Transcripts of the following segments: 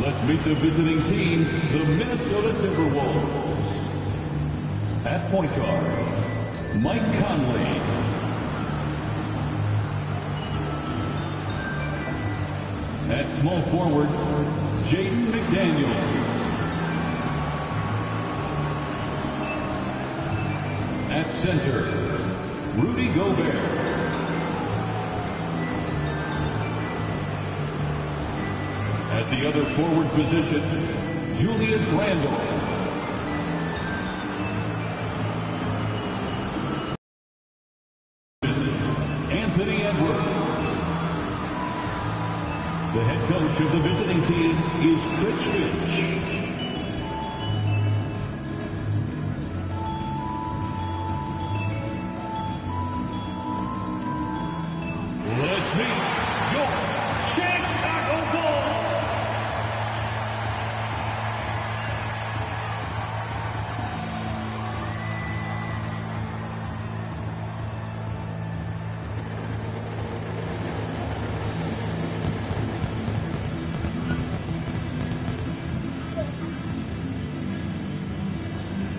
Let's meet the visiting team, the Minnesota Timberwolves. At point guard, Mike Conley. At small forward, Jaden McDaniels. At center, Rudy Gobert. At the other forward position, Julius Randle. Anthony Edwards. The head coach of the visiting team is Chris Finch. Let's meet your Chicago Bulls.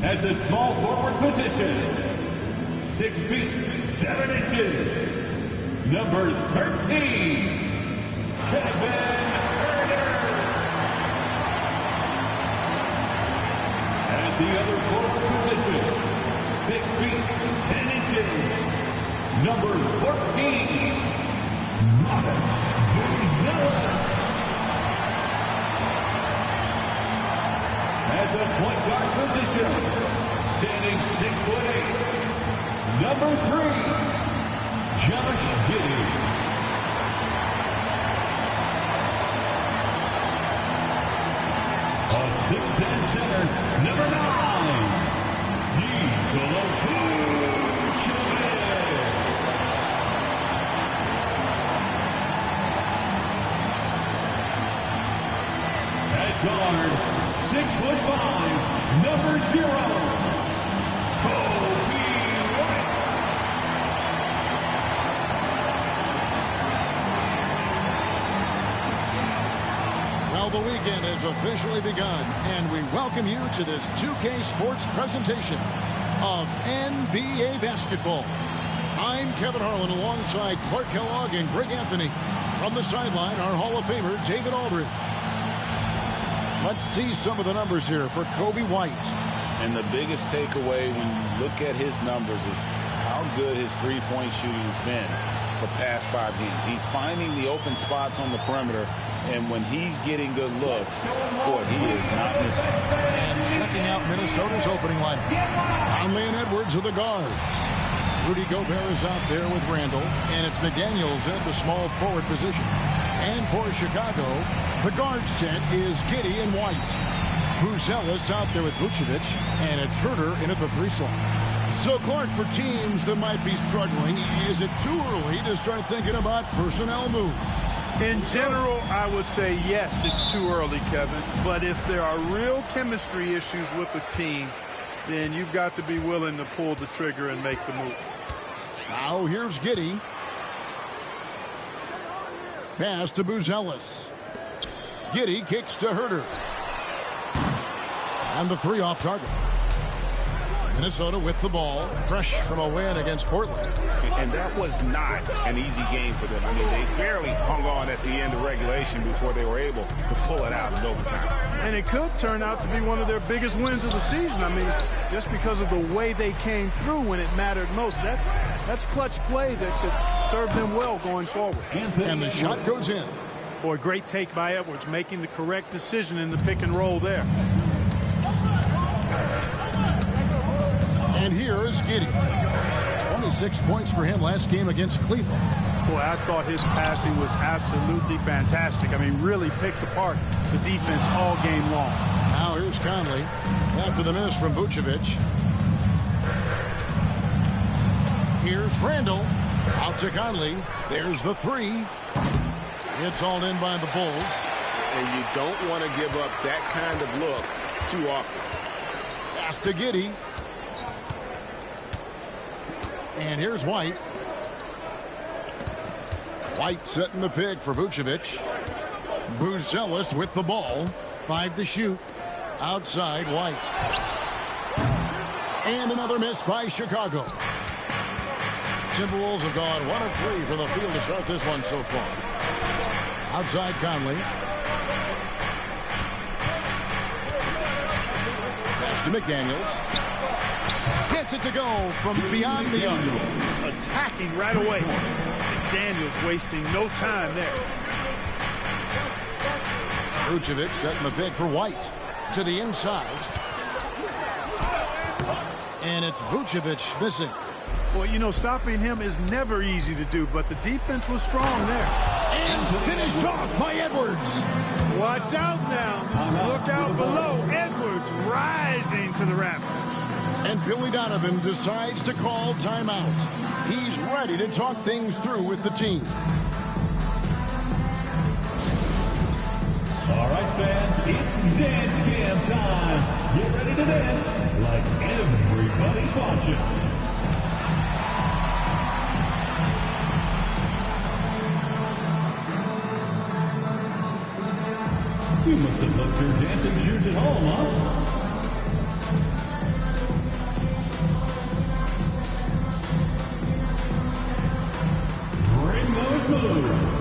At the small forward position, 6 feet, 7 inches, number 13, Kevin Huerter. At the other forward position, 6 feet, 10 inches, number 14, Matas Buzelis. At the point guard position, standing 6'8", number 3, Josh Giddey. A 6'10" center, number 9, Nikola Vucevic. At guard, 6'5", number 0, Coby White. Well, the weekend has officially begun, and we welcome you to this 2K Sports presentation of NBA basketball. I'm Kevin Harlan alongside Clark Kellogg and Greg Anthony. From the sideline, our Hall of Famer, David Aldridge. Let's see some of the numbers here for Coby White. And the biggest takeaway when you look at his numbers is how good his three-point shooting has been the past 5 games. He's finding the open spots on the perimeter, and when he's getting good looks, boy, he is not missing. And checking out Minnesota's opening lineup. Conley and Edwards are the guards. Rudy Gobert is out there with Randle, and it's McDaniels at the small forward position. And for Chicago, the guard set is Giddey and White. Buzelis out there with Vucevic, and it's Huerter in at the 3 slot. So, Clark, for teams that might be struggling, is it too early to start thinking about personnel moves? In general, I would say yes, it's too early, Kevin. But if there are real chemistry issues with a team, then you've got to be willing to pull the trigger and make the move. Now here's Giddey. Pass to Buzelis. Giddey kicks to Huerter. And the 3 off target. Minnesota with the ball, fresh from a win against Portland. And that was not an easy game for them. I mean, they barely hung on at the end of regulation before they were able to pull it out in overtime. And it could turn out to be one of their biggest wins of the season. I mean, just because of the way they came through when it mattered most. That's clutch play that could serve them well going forward. And the shot goes in. Boy, great take by Edwards, making the correct decision in the pick and roll there. And here is Giddey. 26 points for him last game against Cleveland. Boy, I thought his passing was absolutely fantastic. I mean, really picked apart the defense all game long. Now here's Conley after the miss from Vucevic. Here's Randle. Out to Conley. There's the 3. It's all in by the Bulls. And you don't want to give up that kind of look too often. Pass to Giddey. And here's White. White setting the pick for Vucevic. Buzelis with the ball. 5 to shoot. Outside, White. And another miss by Chicago. Timberwolves have gone 1 of 3 from the field to start this one so far. Outside Conley. Pass to McDaniels. Gets it to go from beyond the arc. Attacking right away. McDaniels wasting no time there. Vucevic setting the pick for White. To the inside. And it's Vucevic missing. Well, you know, stopping him is never easy to do, but the defense was strong there. And finished off by Edwards. Watch out now. Look out below. Edwards rising to the rafters. And Billy Donovan decides to call timeout. He's ready to talk things through with the team. All right, fans, it's dance cam time. Get ready to dance like everybody's watching. You must have left your dancing shoes at home, huh? Bring those moves.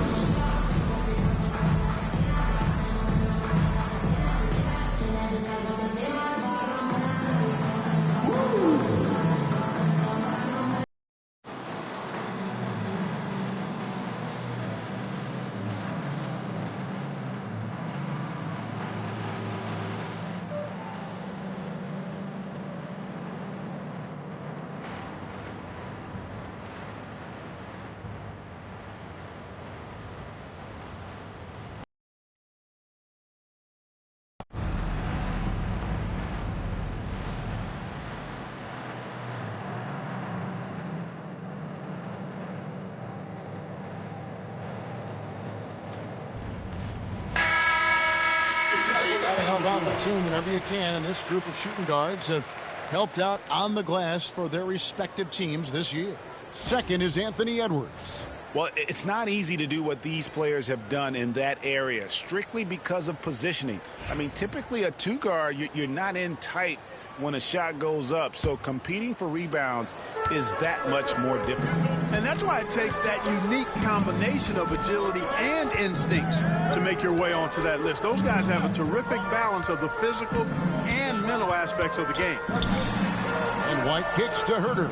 Help out the team whenever you can, and this group of shooting guards have helped out on the glass for their respective teams this year. Second is Anthony Edwards. Well, it's not easy to do what these players have done in that area, strictly because of positioning. I mean, typically a two-guard, you're not in tight when a shot goes up, so competing for rebounds is that much more difficult. And that's why it takes that unique combination of agility and instincts to make your way onto that list. Those guys have a terrific balance of the physical and mental aspects of the game. And White kicks to Herter.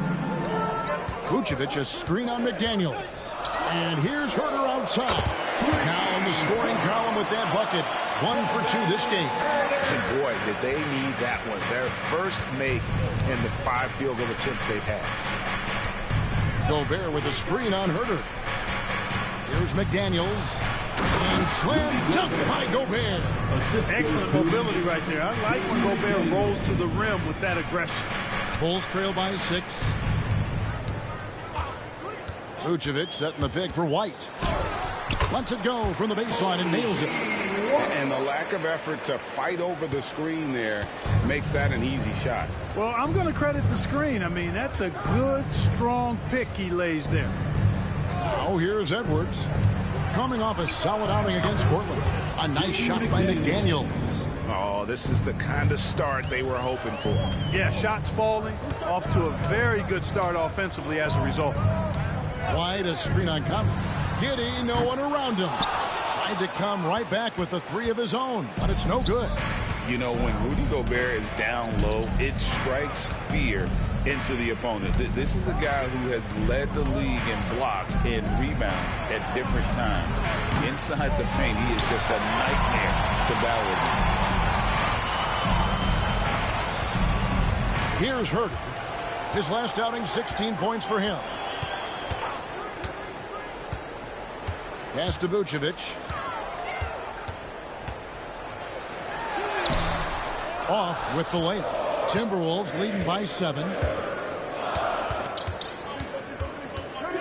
Vucevic a screen on McDaniels. And here's Herter outside. Now in the scoring column with that bucket. 1 for 2 this game. And boy, did they need that one. Their first make in the 5 field goal attempts they've had. Gobert with a screen on Herter. Here's McDaniels. And slam dunk by Gobert. Excellent mobility right there. I like when Gobert rolls to the rim with that aggression. Bulls trail by 6. Vucevic setting the pick for White. Lets it go from the baseline and nails it. And the lack of effort to fight over the screen there makes that an easy shot. Well, I'm going to credit the screen. I mean, that's a good, strong pick he lays there. Now here's Edwards. Coming off a solid outing against Portland. A nice shot by McDaniels. Oh, this is the kind of start they were hoping for. Yeah, shots falling. Off to a very good start offensively as a result. Wide a screen on Conley. Giddy, no one around him. Tried to come right back with the 3 of his own, but it's no good. You know, when Rudy Gobert is down low, it strikes fear into the opponent. This is a guy who has led the league in blocks and rebounds at different times. Inside the paint, he is just a nightmare to battle against. Here's Herter. His last outing, 16 points for him. Pass to Vucevic. Off with the layup. Timberwolves leading by 7.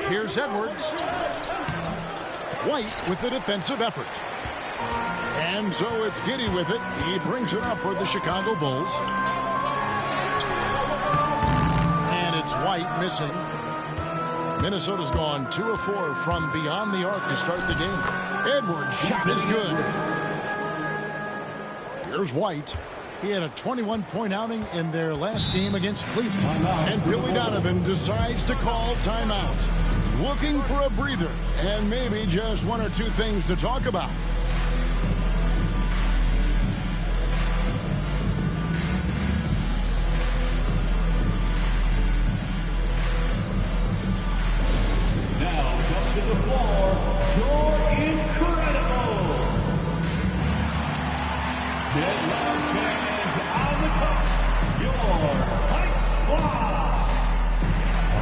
Here's Edwards. White with the defensive effort. And so it's Giddy with it. He brings it up for the Chicago Bulls. And it's White missing. Minnesota's gone 2 of 4 from beyond the arc to start the game. Edwards' shot is good. Here's White. He had a 21-point outing in their last game against Cleveland. And Billy Donovan decides to call timeout. Looking for a breather and maybe just one or two things to talk about. Now come to the floor, you're incredible. Get loud fans on the court, your Heights Squad.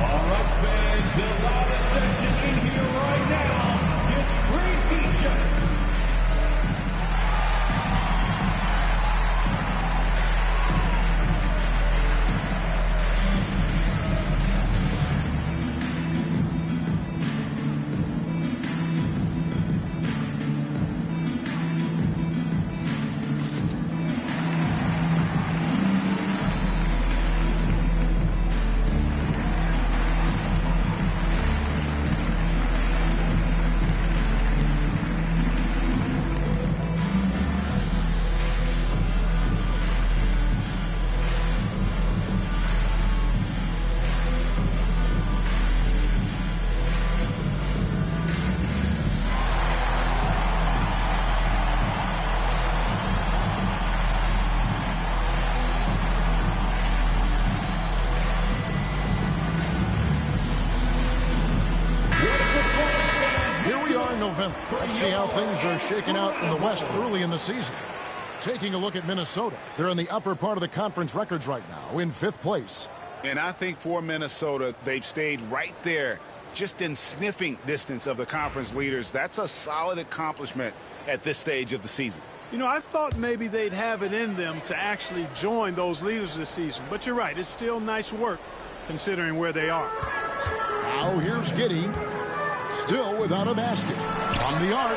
All right, fans, the loudest section in here right now gets free t-shirts. Let's see how things are shaking out in the West early in the season. Taking a look at Minnesota. They're in the upper part of the conference records right now, in 5th place. And I think for Minnesota, they've stayed right there, just in sniffing distance of the conference leaders. That's a solid accomplishment at this stage of the season. You know, I thought maybe they'd have it in them to actually join those leaders this season. But you're right, it's still nice work considering where they are. Now here's Giddey. Still without a basket. From the arc.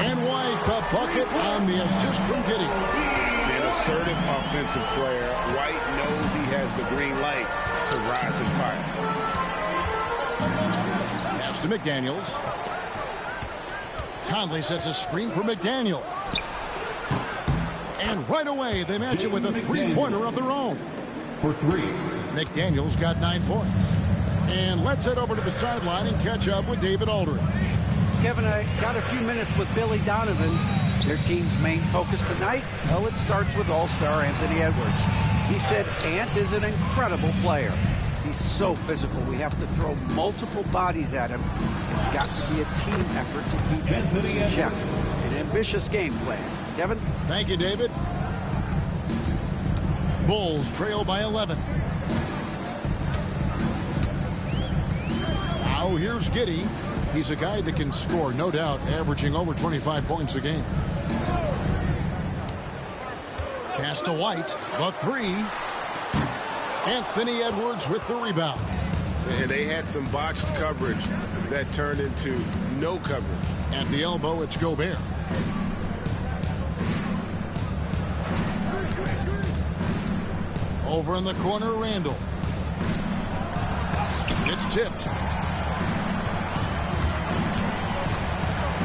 And White, the bucket on the assist from Giddey. An assertive offensive player. White knows he has the green light to rise and fire. Pass to McDaniels. Conley sets a screen for McDaniel. And right away, they match it with a three-pointer of their own. For 3. McDaniels got 9 points. And let's head over to the sideline and catch up with David Aldridge. Kevin, I got a few minutes with Billy Donovan. Their team's main focus tonight, well, it starts with All-Star Anthony Edwards. He said Ant is an incredible player. He's so physical. We have to throw multiple bodies at him. It's got to be a team effort to keep him in check. An ambitious game plan. Kevin? Thank you, David. Bulls trail by 11. Now here's Giddey. He's a guy that can score, no doubt, averaging over 25 points a game. Pass to White, the 3. Anthony Edwards with the rebound. And they had some botched coverage that turned into no coverage. At the elbow, it's Gobert. Over in the corner, Randall. It's tipped.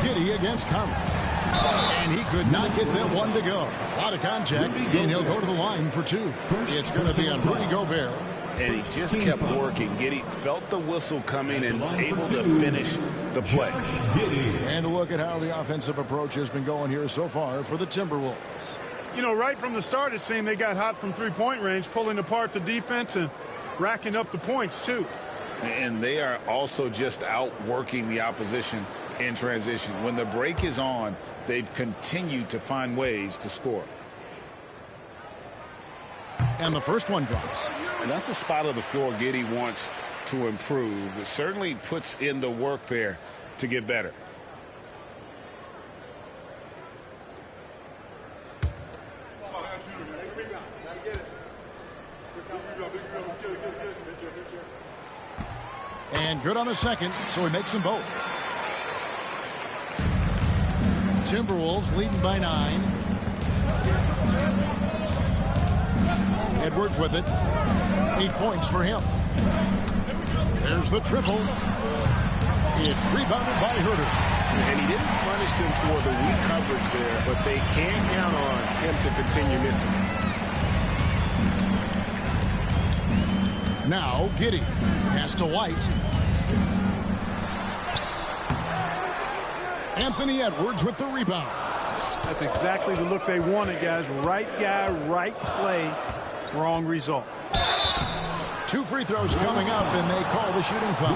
Giddey against Conley. And he could not get that one to go. A lot of contact, and he'll go to the line for 2. It's going to be on Rudy Gobert. And he just kept working. Giddey felt the whistle coming and able to finish the play. And look at how the offensive approach has been going here so far for the Timberwolves. You know, right from the start, it seemed they got hot from three-point range, pulling apart the defense and racking up the points, too. And they are also just outworking the opposition in transition. When the break is on, they've continued to find ways to score. And the first one drops. And that's a spot of the floor Giddey wants to improve. It certainly puts in the work there to get better. And good on the second, so he makes them both. Timberwolves leading by 9. Edwards with it. 8 points for him. There's the triple. It's rebounded by Huerter. And he didn't punish them for the weak coverage there, but they can count on him to continue missing. Now Giddey pass to White. Anthony Edwards with the rebound. That's exactly the look they wanted, guys. Right guy, right play, wrong result. 2 free throws coming up, and they call the shooting foul.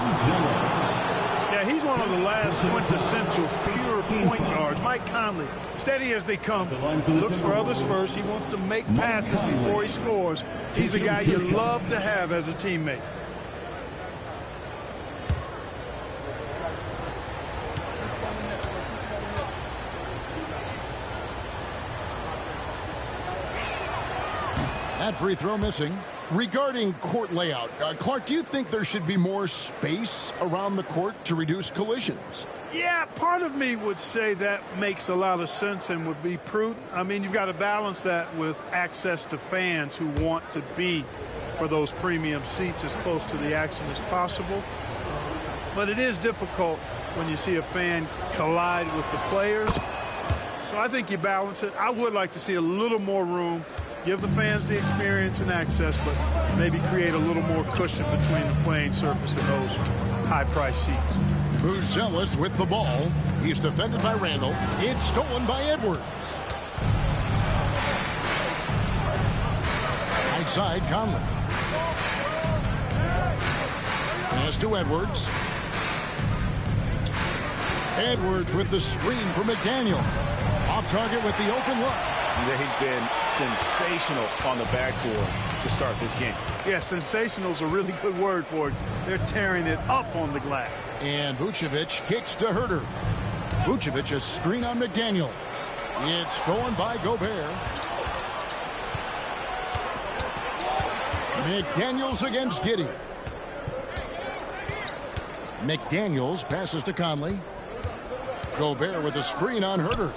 Yeah, he's one of the last quintessential pure point guards. Mike Conley, steady as they come, looks for others first. He wants to make passes before he scores. He's a guy you love to have as a teammate. That free throw missing. Regarding court layout, Clark, do you think there should be more space around the court to reduce collisions? Yeah, part of me would say that makes a lot of sense and would be prudent. I mean, you've got to balance that with access to fans who want to be for those premium seats as close to the action as possible. But it is difficult when you see a fan collide with the players. So I think you balance it. I would like to see a little more room. Give the fans the experience and access, but maybe create a little more cushion between the playing surface and those high-priced seats. Buzelis with the ball. He's defended by Randall. It's stolen by Edwards. Right side, Conley. Pass to Edwards. Edwards with the screen for McDaniel. Off target with the open look. They've been sensational on the backboard to start this game. Yeah, sensational is a really good word for it. They're tearing it up on the glass. And Vucevic kicks to Huerter. Vucevic a screen on McDaniel. It's stolen by Gobert. McDaniels against Giddey. McDaniels passes to Conley. Gobert with a screen on Huerter.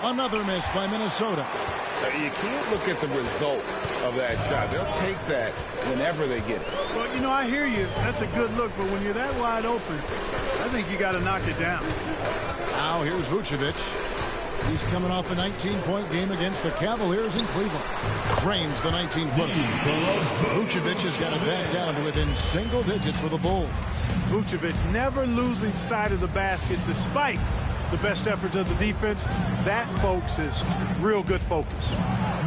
Another miss by Minnesota. You can't look at the result of that shot. They'll take that whenever they get it. Well, you know, I hear you. That's a good look, but when you're that wide open, I think you got to knock it down. Now here's Vucevic. He's coming off a 19-point game against the Cavaliers in Cleveland. Drains the 19-footer. Vucevic has got it back down to within single digits for the Bulls. Vucevic never losing sight of the basket despite the best efforts of the defense. That, folks, is real good focus.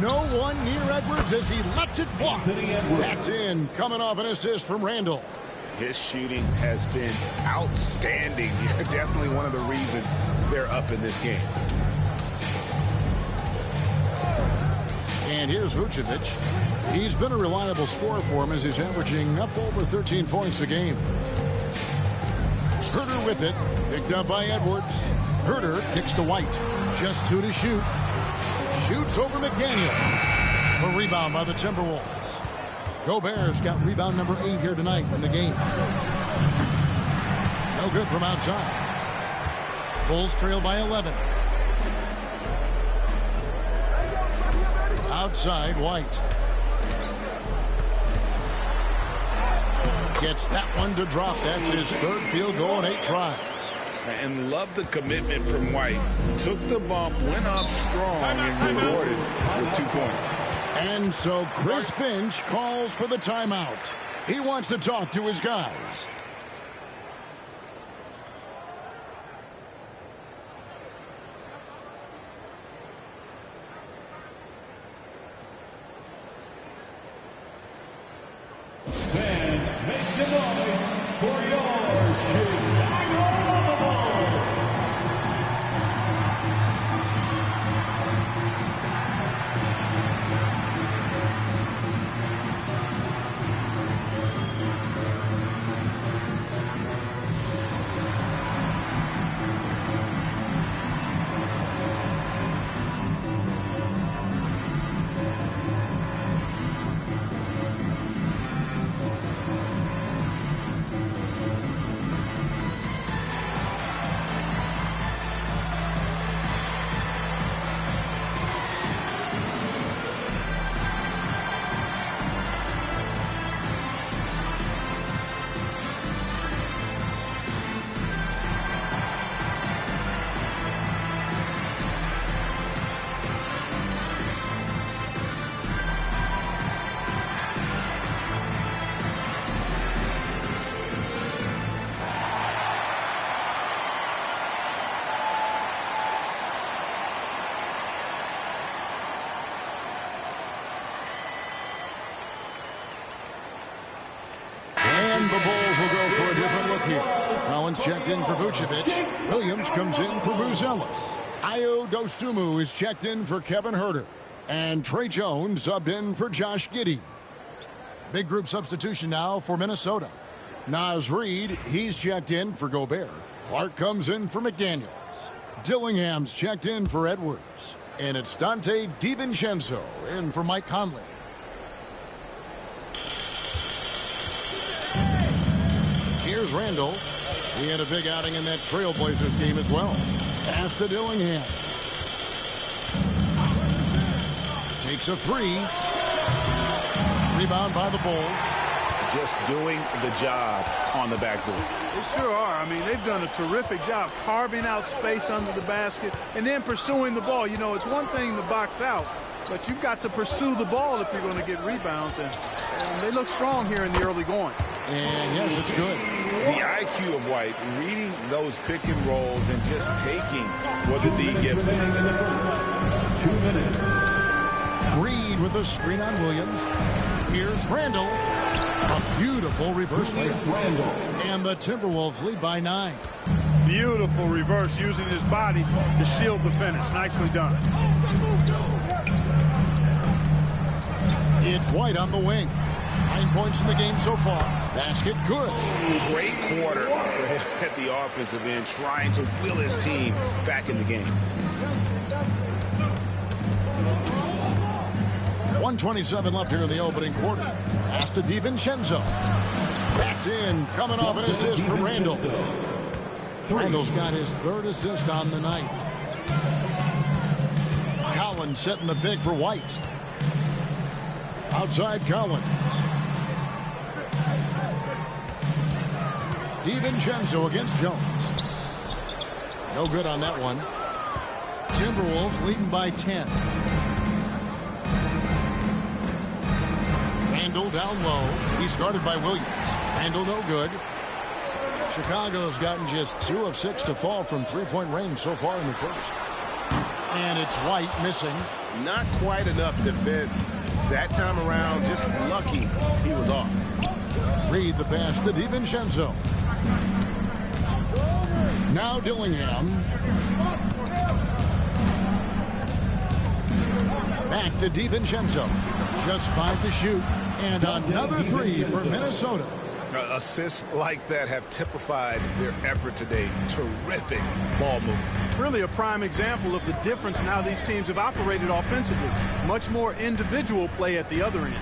No one near Edwards as he lets it fly. That's in, coming off an assist from Randall. His shooting has been outstanding. Definitely one of the reasons they're up in this game. And here's Vucevic. He's been a reliable scorer for him as he's averaging up over 13 points a game. Huerter with it. Picked up by Edwards. Huerter kicks to White. Just 2 to shoot. Shoots over McDaniel. A rebound by the Timberwolves. Gobert's got rebound number 8 here tonight in the game. No good from outside. Bulls trail by 11. Outside, White. Gets that one to drop. That's his 3rd field goal in 8 tries. And love the commitment from White. Took the bump, went up strong, and rewarded with 2 points. And so Chris Finch calls for the timeout. He wants to talk to his guys. Fans, make some noise for your Chicago Bulls. Jones checked in for Vucevic. Williams comes in for Bruce Ellis. Ayo Dosunmu is checked in for Kevin Huerter. And Trey Jones subbed in for Josh Giddey. Big group substitution now for Minnesota. Naz Reid, he's checked in for Gobert. Clark comes in for McDaniels. Dillingham's checked in for Edwards. And it's Dante DiVincenzo in for Mike Conley. Here's Randall. He had a big outing in that Trailblazers game as well. Pass to Dillingham. Takes a three. Rebound by the Bulls. Just doing the job on the backboard. They sure are. I mean, they've done a terrific job carving out space under the basket and then pursuing the ball. You know, it's one thing to box out, but you've got to pursue the ball if you're going to get rebounds. And they look strong here in the early going. And yes, it's good. The IQ of White, reading those pick and rolls and just taking what the D gives him. 2 minutes. Reed with a screen on Williams. Here's Randall. A beautiful reverse layup. And the Timberwolves lead by 9. Beautiful reverse using his body to shield the finish. Nicely done. It's White on the wing. 9 points in the game so far. Basket good. Great quarter for him at the offensive end, trying to will his team back in the game. 1:27 left here in the opening quarter. Pass to DiVincenzo. That's in. Coming off an assist from Randall. Randall's got his 3rd assist on the night. Collins setting the pick for White. Outside Collins. DiVincenzo against Jones. No good on that one. Timberwolves leading by 10. Randall down low. He's guarded by Williams. Randall no good. Chicago's gotten just 2 of 6 to fall from three-point range so far in the first. And it's White missing. Not quite enough defense that time around. Just lucky he was off. Reed the pass to DiVincenzo. Now Dillingham. Back to DiVincenzo. Just 5 to shoot. And another 3 for Minnesota. Assists like that have typified their effort today. Terrific ball movement. Really a prime example of the difference in how these teams have operated offensively. Much more individual play at the other end.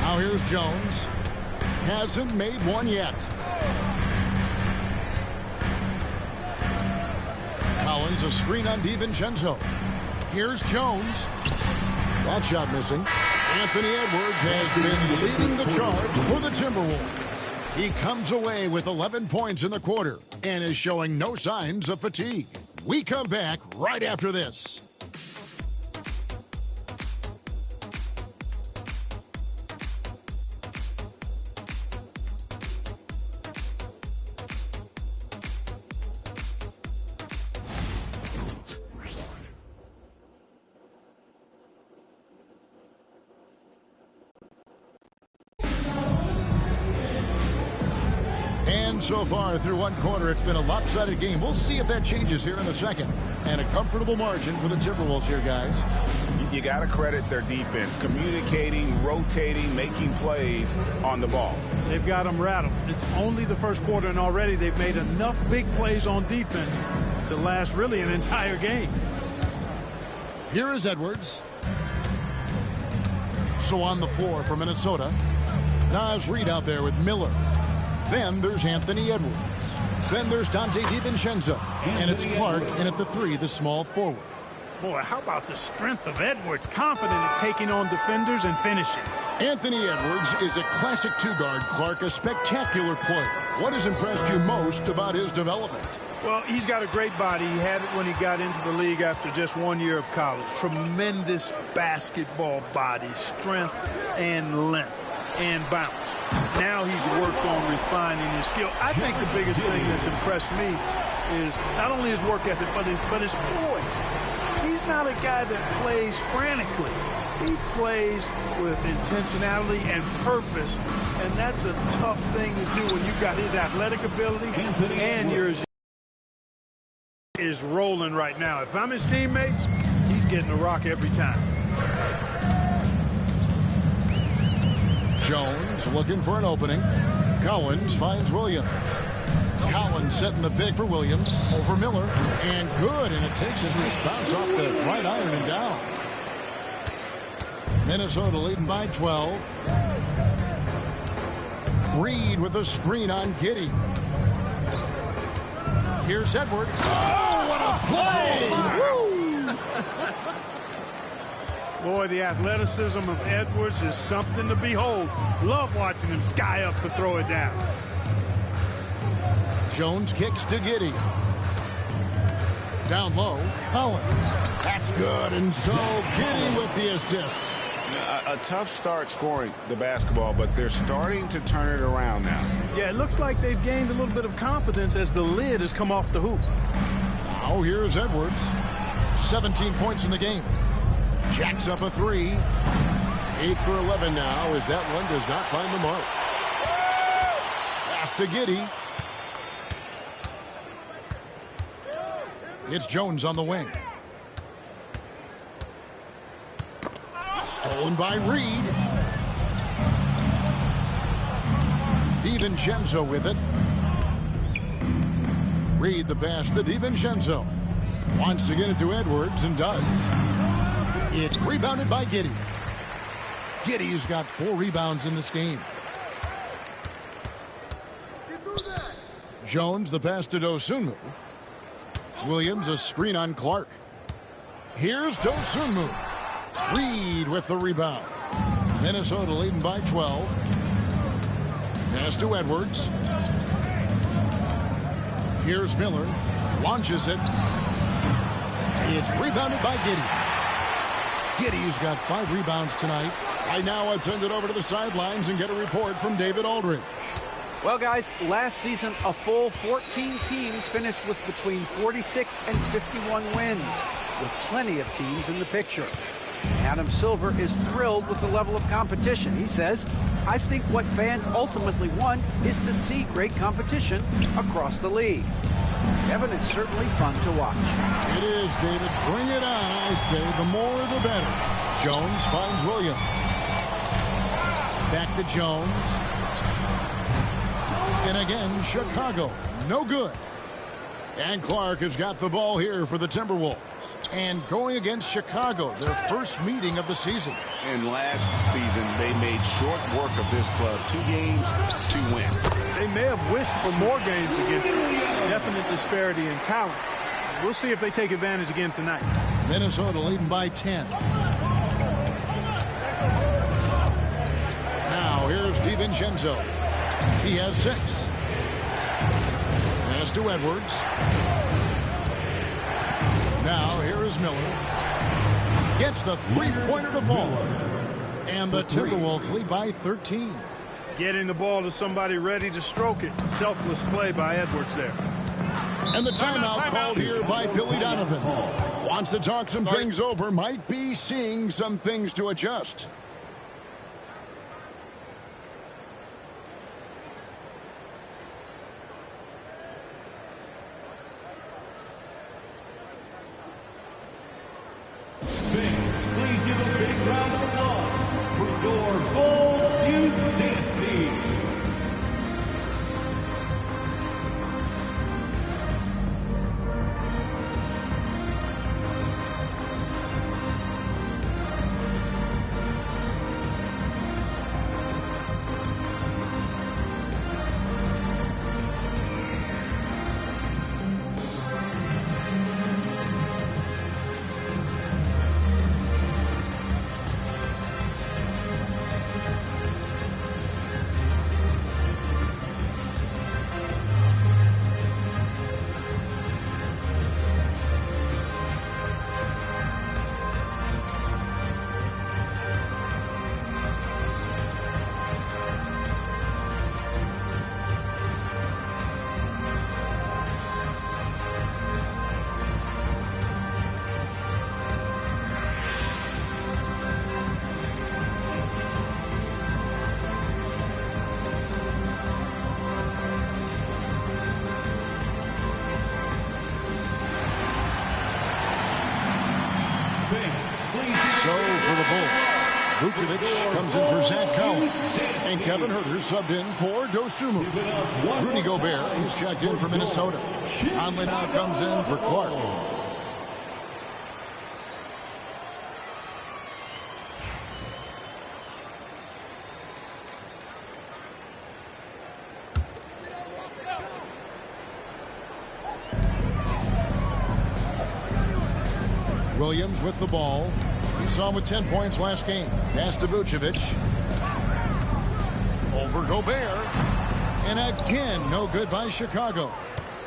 Now here's Jones. Hasn't made one yet. Collins a screen on DiVincenzo. Here's Jones. That shot missing. Anthony Edwards has been leading the charge for the Timberwolves. He comes away with 11 points in the quarter and is showing no signs of fatigue. We come back right after this. So far through one quarter, it's been a lopsided game. We'll see if that changes here in the second. And a comfortable margin for the Timberwolves here, guys. You got to credit their defense. Communicating, rotating, making plays on the ball. They've got them rattled. It's only the first quarter, and already they've made enough big plays on defense to last really an entire game. Here is Edwards. So on the floor for Minnesota, Naz Reid out there with Miller. Then there's Anthony Edwards. Then there's Dante DiVincenzo. And it's Clark in at the 3, the small forward. Boy, how about the strength of Edwards? Confident at taking on defenders and finishing. Anthony Edwards is a classic 2-guard. Clark, a spectacular player. What has impressed you most about his development? Well, he's got a great body. He had it when he got into the league after just 1 year of college. Tremendous basketball body, strength and length and bounce. Now he's worked on refining his skill. I think the biggest thing that's impressed me is not only his work ethic, but his poise. He's not a guy that plays frantically. He plays with intentionality and purpose, and that's a tough thing to do when you've got his athletic ability and yours is rolling right now. If I'm his teammates, he's getting a rock every time. Jones looking for an opening. Collins finds Williams. Collins setting the big for Williams over Miller, and good, and it takes a nice bounce off the right iron and down. Minnesota leading by 12. Reed with a screen on Giddey. Here's Edwards. Oh, what a play! Boy, the athleticism of Edwards is something to behold. Love watching him sky up to throw it down. Jones kicks to Giddey. Down low, Collins. That's good, and so Giddey with the assist. A tough start scoring the basketball, but they're starting to turn it around now. Yeah, it looks like they've gained a little bit of confidence as the lid has come off the hoop. Now here's Edwards. 17 points in the game. Jacks up a three. 8 for 11 now as that one does not find the mark. Pass to Giddey. It's Jones on the wing. Stolen by Reed. DiVincenzo with it. Reed the pass to DiVincenzo. Wants to get it to Edwards and does. It's rebounded by Giddey. Giddey's got 4 rebounds in this game. Jones the pass to Dosunmu. Williams a screen on Clark. Here's Dosunmu. Reed with the rebound. Minnesota leading by 12. Pass to Edwards. Here's Miller. Launches it. It's rebounded by Giddey. Giddey's got 5 rebounds tonight. Right now, let's send it over to the sidelines and get a report from David Aldridge. Well, guys, last season, a full 14 teams finished with between 46 and 51 wins, with plenty of teams in the picture. Adam Silver is thrilled with the level of competition. He says, I think what fans ultimately want is to see great competition across the league. Kevin, it's certainly fun to watch. It is, David. Bring it on, I say. The more, the better. Jones finds Williams. Back to Jones. And again, Chicago. No good. And Clark has got the ball here for the Timberwolves. And going against Chicago, their first meeting of the season. And last season, they made short work of this club. 2 games, 2 wins. They may have wished for more games against them. Definite disparity in talent. We'll see if they take advantage again tonight. Minnesota leading by 10. Now here's DiVincenzo. He has 6. Pass to Edwards. Now here is Miller. Gets the 3-pointer to fall. And the Timberwolves lead by 13. Getting the ball to somebody ready to stroke it. Selfless play by Edwards there. And the timeout called here by Billy Donovan. Wants to talk some things over. Might be seeing some things to adjust. Please give a big round of applause for your Bulls Youth Dance Team. So for the Bulls, Vucevic comes in for Zach Collins. And Kevin Huerter subbed in for Dosunmu. Rudy Gobert is checked in for Minnesota. Conley now comes in for Clark. Williams with the ball. We saw him with 10 points last game. Pass to Vucevic. Over Gobert. And again, no good by Chicago.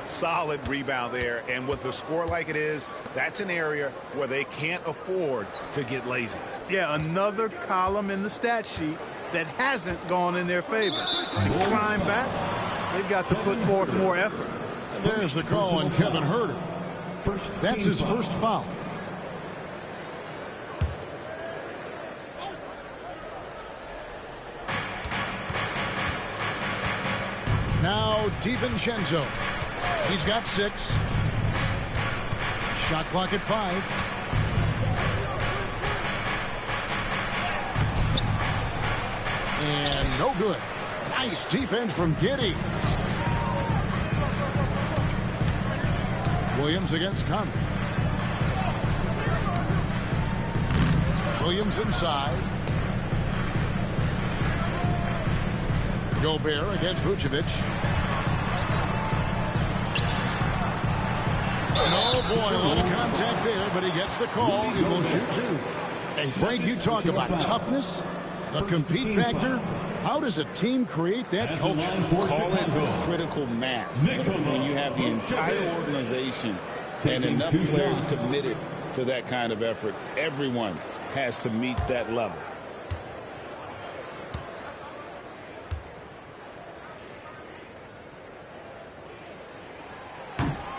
Solid rebound there. And with the score like it is, that's an area where they can't afford to get lazy. Yeah, another column in the stat sheet that hasn't gone in their favor. To climb back, they've got to put forth more effort. There's the call on Kevin Huerter. That's his first foul. Now DiVincenzo. He's got 6. Shot clock at 5. And no good. Nice defense from Giddey. Williams against Conley. Williams inside. Gobert against Vucevic. Oh boy, a lot of contact there, but he gets the call. He will shoot 2. And Frank, you talk about toughness, the compete factor. How does a team create that culture? Call it critical mass. When you have the entire organization and enough players committed to that kind of effort, everyone has to meet that level.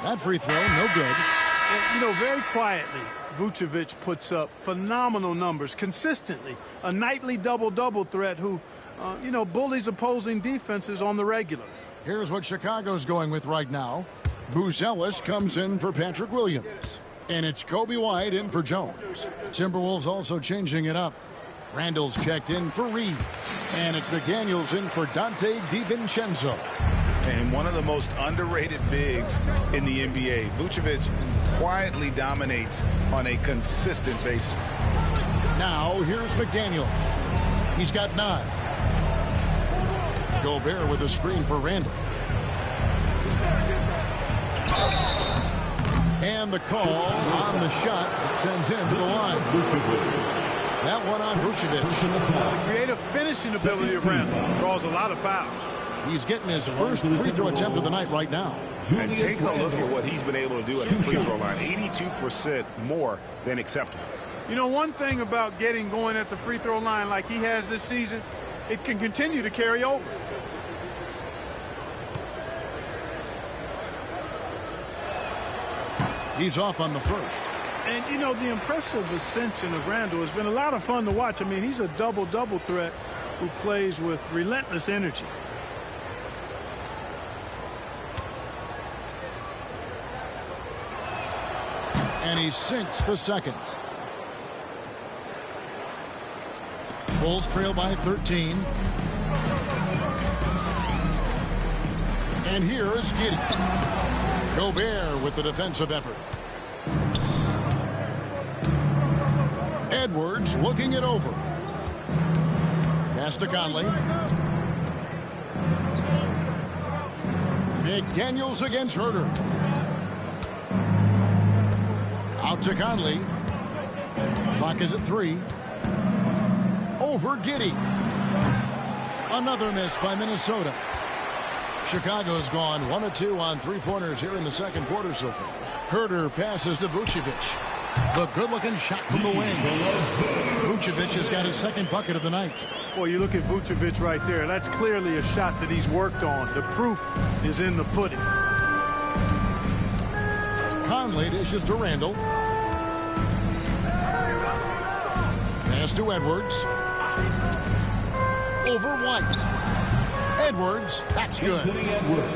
That free throw, no good. You know, very quietly, Vucevic puts up phenomenal numbers consistently. A nightly double-double threat who, you know, bullies opposing defenses on the regular. Here's what Chicago's going with right now. Buzelis comes in for Patrick Williams. And it's Kobe White in for Jones. Timberwolves also changing it up. Randall's checked in for Reed. And it's McDaniels in for Dante DiVincenzo. And one of the most underrated bigs in the NBA. Vucevic quietly dominates on a consistent basis. Now here's McDaniels. He's got 9. Gobert with a screen for Randall. And the call on the shot that sends him to the line. That one on Vucevic. The creative finishing ability of Randall draws a lot of fouls. He's getting his first free throw attempt of the night right now. And take a look at what he's been able to do at the free throw line. 82% more than acceptable. You know, one thing about getting going at the free throw line like he has this season, it can continue to carry over. He's off on the first. And, you know, the impressive ascension of Randall has been a lot of fun to watch. I mean, he's a double-double threat who plays with relentless energy. And he sinks the second. Bulls trail by 13. And here is Giddey. Gobert with the defensive effort. Edwards looking it over. Pass to Conley. McDaniels against Huerter. Out to Conley. Clock is at 3. Over Giddey. Another miss by Minnesota. Chicago's gone 1 of 2 on three-pointers here in the second quarter so far. Huerter passes to Vucevic. The good-looking shot from the wing. Vucevic has got his second bucket of the night. Boy, you look at Vucevic right there. That's clearly a shot that he's worked on. The proof is in the pudding. Conley dishes to Randall. Pass to Edwards. Over White. Edwards, that's good.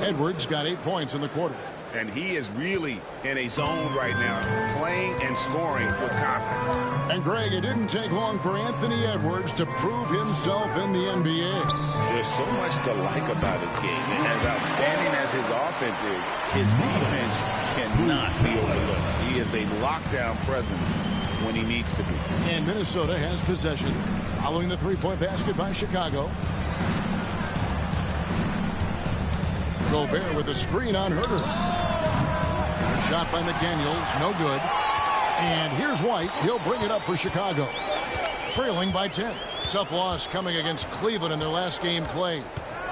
Edwards got 8 points in the quarter. And he is really in a zone right now, playing and scoring with confidence. And, Greg, it didn't take long for Anthony Edwards to prove himself in the NBA. There's so much to like about his game. And as outstanding as his offense is, his defense cannot be overlooked. He is a lockdown presence when he needs to be. And Minnesota has possession following the three-point basket by Chicago. Gobert with a screen on Herter. Shot by McDaniels, no good. And here's White. He'll bring it up for Chicago. Trailing by 10. Tough loss coming against Cleveland in their last game played.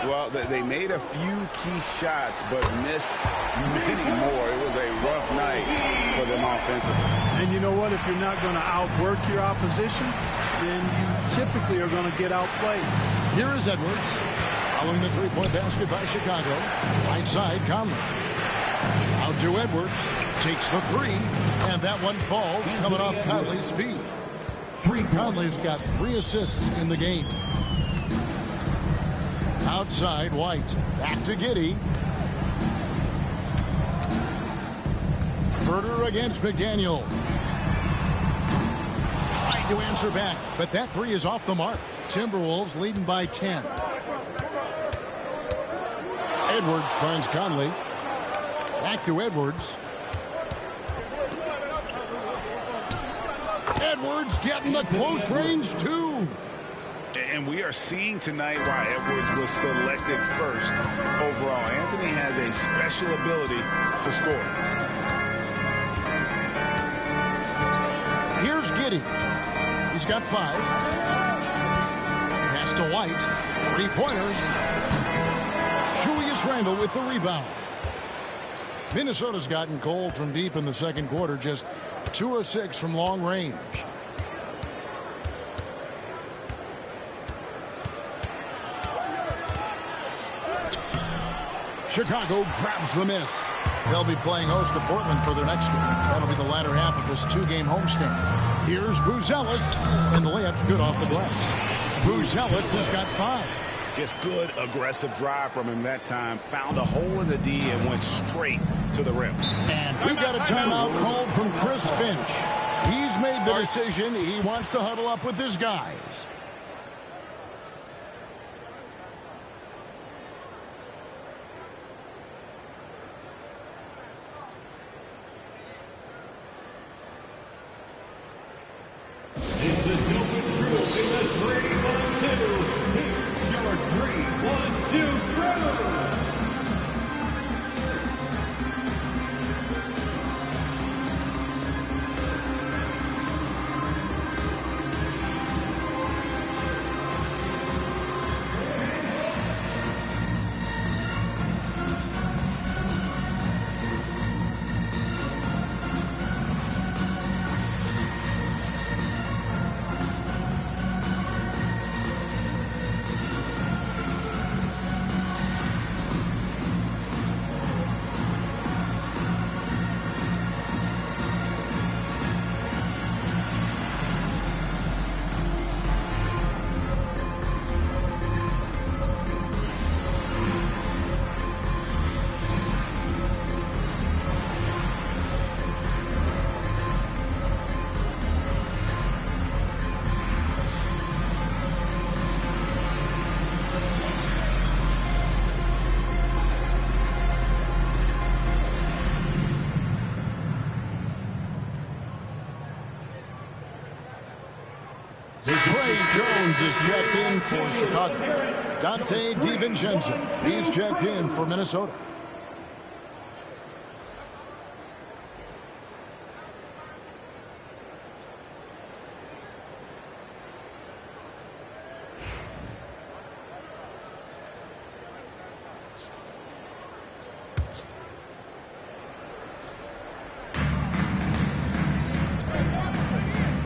Well, they made a few key shots, but missed many more. It was a rough night for them offensively. And you know what? If you're not going to outwork your opposition, then you typically are going to get outplayed. Here is Edwards. Following the three-point basket by Chicago. Right side, Conley. Out to Edwards. Takes the three. And that one falls coming off Conley's feet. Conley's got 3 assists in the game. Outside, White. Back to Giddey. Herter against McDaniel. Tried to answer back, but that three is off the mark. Timberwolves leading by 10. Edwards finds Conley. Back to Edwards. Edwards getting the close range, too. And we are seeing tonight why Edwards was selected first overall. Anthony has a special ability to score. Here's Giddey. He's got 5. Pass to White. 3-pointers. Julius Randle with the rebound. Minnesota's gotten cold from deep in the second quarter. Just 2 of 6 from long range. Chicago grabs the miss. They'll be playing host to Portland for their next game. That'll be the latter half of this 2-game homestand. Here's Buzelis, and the layup's good off the glass. Buzelis has got 5. Just good, aggressive drive from him that time. Found a hole in the D and went straight to the rim. And we've got a timeout called from Chris Finch. He's made the decision. He wants to huddle up with his guys. Trey Jones is checked in for Chicago. Dante DiVincenzo, he's checked in for Minnesota.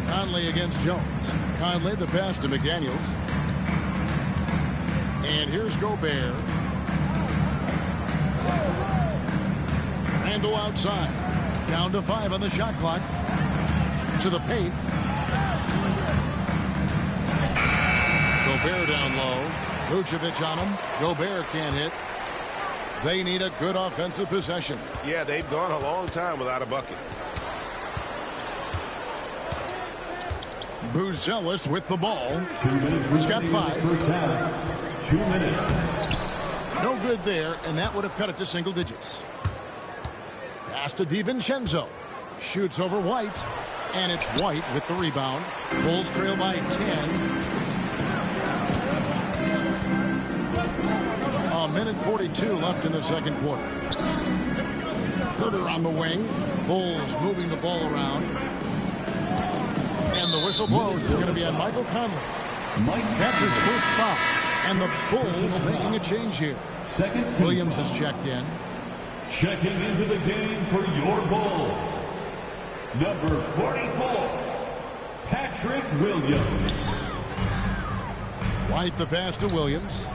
Conley against Jones. Conley the pass to McDaniels. And here's Gobert. Randle outside. Down to 5 on the shot clock. To the paint. Gobert down low. Vucevic on him. Gobert can't hit. They need a good offensive possession. Yeah, they've gone a long time without a bucket. Buzelis with the ball. 2 minutes. He's got 5. First half. 2 minutes. No good there, and that would have cut it to single digits. Pass to DiVincenzo. Shoots over White, and it's White with the rebound. Bulls trail by 10. A minute 42 left in the second quarter. Herter on the wing. Bulls moving the ball around. And the whistle blows. It's going to be on Michael Conley. That's his first foul. And the Bulls making a change here. Williams has checked in. Checking into the game for your Bulls, number 44, Patrick Williams. White the pass to Williams.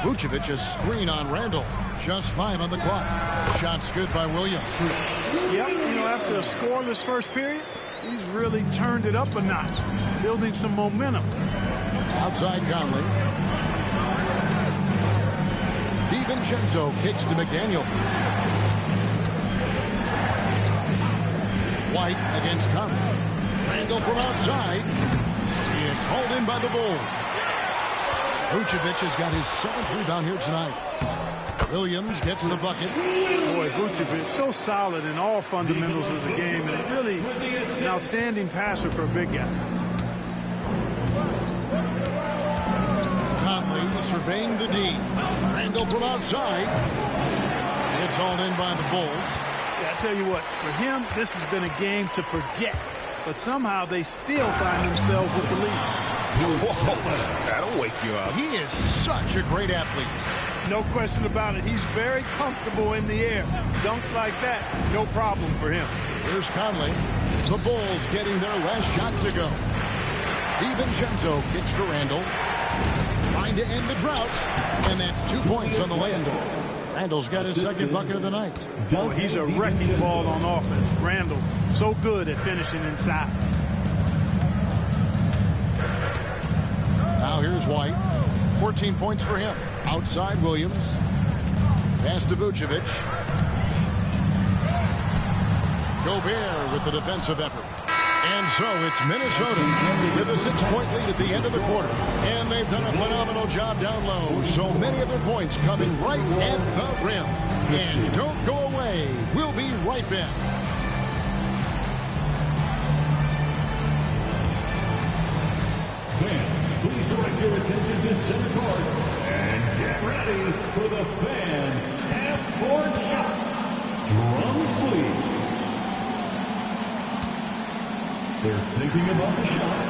Vucevic a screen on Randall. Just 5 on the clock. Shots good by Williams. Yep, after a scoreless first period, he's really turned it up a notch, building some momentum. Outside Conley. DiVincenzo kicks to McDaniel. White against Conley. Randall from outside. It's hauled in by the Bulls. Vucevic has got his 7th rebound here tonight. Williams gets the bucket. Boy, Vucevic, so solid in all fundamentals of the game, and really an outstanding passer for a big guy. Conley surveying the D. Randall from outside. It's all in by the Bulls. Yeah, I tell you what, for him, this has been a game to forget. But somehow they still find themselves with the lead. Whoa, that'll wake you up. He is such a great athlete. No question about it. He's very comfortable in the air. Dunks like that, no problem for him. Here's Conley. The Bulls getting their last shot to go. DiVincenzo kicks to Randall. Trying to end the drought. And that's 2 points on the layup. Randall's got his second bucket of the night. Boy, he's a wrecking ball on offense. Randall, so good at finishing inside. Now here's White. 14 points for him. Outside Williams. Pass to Vucevic. Gobert with the defensive effort. And so it's Minnesota with a 6-point lead at the end of the quarter. And they've done a phenomenal job down low. So many of their points coming right at the rim. And don't go away. We'll be right back. Fans, please direct your attention to center court and get ready for the Fan half-court shots. Drums, please. They're thinking about the shot.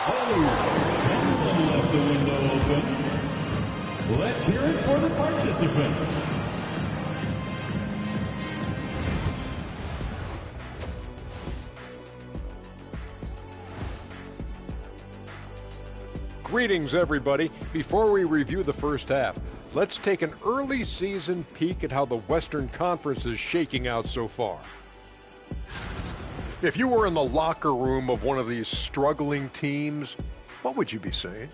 Oh, someone left the window open. Let's hear it for the participants. Greetings, everybody. Before we review the first half, let's take an early season peek at how the Western Conference is shaking out so far. If you were in the locker room of one of these struggling teams, what would you be saying?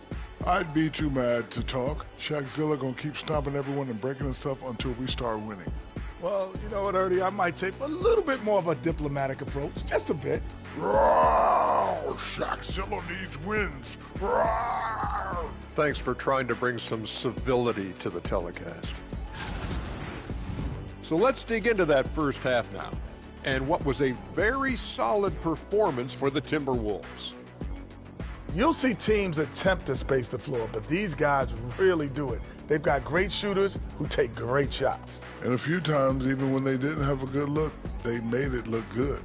I'd be too mad to talk. Shaqzilla gonna keep stomping everyone and breaking us stuff until we start winning. Well, you know what, Ernie? I might take a little bit more of a diplomatic approach. Just a bit. Rawr! Shaqzilla needs wins. Rawr! Thanks for trying to bring some civility to the telecast. So let's dig into that first half now, and what was a very solid performance for the Timberwolves. You'll see teams attempt to space the floor, but these guys really do it. They've got great shooters who take great shots. And a few times, even when they didn't have a good look, they made it look good.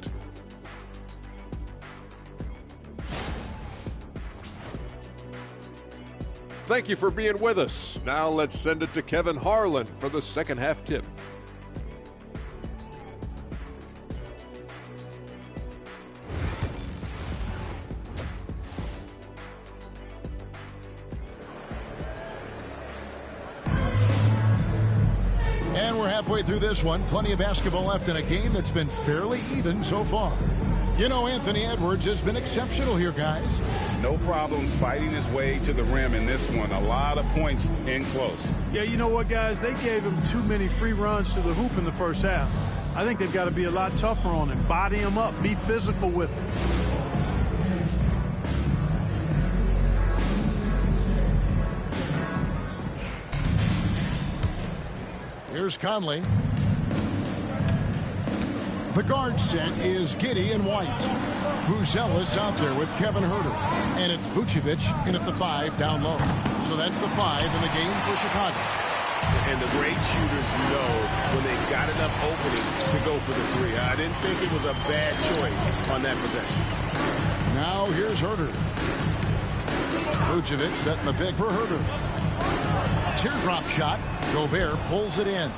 Thank you for being with us. Now let's send it to Kevin Harlan for the second half tip. And we're halfway through this one. Plenty of basketball left in a game that's been fairly even so far. You know, Anthony Edwards has been exceptional here, guys. No problems fighting his way to the rim in this one. A lot of points in close. Yeah, you know what, guys? They gave him too many free runs to the hoop in the first half. I think they've got to be a lot tougher on him. Body him up. Be physical with him. Here's Conley. The guard set is Giddey and White. Buzelis out there with Kevin Huerter. And it's Vucevic in at the 5 down low. So that's the 5 in the game for Chicago. And the great shooters know when they've got enough opening to go for the 3. I didn't think it was a bad choice on that possession. Now here's Huerter. Vucevic setting the pick for Huerter. Teardrop shot. Gobert pulls it in.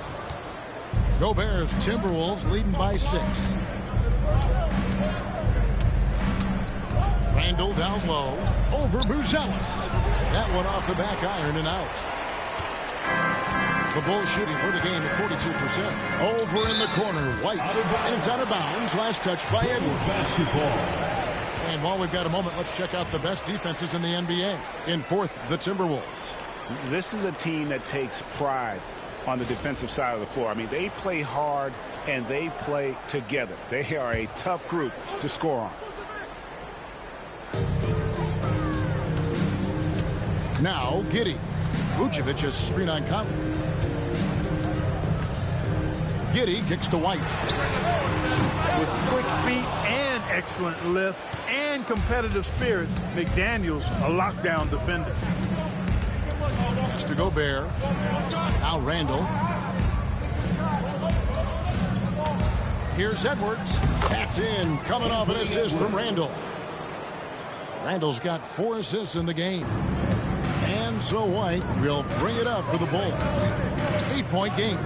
Gobert's Timberwolves leading by 6. Randall down low. Over Buzelis. That one off the back iron and out. The Bulls shooting for the game at 42%. Over in the corner, White. And it's out of bounds. Last touch by Edwards. Basketball. And while we've got a moment, let's check out the best defenses in the NBA. In 4th, the Timberwolves. This is a team that takes pride on the defensive side of the floor. I mean, they play hard and they play together. They are a tough group to score on. Now, Giddey. Vucevic is screen on Conley. Giddey kicks to White. With quick feet and excellent lift and competitive spirit, McDaniels a lockdown defender. Mr. Gobert. Now Randall. Here's Edwards. That's in. Coming off an assist from Randall. Randall's got 4 assists in the game. And so White will bring it up for the Bulls. 8-point game.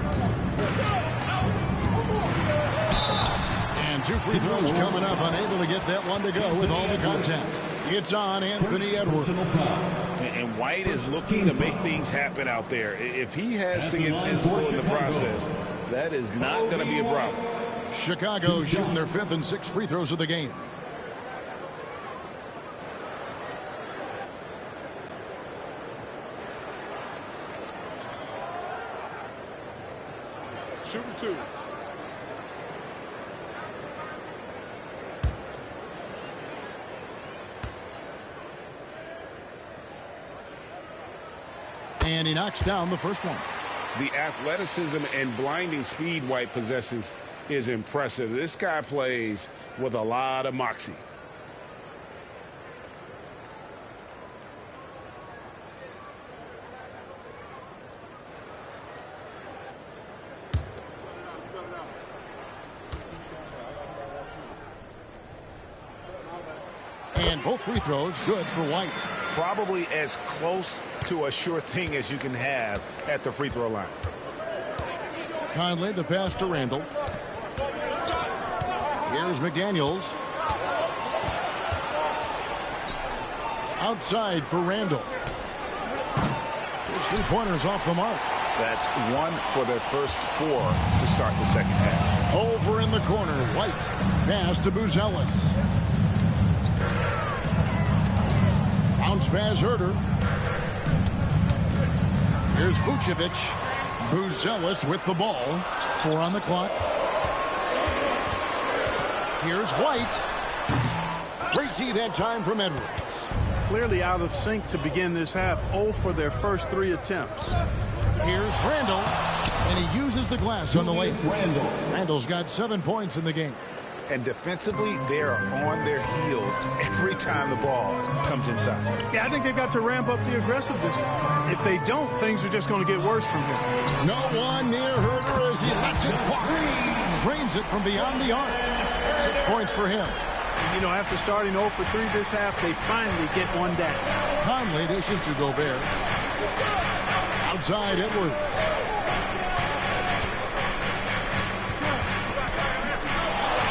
And 2 free throws coming up. Unable to get that one to go with all the contact. It's on Anthony Edwards. And White is looking to make things happen out there. If he has to get physical in the process, that is not going to be a problem. Chicago shooting their 5th and 6th free throws of the game. Shooting 2. And he knocks down the first one. The athleticism and blinding speed White possesses is impressive. This guy plays with a lot of moxie. And both free throws good for White. Probably as close to a sure thing as you can have at the free throw line. Conley, the pass to Randall. Here's McDaniels. Outside for Randall. His 3-pointers off the mark. That's 1 for their first 4 to start the second half. Over in the corner, White. Pass to Buzelis. Bounce pass Huerter. Here's Vucevic. Buzelis with the ball. 4 on the clock. Here's White. Great D that time from Edwards. Clearly out of sync to begin this half. 0 for their first 3 attempts. Here's Randall. And he uses the glass on the lane. Randall's got 7 points in the game. And defensively, they are on their heels every time the ball comes inside. Yeah, I think they've got to ramp up the aggressiveness. If they don't, things are just going to get worse from here. No one near Huerter as he lets it fly. Drains it from beyond the arc. 6 points for him. You know, after starting 0 for 3 this half, they finally get one down. Conley dishes to Gobert. Outside Edwards.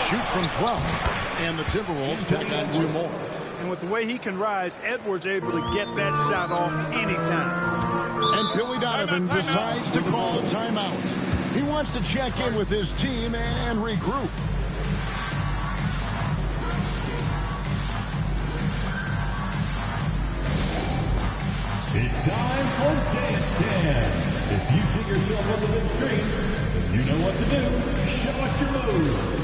Shoots from 12. And the Timberwolves tack on 2 more. And with the way he can rise, Edwards able to get that shot off anytime. And Billy Donovan decides to call a timeout. He wants to check in with his team and regroup. It's time for Dance Jam. If you see yourself on the big screen, you know what to do. Show us your moves.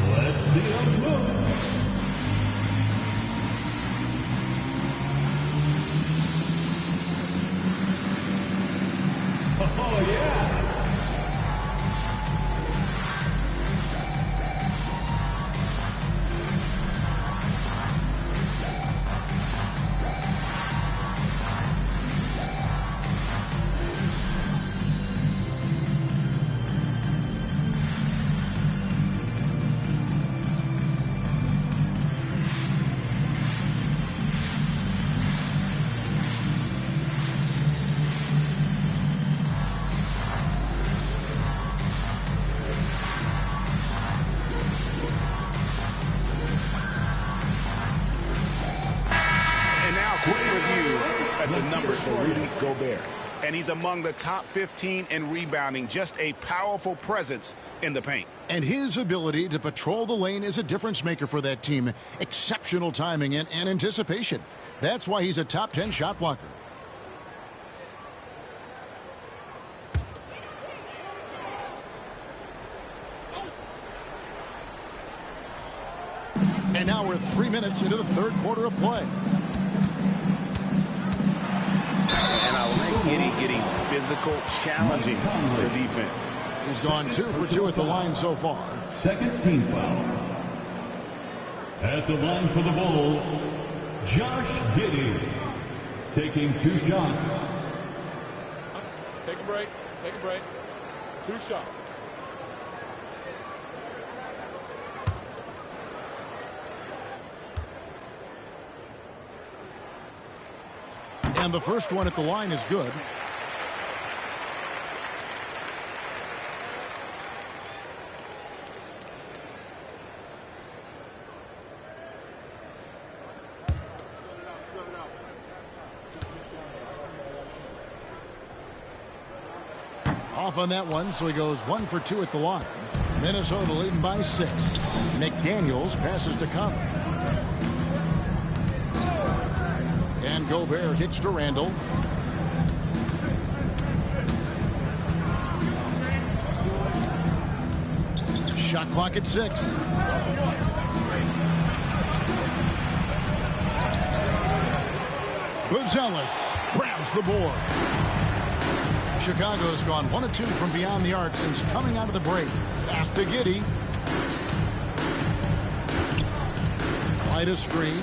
Let's see those moves. Oh, yeah. Quick review at the numbers for Rudy Gobert. And he's among the top 15 in rebounding. Just a powerful presence in the paint. And his ability to patrol the lane is a difference maker for that team. Exceptional timing and anticipation. That's why he's a top 10 shot blocker. And now we're 3 minutes into the third quarter of play. And I like Giddey getting physical, challenging the defense. He's gone 2 for 2 at the line so far. Second team foul. At the line for the Bulls, Josh Giddey. Taking 2 shots. Take a break. Take a break. 2 shots. And the first one at the line is good. Off on that one, so he goes 1 for 2 at the line. Minnesota leading by 6. McDaniels passes to Conley. And Gobert kicks to Randall. Shot clock at 6. Buzelis grabs the board. Chicago's gone 1 of 2 from beyond the arc since coming out of the break. Pass to Giddey. Quite a screen.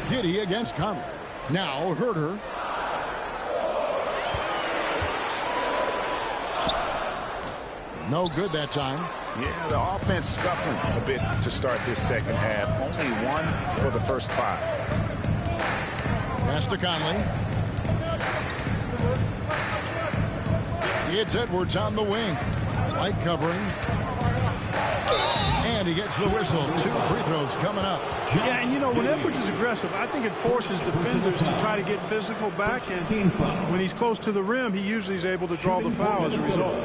Giddey against Conley. Now Herter. No good that time. Yeah, the offense scuffling a bit to start this second half. Only 1 for the first 5. Pass to Conley. It's Edwards on the wing. Light covering. And he gets the whistle. 2 free throws coming up. Yeah, and you know, when Edwards is aggressive, I think it forces defenders to try to get physical back. And when he's close to the rim, he usually is able to draw the foul as a result.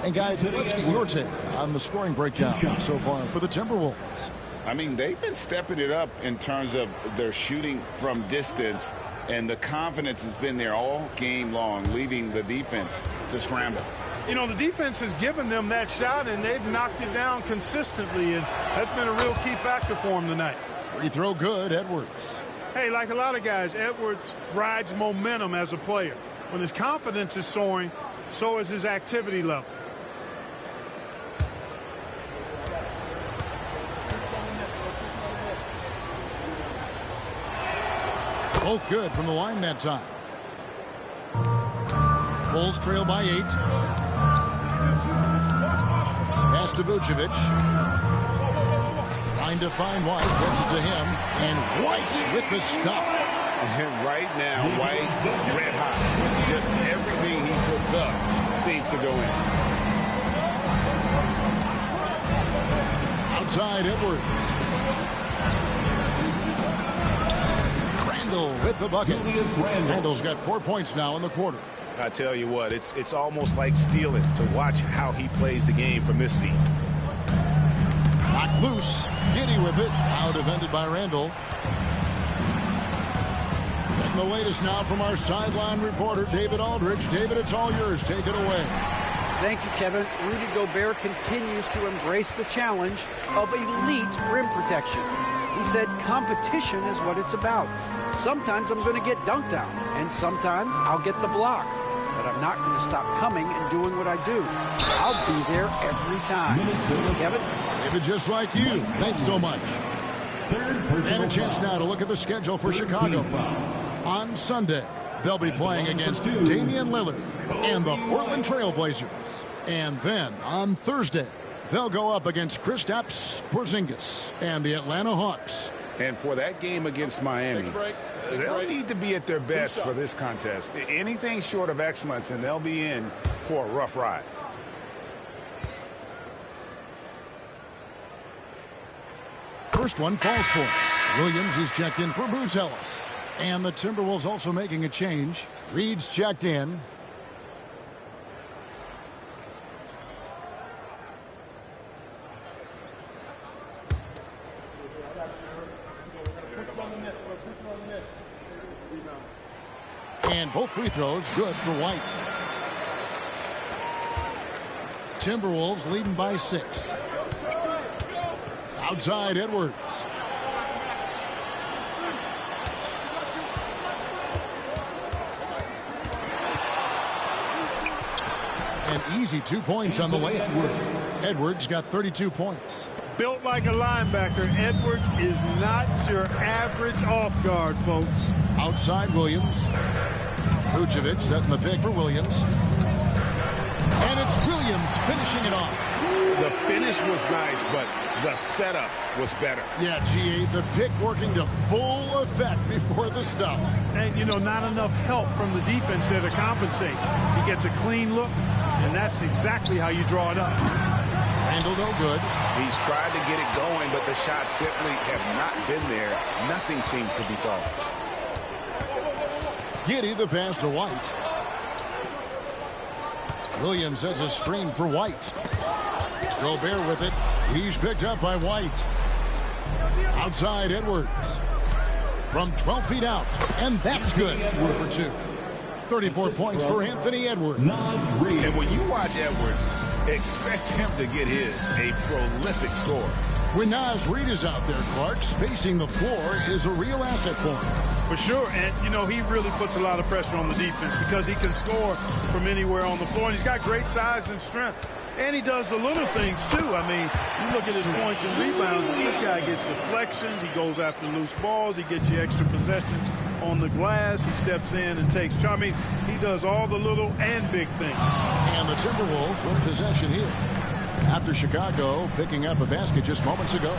And guys, let's get your take on the scoring breakdown so far for the Timberwolves. I mean, they've been stepping it up in terms of their shooting from distance, and the confidence has been there all game long, leaving the defense to scramble. You know, the defense has given them that shot, and they've knocked it down consistently, and that's been a real key factor for them tonight. Free throw good, Edwards. Hey, like a lot of guys, Edwards rides momentum as a player. When his confidence is soaring, so is his activity level. Both good from the line that time. Bulls trail by 8. Pass to Vucevic. Trying to find White. Gets it to him. And White with the stuff. And right now, White red hot. Just everything he puts up seems to go in. Outside Edwards. Randle with the bucket. Randle's got 4 points now in the quarter. I tell you what, it's almost like stealing to watch how he plays the game from this seat. Knocked loose. Giddey with it. Now defended by Randle. Getting the latest now from our sideline reporter, David Aldridge. David, it's all yours. Take it away. Thank you, Kevin. Rudy Gobert continues to embrace the challenge of elite rim protection. He said competition is what it's about. Sometimes I'm going to get dunked on, and sometimes I'll get the block. But I'm not going to stop coming and doing what I do. I'll be there every time. Kevin? David, just like you. Thanks so much. And a chance now to look at the schedule for Chicago. On Sunday, they'll be playing against Damian Lillard and the Portland Trail Blazers. And then on Thursday, they'll go up against Kristaps Porzingis and the Atlanta Hawks. And for that game against Miami, they'll need to be at their best for this contest. Anything short of excellence, and they'll be in for a rough ride. First one falls for Williams is checked in for Bruce Ellis. And the Timberwolves also making a change. Reed's checked in. And both free throws good for White. Timberwolves leading by 6. Outside Edwards. An easy 2 points on the layup. Edwards got 32 points. Built like a linebacker, Edwards is not your average off guard, folks. Outside Williams. Vucevic setting the pick for Williams. And it's Williams finishing it off. The finish was nice, but the setup was better. Yeah, G.A., the pick working to full effect before the stuff. And, you know, not enough help from the defense there to compensate. He gets a clean look, and that's exactly how you draw it up. Randle no good. He's tried to get it going, but the shots simply have not been there. Nothing seems to be falling. Giddey the pass to White. Williams sets a screen for White. Gobert with it. He's picked up by White. Outside Edwards. From 12 feet out. And that's good. For 2. 34 points for Anthony Edwards. And when you watch Edwards, expect him to get a prolific score. When Naz Reid is out there, Clark, spacing the floor is a real asset for him. For sure, and, you know, he really puts a lot of pressure on the defense because he can score from anywhere on the floor, and he's got great size and strength. And he does the little things, too. I mean, you look at his points and rebounds, this guy gets deflections, he goes after loose balls, he gets you extra possessions on the glass, he steps in and takes charge. I mean, he does all the little and big things. And the Timberwolves win possession here after Chicago picking up a basket just moments ago.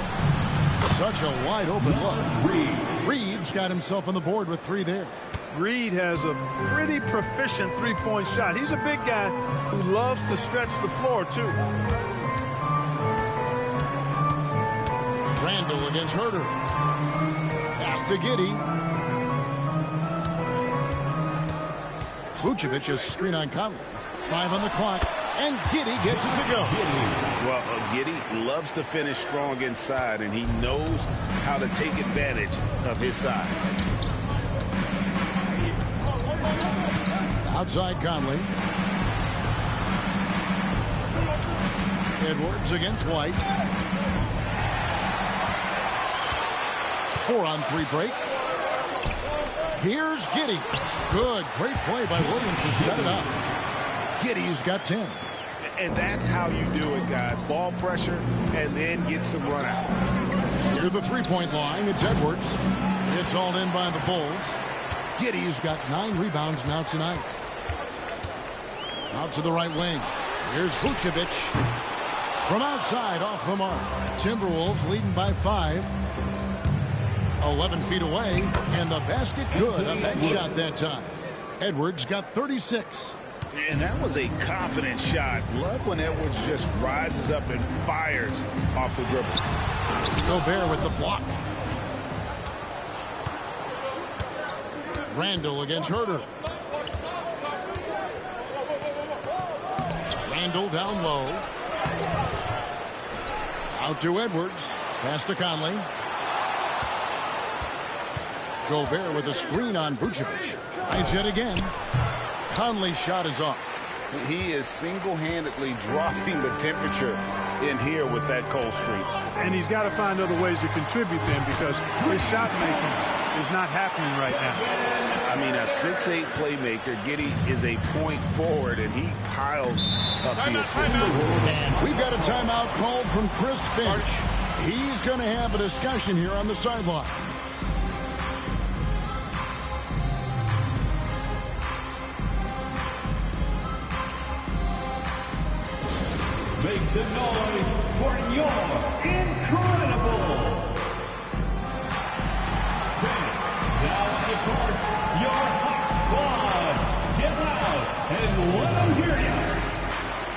Such a wide open look. Reed's got himself on the board with 3 there. Reed has a pretty proficient three-point shot. He's a big guy who loves to stretch the floor, too. Randle against Herter. Pass to Giddey. Vucevic is screen on Conley. 5 on the clock. And Giddey gets it to go. Well, Giddey loves to finish strong inside, and he knows how to take advantage of his size. Outside Conley. Edwards against White. 4-on-3 break. Here's Giddey. Good. Great play by Williams to set it up. Giddey's got 10. And that's how you do it, guys. Ball pressure and then get some run out. Near the three-point line, it's Edwards. It's all in by the Bulls. Giddey's got 9 rebounds now tonight. Out to the right wing. Here's Vucevic. From outside, off the mark. Timberwolves leading by 5. 11 feet away, and the basket good. A bank shot that time. Edwards got 36. And that was a confident shot. Love when Edwards just rises up and fires off the dribble. Gobert with the block. Randall against Herter. Randall down low. Out to Edwards. Pass to Conley. Gobert with a screen on Vucevic. Finds it again. Conley's shot is off. He is single-handedly dropping the temperature in here with that cold streak. And he's got to find other ways to contribute then, because his shot making is not happening right now. I mean, a 6'8 playmaker. Giddey is a point forward, and he piles up the assists. And we've got a timeout called from Chris Finch. He's going to have a discussion here on the sideline. Make some noise for your incredible now on the court, your hot squad. Get loud and let them hear you.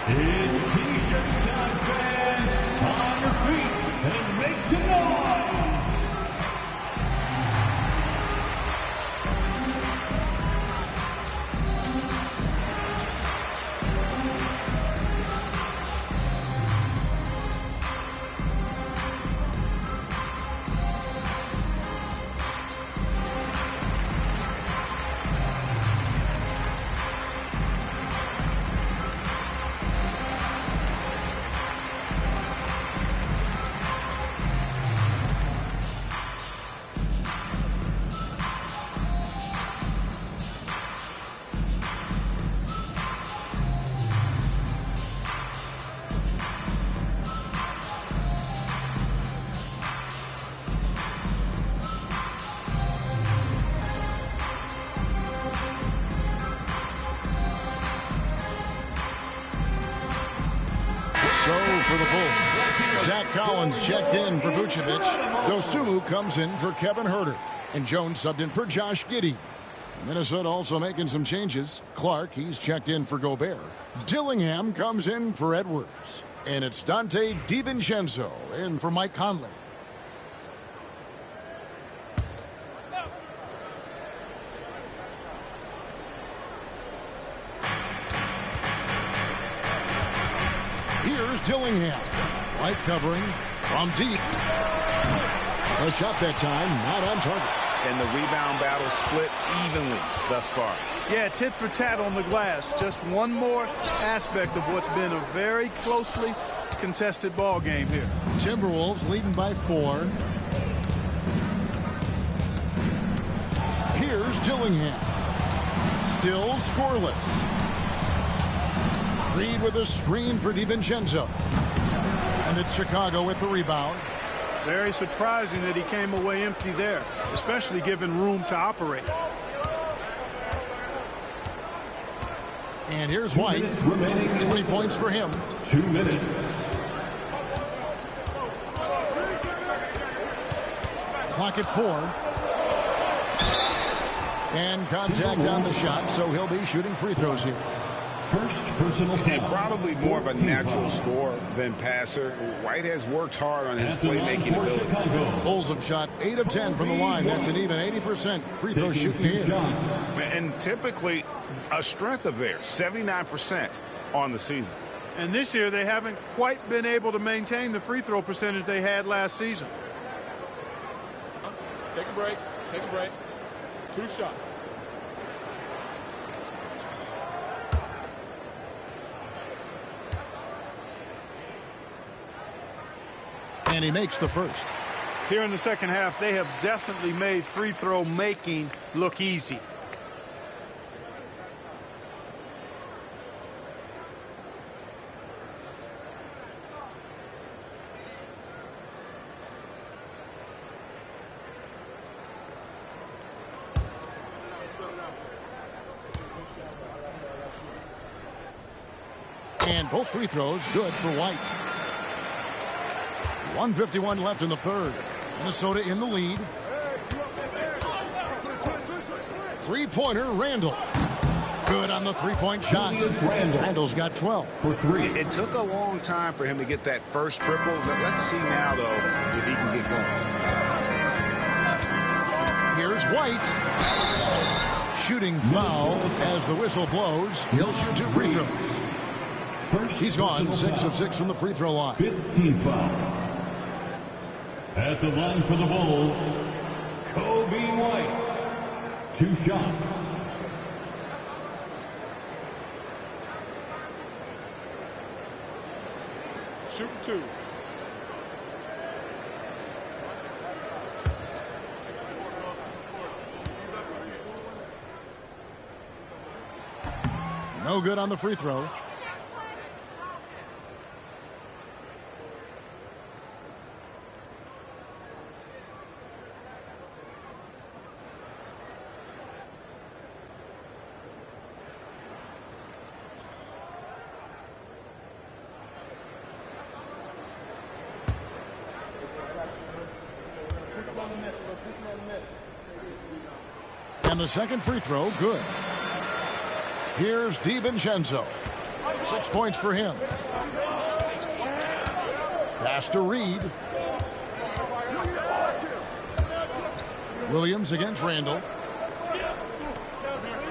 It's T-shirt time, fans. On your feet and make some noise. For the Bulls, Zach Collins checked in for Vucevic. Dosulu comes in for Kevin Herter. And Jones subbed in for Josh Giddey. Minnesota also making some changes. Clark, he's checked in for Gobert. Dillingham comes in for Edwards. And it's Dante DiVincenzo in for Mike Conley. Here's Dillingham. Right covering from deep. A shot that time, not on target. And the rebound battle split evenly thus far. Yeah, tit for tat on the glass. Just one more aspect of what's been a very closely contested ball game here. Timberwolves leading by 4. Here's Dillingham. Still scoreless. Reed with a screen for DiVincenzo. And it's Chicago with the rebound. Very surprising that he came away empty there, especially given room to operate. And here's White. 20 points for him. 2 minutes. Clock at 4. And contact on the shot, so he'll be shooting free throws here. First personal foul. And probably more of a natural scorer than passer. White has worked hard on his playmaking ability. Bulls have shot 8 of 10 from the line. That's an even 80% free throw shooting here. And typically a strength of theirs, 79% on the season. And this year they haven't quite been able to maintain the free throw percentage they had last season. Take a break. Take a break. 2 shots. And he makes the first. Here in the second half, they have definitely made free throw making look easy. And both free throws good for White. 1:51 left in the third. Minnesota in the lead. Three-pointer, Randall. Good on the three-point shot. Randall's got 12. For 3. It took a long time for him to get that first triple. Let's see now, though, if he can get going. Here's White. shooting foul as the whistle blows. He'll shoot 2 free throws. He's gone 6 of 6 from the free throw line. 15 foul. At the line for the Bulls, Kobe White. 2 shots. Shoot 2. No good on the free throw. And the second free throw, good. Here's DiVincenzo. 6 points for him. Pass to Reed. Williams against Randall.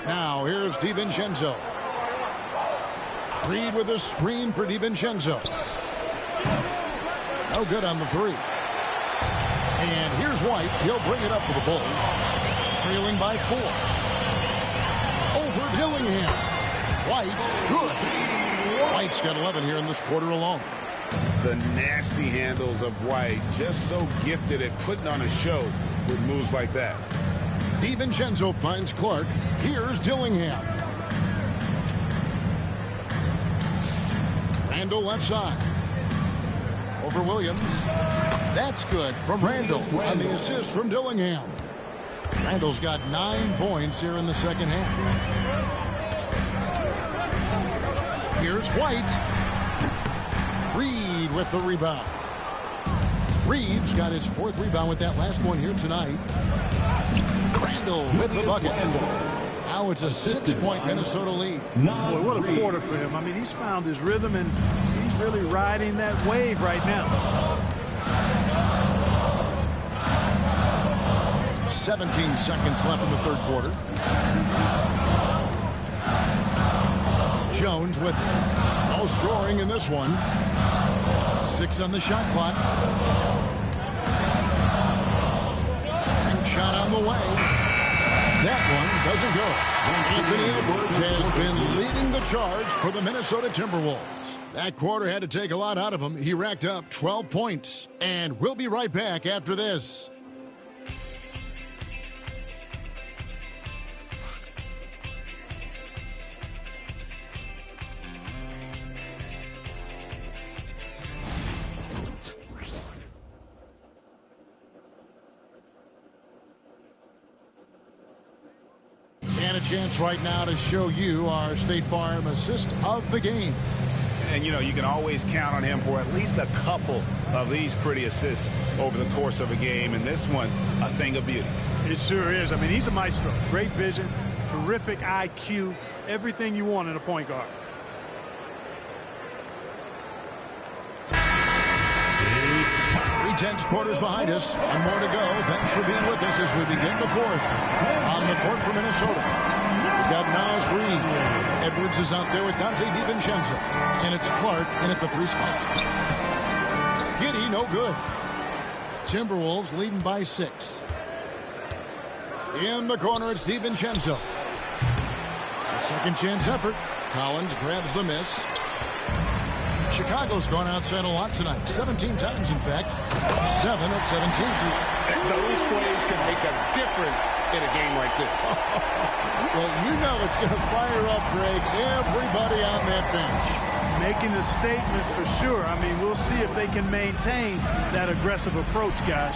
Now here's DiVincenzo. Reed with a screen for DiVincenzo. No good on the 3. And here's White. He'll bring it up for the Bulls. Trailing by 4. Over Dillingham. White, good. White's got 11 here in this quarter alone. The nasty handles of White, just so gifted at putting on a show with moves like that. DiVincenzo finds Clark. Here's Dillingham. Randall left side. Over Williams. That's good from Randall on the assist from Dillingham. Randall's got 9 points here in the second half. Here's White. Reed with the rebound. Reed's got his 4th rebound with that last one here tonight. Randall with the bucket. Now it's a 6-point Minnesota lead. Boy, what a quarter for him. I mean, he's found his rhythm, and he's really riding that wave right now. 17 seconds left in the third quarter. Jones with no scoring in this one. 6 on the shot clock. And shot on the way. That one doesn't go. Anthony Edwards has been leading the charge for the Minnesota Timberwolves. That quarter had to take a lot out of him. He racked up 12 points. And we'll be right back after this. And a chance right now to show you our State Farm assist of the game. And, you know, you can always count on him for at least a couple of these pretty assists over the course of a game. And this one, a thing of beauty. It sure is. I mean, he's a maestro. Great vision, terrific IQ, everything you want in a point guard. 3/10 quarters behind us. One more to go. Thanks for being with us as we begin the 4th. On the court for Minnesota, we've got Naz Reid. Edwards is out there with Dante DiVincenzo. And it's Clark in at the 3 spot. Giddey, no good. Timberwolves leading by 6. In the corner, it's DiVincenzo. A second chance effort. Collins grabs the miss. Chicago's gone outside a lot tonight. 17 times, in fact. 7 of 17. And those plays can make a difference in a game like this. Well, you know it's going to fire up, Greg, everybody on that bench. Making a statement for sure. I mean, we'll see if they can maintain that aggressive approach, guys.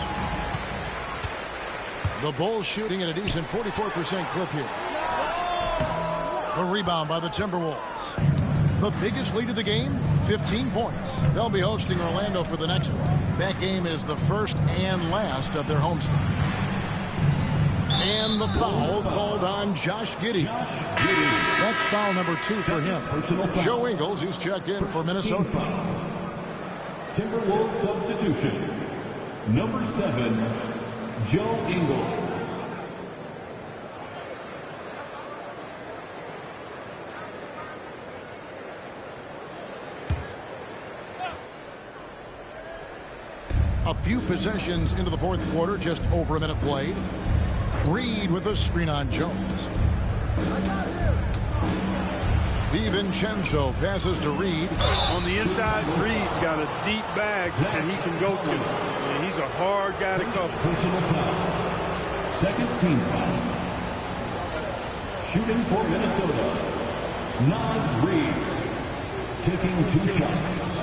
The Bulls shooting at a decent 44% clip here. A rebound by the Timberwolves. The biggest lead of the game, 15 points. They'll be hosting Orlando for the next one. That game is the first and last of their homestand. And the foul called on Josh Giddey. That's foul number 2 for him. Joe Ingles, who's checked in for Minnesota. Timberwolves substitution. Number 7, Joe Ingles. A few possessions into the fourth quarter, just over a minute played. Reed with a screen on Jones. DiVincenzo passes to Reed. On the inside, Reed's got a deep bag that he can go to. And he's a hard guy to cover. Personal foul. Second team foul. Shooting for Minnesota, Naz Reid, taking 2 shots.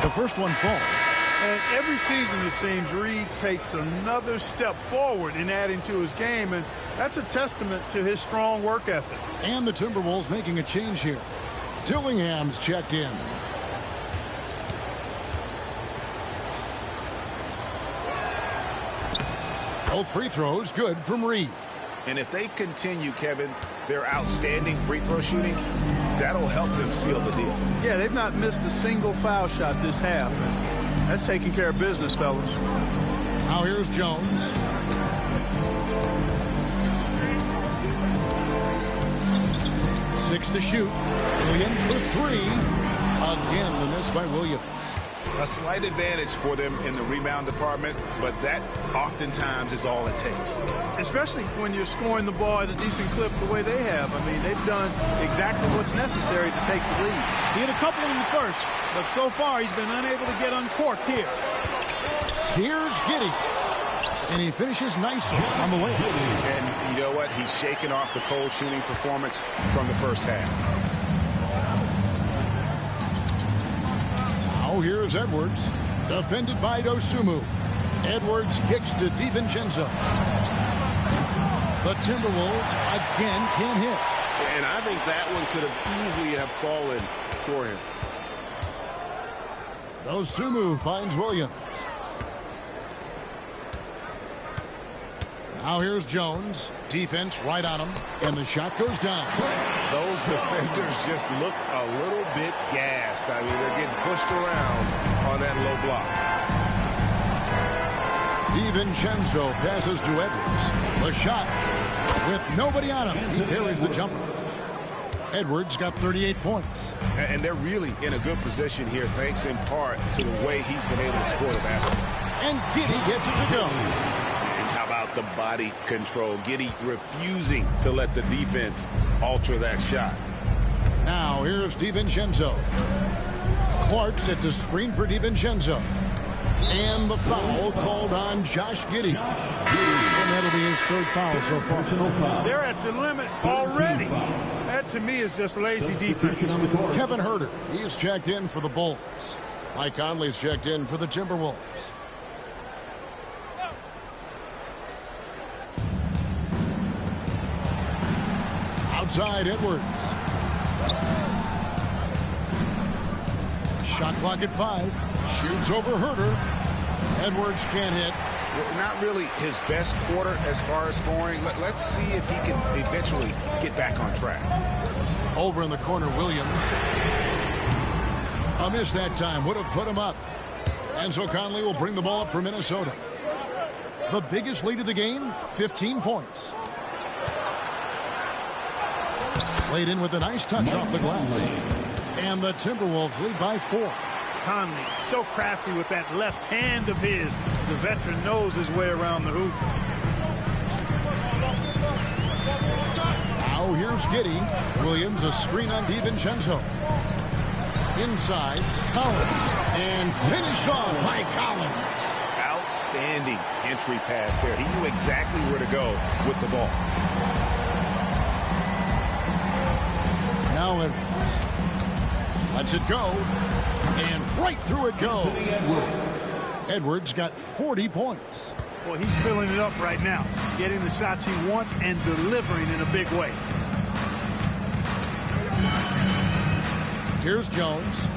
The first one falls. And every season, it seems, Reed takes another step forward in adding to his game, and that's a testament to his strong work ethic. And the Timberwolves making a change here. Dillingham's checked in. Both free throws good from Reed. And if they continue, Kevin, their outstanding free throw shooting, that'll help them seal the deal. Yeah, they've not missed a single foul shot this half. That's taking care of business, fellas. Now here's Jones. Six to shoot. Williams for 3. Again, the miss by Williams. A slight advantage for them in the rebound department, but that oftentimes is all it takes. Especially when you're scoring the ball at a decent clip the way they have. I mean, they've done exactly what's necessary to take the lead. He had a couple in the first, but so far he's been unable to get uncorked here. Here's Giddey. And he finishes nicely on the way. And you know what? He's shaking off the cold shooting performance from the first half. Now here's Edwards. Defended by Dosunmu. Edwards kicks to DiVincenzo. The Timberwolves again can't hit. And I think that one could have easily have fallen for him. Dosunmu finds Williams. Now here's Jones. Defense right on him. And the shot goes down. Those defenders just look a little bit gassed. I mean, they're getting pushed around on that low block. DiVincenzo passes to Edwards. The shot with nobody on him. He parries the jumper. Edwards got 38 points. And they're really in a good position here, thanks in part to the way he's been able to score the basketball. And Giddey gets it to go. And how about the body control? Giddey refusing to let the defense alter that shot. Now here's DiVincenzo. Clark sets a screen for DiVincenzo. And the foul called on Josh Giddey. And that'll be his third foul so far. They're at the limit already. That, to me, is just lazy defense. Kevin Huerter, he's checked in for the Bulls. Mike Conley's checked in for the Timberwolves. Outside, Edwards. Shot clock at 5. Shoots over Huerter. Edwards can't hit. Not really his best quarter as far as scoring. Let's see if he can eventually get back on track. Over in the corner, Williams. A miss that time would have put him up. And so Conley will bring the ball up for Minnesota. The biggest lead of the game, 15 points. Played in with a nice touch off the glass. And the Timberwolves lead by 4. Conley, so crafty with that left hand of his. The veteran knows his way around the hoop. Now here's Giddey. Williams a screen on DiVincenzo. Inside, Collins. And finished off by Collins. Outstanding entry pass there. He knew exactly where to go with the ball. Now Edwards lets it go. And right through it goes. Edwards got 40 points. Well, he's filling it up right now. Getting the shots he wants and delivering in a big way. Here's Jones.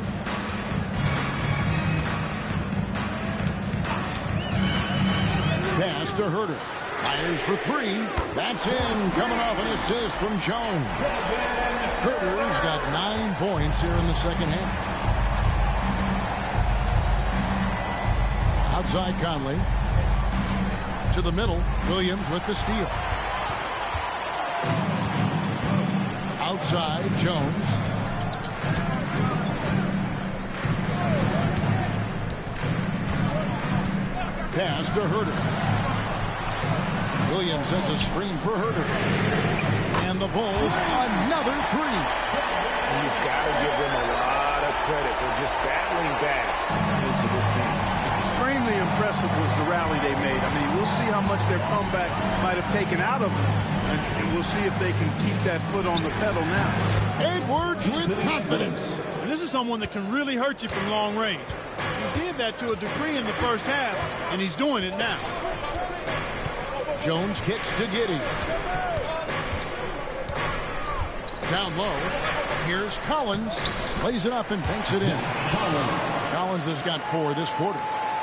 Pass to Huerter. Fires for 3. That's in. Coming off an assist from Jones. Huerter's got 9 points here in the second half. Outside Conley. To the middle, Williams with the steal. Outside, Jones. Pass to Herter. Williams sends a screen for Herter. And the Bulls, another three. You've got to give them a lot of credit for just battling back into this game. Extremely impressive was the rally they made. I mean, we'll see how much their comeback might have taken out of them. And we'll see if they can keep that foot on the pedal now. Edwards with confidence. And this is someone that can really hurt you from long range. He did that to a degree in the first half, and he's doing it now. Jones kicks to Giddey. Down low. Here's Collins. Lays it up and banks it in. Collins has got 4 this quarter.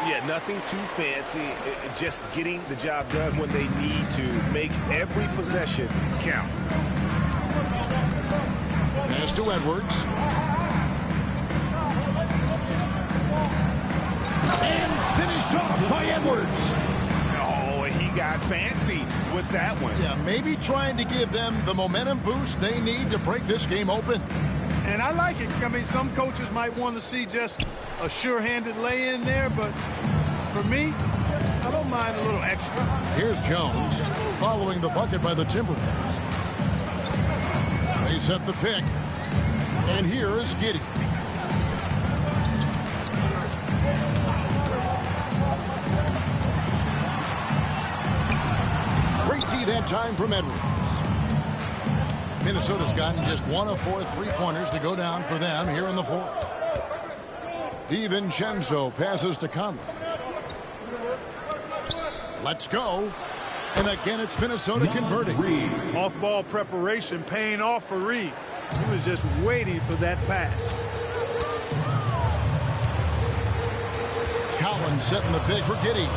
Yeah, nothing too fancy. Just getting the job done when they need to. Make every possession count. Pass to Edwards. And finished off by Edwards. Oh, he got fancy with that one. Yeah, maybe trying to give them the momentum boost they need to break this game open. And I like it. I mean, some coaches might want to see just a sure-handed lay-in there, but for me, I don't mind a little extra. Here's Jones following the bucket by the Timberwolves. They set the pick. And here is Giddey. Great D that time from Edwards. Minnesota's gotten just 1 of 4 3-pointers to go down for them here in the fourth. DiVincenzo passes to Conley. Let's go. And again, it's Minnesota converting. Off-ball preparation paying off for Reed. He was just waiting for that pass. Collins setting the pick for Giddey.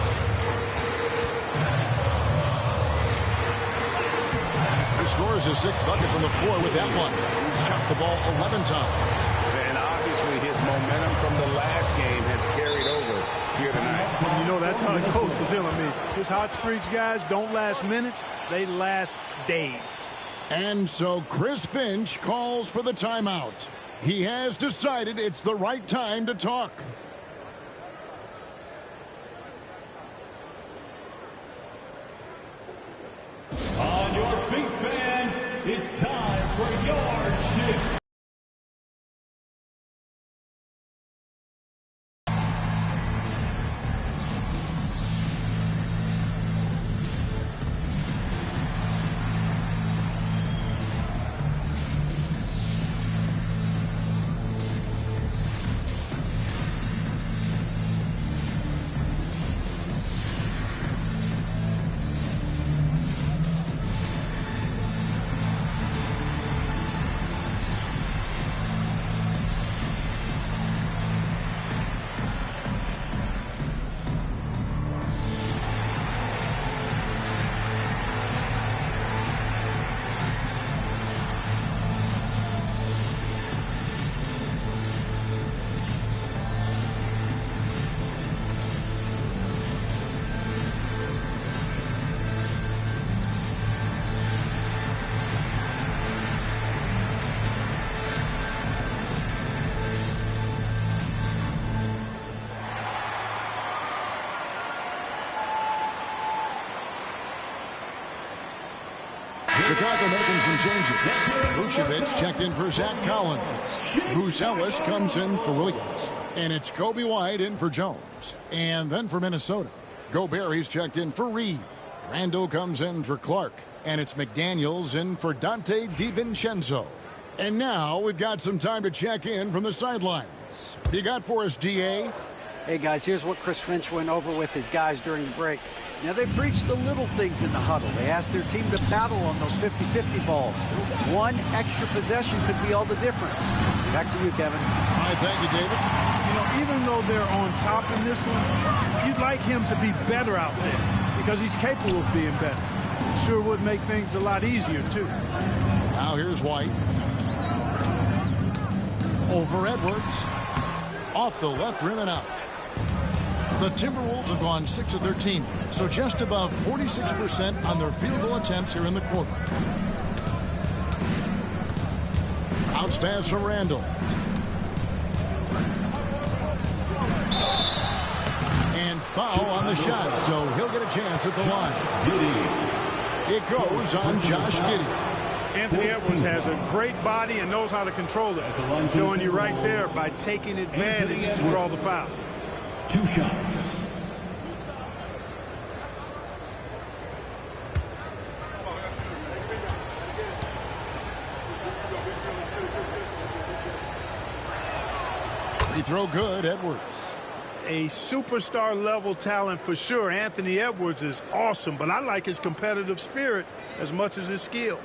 He scores his 6th bucket from the floor with that one. He's shot the ball 11 times. And obviously his momentum from the last game has carried over here tonight. And you know that's how it goes with him. I mean, his hot streaks, guys, don't last minutes. They last days. And so Chris Finch calls for the timeout. He has decided it's the right time to talk. On your feet, fans, it's time for your shift. Chicago making some changes. Vucevic checked in for Zach Collins. Bruce Ellis comes in for Williams. And it's Kobe White in for Jones. And then for Minnesota, Gobert, he's checked in for Reed. Randall comes in for Clark. And it's McDaniels in for Dante DiVincenzo. And now we've got some time to check in from the sidelines. You got for us, DA? Hey, guys, here's what Chris Finch went over with his guys during the break. Now, they preached the little things in the huddle. They asked their team to battle on those 50-50 balls. One extra possession could be all the difference. Back to you, Kevin. All right, thank you, David. You know, even though they're on top in this one, you'd like him to be better out there because he's capable of being better. Sure would make things a lot easier, too. Now here's White. Over Edwards. Off the left rim and out. The Timberwolves have gone 6 of 13, so just above 46% on their field goal attempts here in the quarter. Bounce pass from Randall. And foul on the shot, so he'll get a chance at the line. It goes on Josh Giddey. Anthony Edwards has a great body and knows how to control it. Showing you right there by taking advantage to draw the foul. 2 shots. Free throw good, Edwards. A superstar level talent for sure. Anthony Edwards is awesome, but I like his competitive spirit as much as his skills.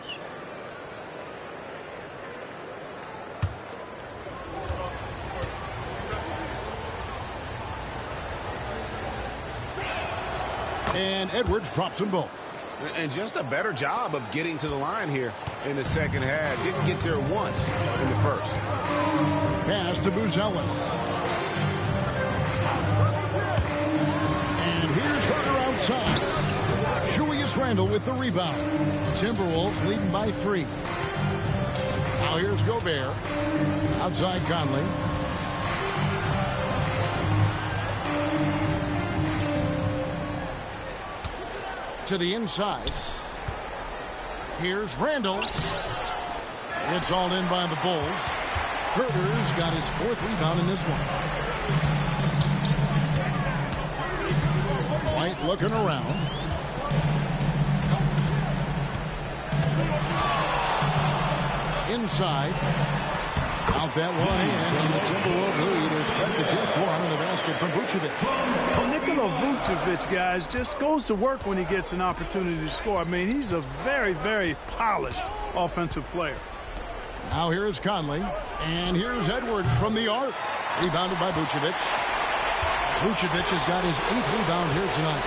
And Edwards drops them both. And just a better job of getting to the line here in the second half. Didn't get there once in the first. Pass to Buzelis. And here's Hunter outside. Julius Randle with the rebound. Timberwolves leading by 3. Now here's Gobert. Outside Conley. To the inside. Here's Randall. It's all in by the Bulls. Herter's got his 4th rebound in this one. White looking around. Inside. Out that one and the Timberwolves lead is cut to just 1 in the basket from Vucevic. Well, Nikola Vucevic, guys, just goes to work when he gets an opportunity to score. I mean, he's a very, very polished offensive player. Now here's Conley, and here's Edwards from the arc. Rebounded by Vucevic. Vucevic has got his 8th rebound here tonight.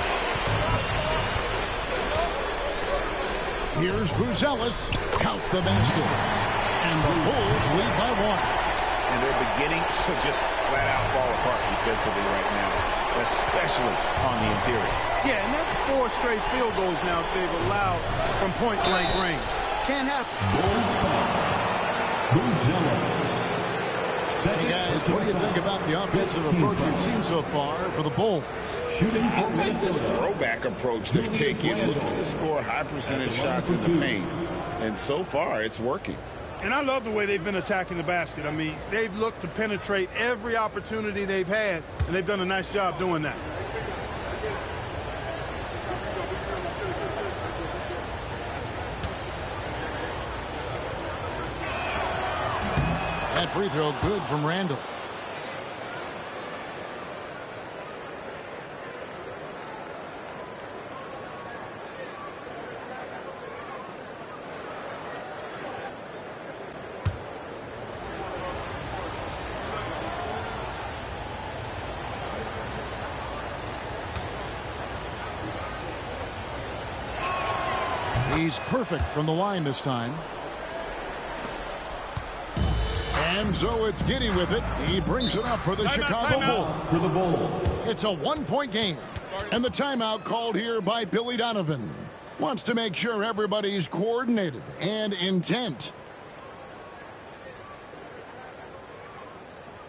Here's Buzelis. Count the basket. And the Bulls lead by 1. And they're beginning to just flat out fall apart defensively right now, especially on the interior. Yeah, and that's 4 straight field goals now they've allowed from point-blank range. Can't happen. Hey guys, what do you think about the offensive approach we've seen so far for the Bulls? I like this throwback approach they're taking, looking to score high percentage shots in the paint. And so far, it's working. And I love the way they've been attacking the basket. I mean, they've looked to penetrate every opportunity they've had, and they've done a nice job doing that. That free throw good from Randall. He's perfect from the line this time. And so it's Giddey with it. He brings it up for the Chicago Bulls. For the Bulls. It's a 1-point game. And the timeout called here by Billy Donovan. Wants to make sure everybody's coordinated and intent.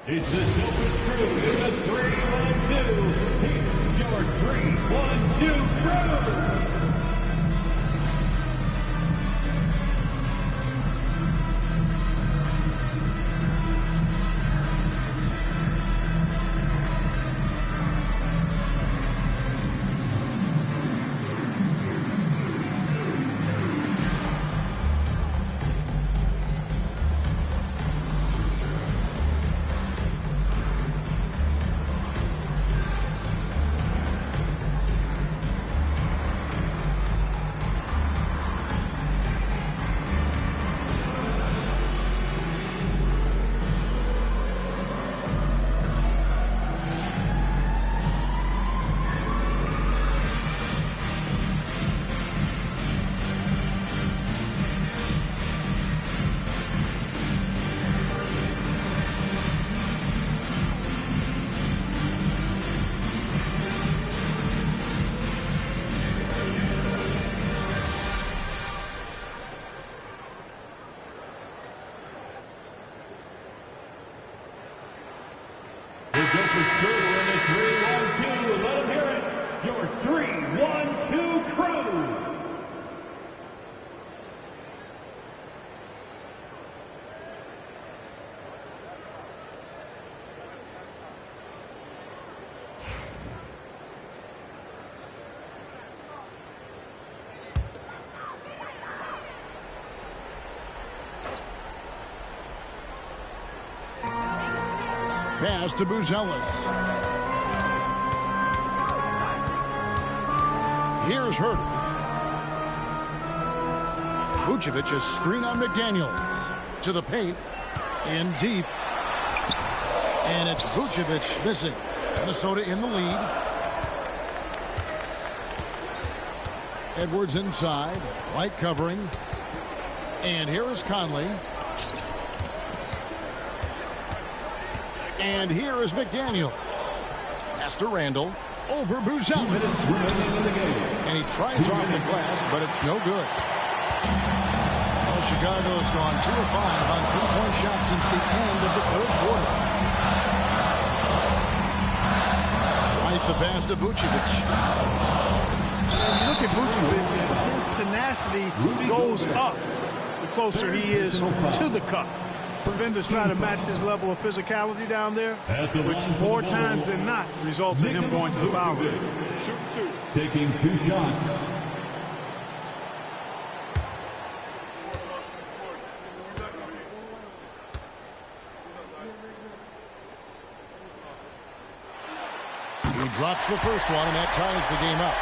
It's the Silver Crew in the 3-1-2. Here's your 3-1-2 crew. pass to Buzelis. Here's Herter. Vucevic, a screen on McDaniels. To the paint. In deep. And it's Vucevic missing. Minnesota in the lead. Edwards inside. White covering. And here is Conley. And here is McDaniels. Pass to Randall. Over Buzelis. And he tries off the glass, but it's no good. Well, Chicago's gone 2 of 5 on three-point shots since the end of the third quarter. Right, the pass to Vucevic. Look at Vucevic, and his tenacity goes up the closer he is to the cup. Defenders try to match his level of physicality down there, which more times than not results in him going to the foul line. Taking 2 shots. He drops the first one, and that ties the game up.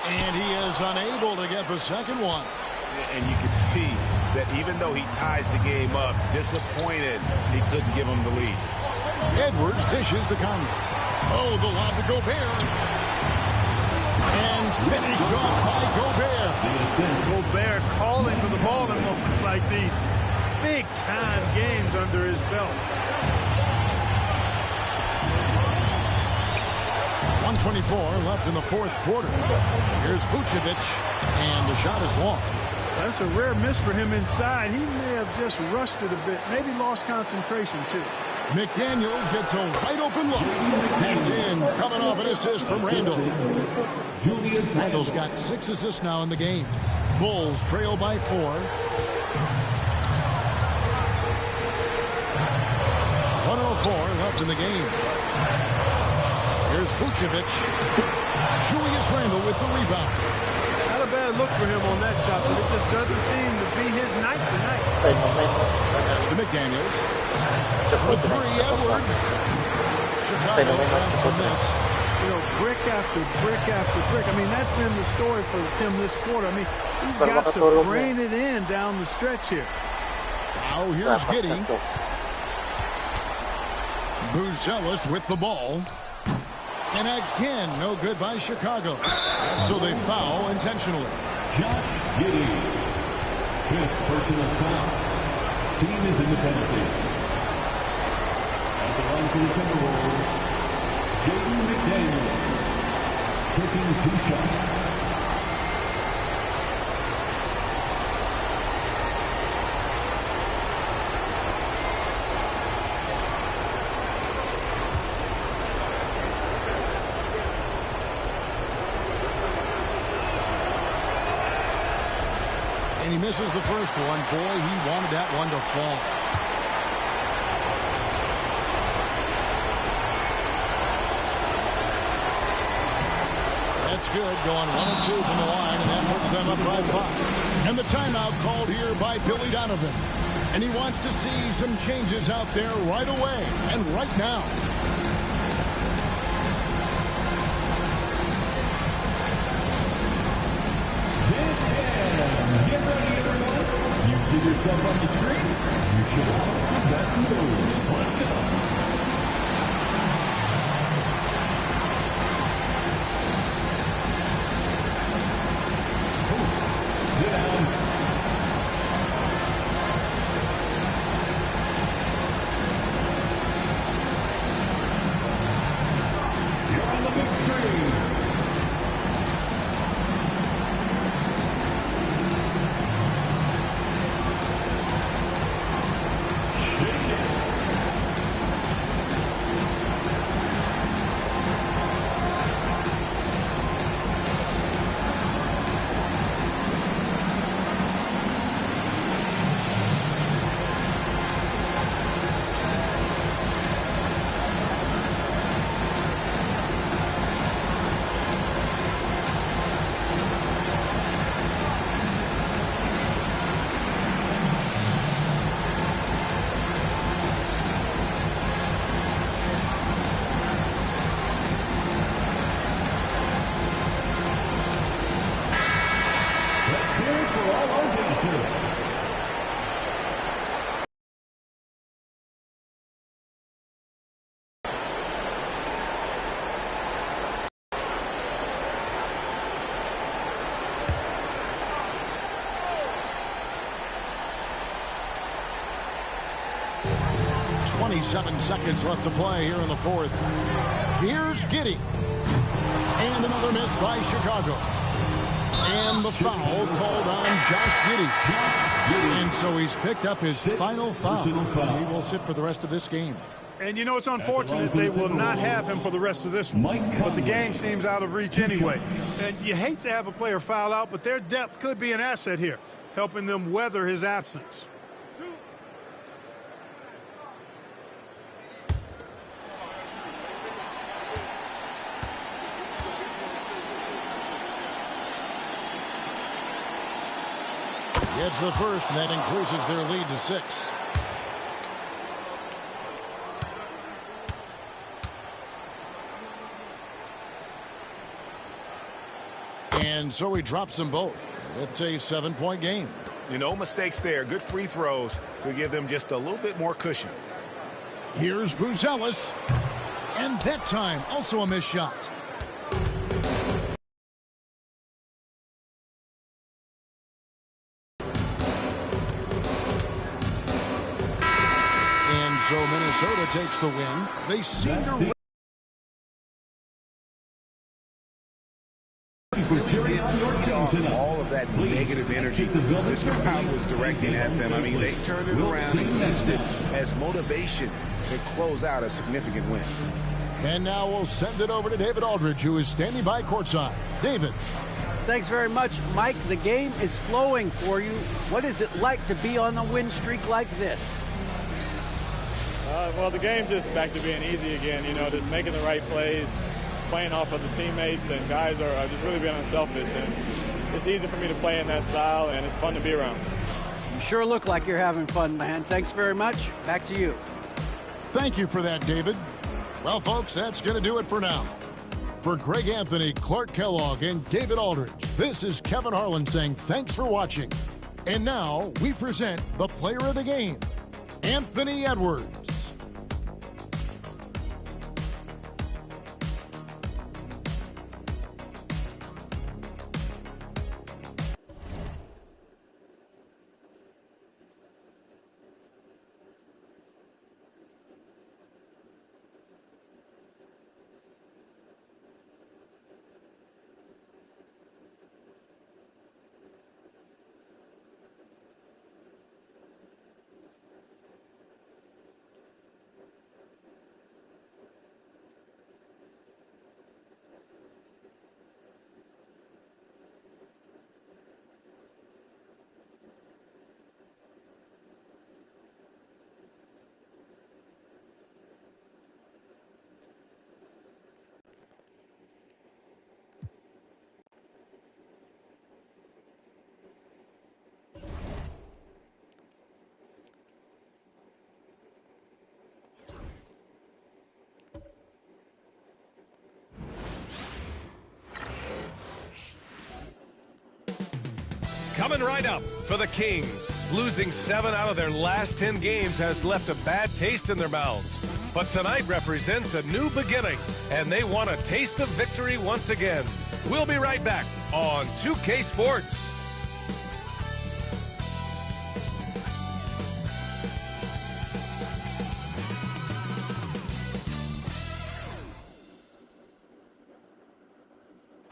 And he is unable to get the second one. And you can see that even though he ties the game up, disappointed he couldn't give him the lead. Edwards dishes to Conley. Oh, the lob to Gobert. And finished off by Gobert. Gobert calling for the ball in moments like these. Big-time games under his belt. 1:24 left in the fourth quarter. Here's Vucevic, and the shot is long. That's a rare miss for him inside. He may have just rushed it a bit, maybe lost concentration too. McDaniels gets a wide open look. That's in, coming off an assist from Randall. Randall's got 6 assists now in the game. Bulls trail by 4. 1:04 left in the game. Here's Vucevic. Julius Randle with the rebound. Not a bad look for him on that shot, but it just doesn't seem to be his night tonight. That's to McDaniels. For 3, Edwards. Chicago grabs a miss. You know, brick after brick after brick. I mean, that's been the story for him this quarter. I mean, he's got to rein it in down the stretch here. Now here's Giddey. Buzelis with the ball. And again, no good by Chicago. So they foul intentionally. Josh Giddey, 5th personal foul. Team is in the penalty. At the line for the Timberwolves, Jaden McDaniels, taking 2 shots. He misses the first one. Boy, he wanted that one to fall. That's good. Going 1 of 2 from the line, and that puts them up by 5. And the timeout called here by Billy Donovan. And he wants to see some changes out there right away and right now. Get ready, everyone. You see yourself on the screen? You should also best moves. Let's go. Sit down. You're on the big screen. 27 seconds left to play here in the fourth. Here's Giddey. And another miss by Chicago. And the foul called on Josh Giddey. And so he's picked up his final foul. He will sit for the rest of this game. And you know, it's unfortunate they will not have him for the rest of this one. But the game seems out of reach anyway. And you hate to have a player foul out, but their depth could be an asset here, helping them weather his absence. Gets the first, and that increases their lead to 6. And so he drops them both. It's a 7-point game. You know, mistakes there. Good free throws to give them just a little bit more cushion. Here's Buzelis. And that time, also a missed shot. And so Minnesota takes the win. They seem to... all of that negative energy this crowd was directing at them. I mean, they turned it around and used it as motivation to close out a significant win. And now we'll send it over to David Aldridge, who is standing by courtside. David. Thanks very much, Mike. The game is flowing for you. What is it like to be on a win streak like this? Well, the game's just back to being easy again, you know, just making the right plays, playing off of the teammates, and guys are just really being unselfish. And it's easy for me to play in that style, and it's fun to be around. You sure look like you're having fun, man. Thanks very much. Back to you. Thank you for that, David. Well, folks, that's going to do it for now. For Greg Anthony, Clark Kellogg, and David Aldridge, this is Kevin Harlan saying thanks for watching. And now we present the player of the game, Anthony Edwards. Coming right up for the Kings. Losing 7 out of their last 10 games has left a bad taste in their mouths. But tonight represents a new beginning, and they want a taste of victory once again. We'll be right back on 2K Sports.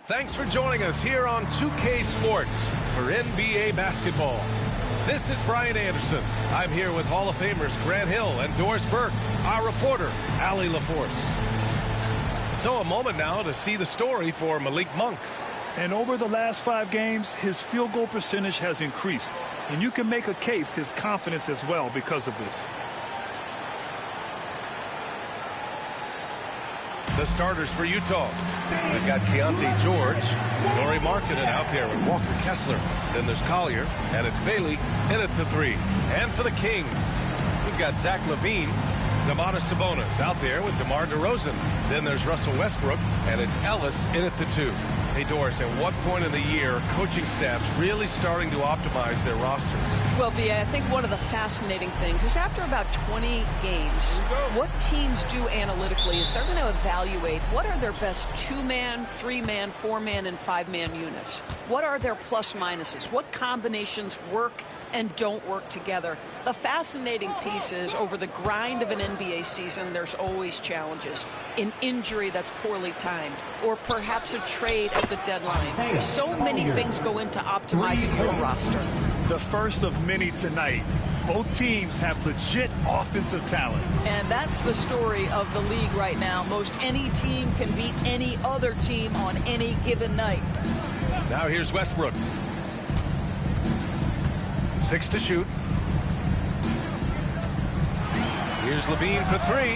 Thanks for joining us here on 2K Sports for NBA basketball. This is Brian Anderson. I'm here with Hall of Famers Grant Hill and Doris Burke, our reporter, Allie LaForce. So a moment now to see the story for Malik Monk. And over the last 5 games, his field goal percentage has increased. And you can make a case his confidence as well because of this. The starters for Utah. We've got Keontae George, Lauri Markkanen out there with Walker Kessler. Then there's Collier, and it's Bailey in at the 3. And for the Kings, we've got Zach LaVine, Domantas Sabonis out there with DeMar DeRozan. Then there's Russell Westbrook, and it's Ellis in at the 2. Hey, Doris, at what point in the year coaching staffs really starting to optimize their rosters? Well, I think one of the fascinating things is after about 20 games, what teams do analytically is they're going to evaluate what are their best 2-man, 3-man, 4-man, and 5-man units. What are their plus minuses? What combinations work and don't work together. The fascinating piece is over the grind of an NBA season, there's always challenges. An injury that's poorly timed, or perhaps a trade at the deadline. So many things go into optimizing your roster. The first of many tonight. Both teams have legit offensive talent. And that's the story of the league right now. Most any team can beat any other team on any given night. Now here's Westbrook. 6 to shoot. Here's Levine for 3.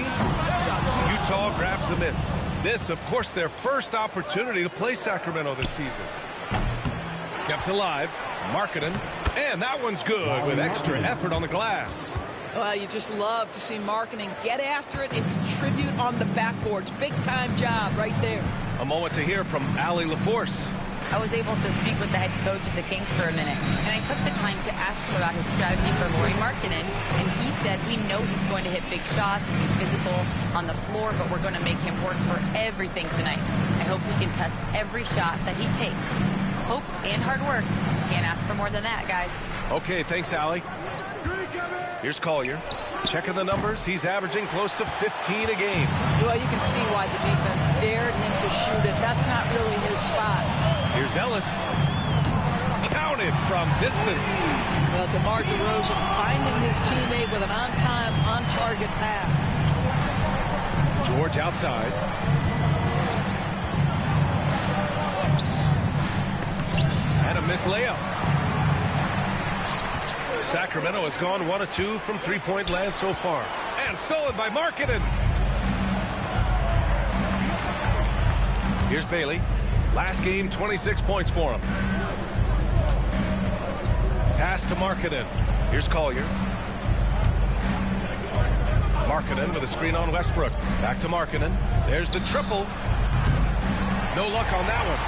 Utah grabs the miss. This, of course, their first opportunity to play Sacramento this season. Kept alive. Markkanen. And that one's good with extra effort on the glass. Well, you just love to see Markkanen get after it and contribute on the backboards. Big-time job right there. A moment to hear from Allie LaForce. I was able to speak with the head coach of the Kings for a minute, and I took the time to ask him about his strategy for Lauri Markkanen, and he said, we know he's going to hit big shots and be physical on the floor, but we're going to make him work for everything tonight. I hope he can test every shot that he takes. Hope and hard work. Can't ask for more than that, guys. Okay, thanks, Allie. Here's Collier. Checking the numbers. He's averaging close to 15 a game. Well, you can see why the defense dared him to shoot it. That's not really his spot. Here's Ellis. Counted from distance. Well, DeMar DeRozan finding his teammate with an on-time, on-target pass. George outside. And a missed layup. Sacramento has gone 1 of 2 from three-point land so far. And stolen by Markkanen. Here's Bailey. Last game, 26 points for him. Pass to Markkanen. Here's Collier. Markkanen with a screen on Westbrook. Back to Markkanen. There's the triple. No luck on that one.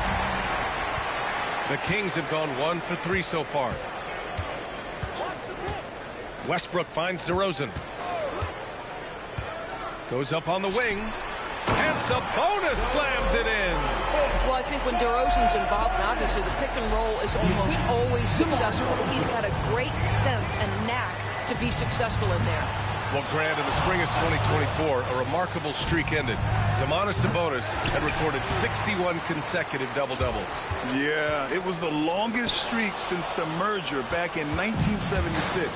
The Kings have gone 1 for 3 so far. Westbrook finds DeRozan. Goes up on the wing. And Sabonis slams it in. Well, I think when DeRozan's involved, and obviously the pick and roll is almost always successful. He's got a great sense and knack to be successful in there. Well, Grant, in the spring of 2024, a remarkable streak ended. Domantas Sabonis had recorded 61 consecutive double-doubles. Yeah, it was the longest streak since the merger back in 1976.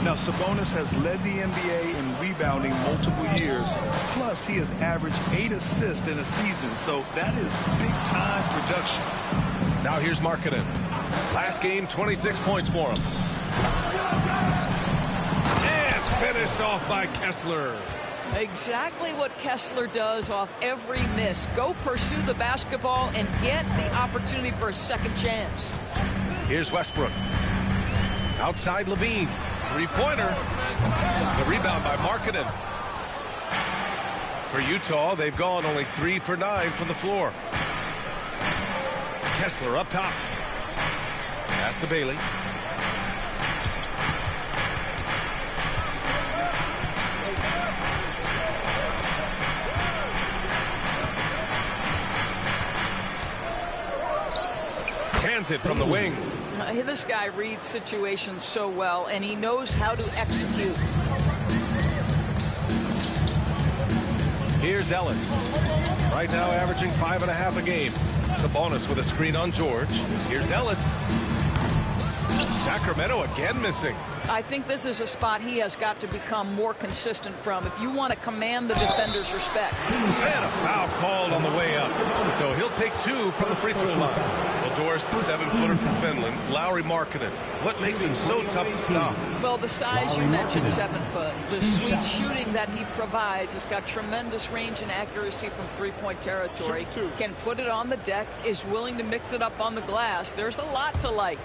Now, Sabonis has led the NBA in rebounding multiple years. Plus, he has averaged 8 assists in a season, so that is big-time production. Now here's Markkanen. Last game, 26 points for him. Finished off by Kessler. Exactly what Kessler does off every miss. Go pursue the basketball and get the opportunity for a second chance. Here's Westbrook. Outside Levine. Three-pointer. The rebound by Markkanen. For Utah, they've gone only 3 for 9 from the floor. Kessler up top. Pass to Bailey. Hands it from the wing. This guy reads situations so well, and he knows how to execute. Here's Ellis. Right now averaging 5.5 a game. Sabonis with a screen on George. Here's Ellis. Sacramento again missing. I think this is a spot he has got to become more consistent from if you want to command the defender's respect. And a foul called on the way up. So he'll take 2 from the free throw line. Well, Doris, the 7-footer from Finland, Lauri Markkanen. What makes him so tough to stop? Well, the size you mentioned, 7 foot. The sweet shooting that he provides has got tremendous range and accuracy from three-point territory. Can put it on the deck, is willing to mix it up on the glass. There's a lot to like.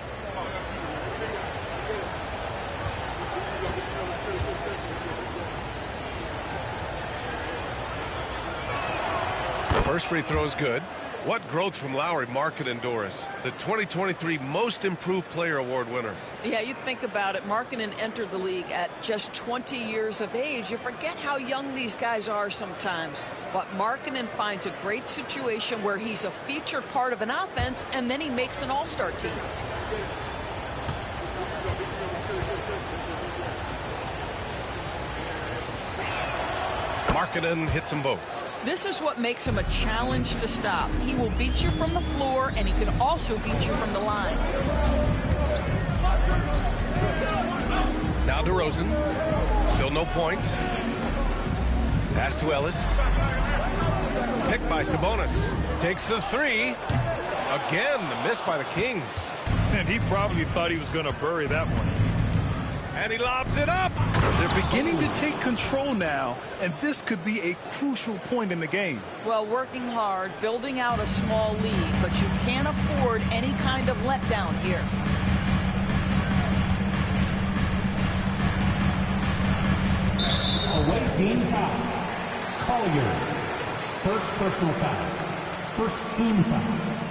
First free throw is good. What growth from Lauri Markkanen, Doris, the 2023 Most Improved Player Award winner. Yeah, you think about it. Markkanen entered the league at just 20 years of age. You forget how young these guys are sometimes. But Markkanen finds a great situation where he's a featured part of an offense, and then he makes an all-star team. Markkanen hits them both. This is what makes him a challenge to stop. He will beat you from the floor, and he can also beat you from the line. Now DeRozan. Still no points. Pass to Ellis. Picked by Sabonis. Takes the three. Again, the miss by the Kings. And he probably thought he was going to bury that one. And he lobs it up. They're beginning to take control now, and this could be a crucial point in the game. Well, working hard, building out a small lead, but you can't afford any kind of letdown here. Away team foul. Collier. First personal foul. First team foul.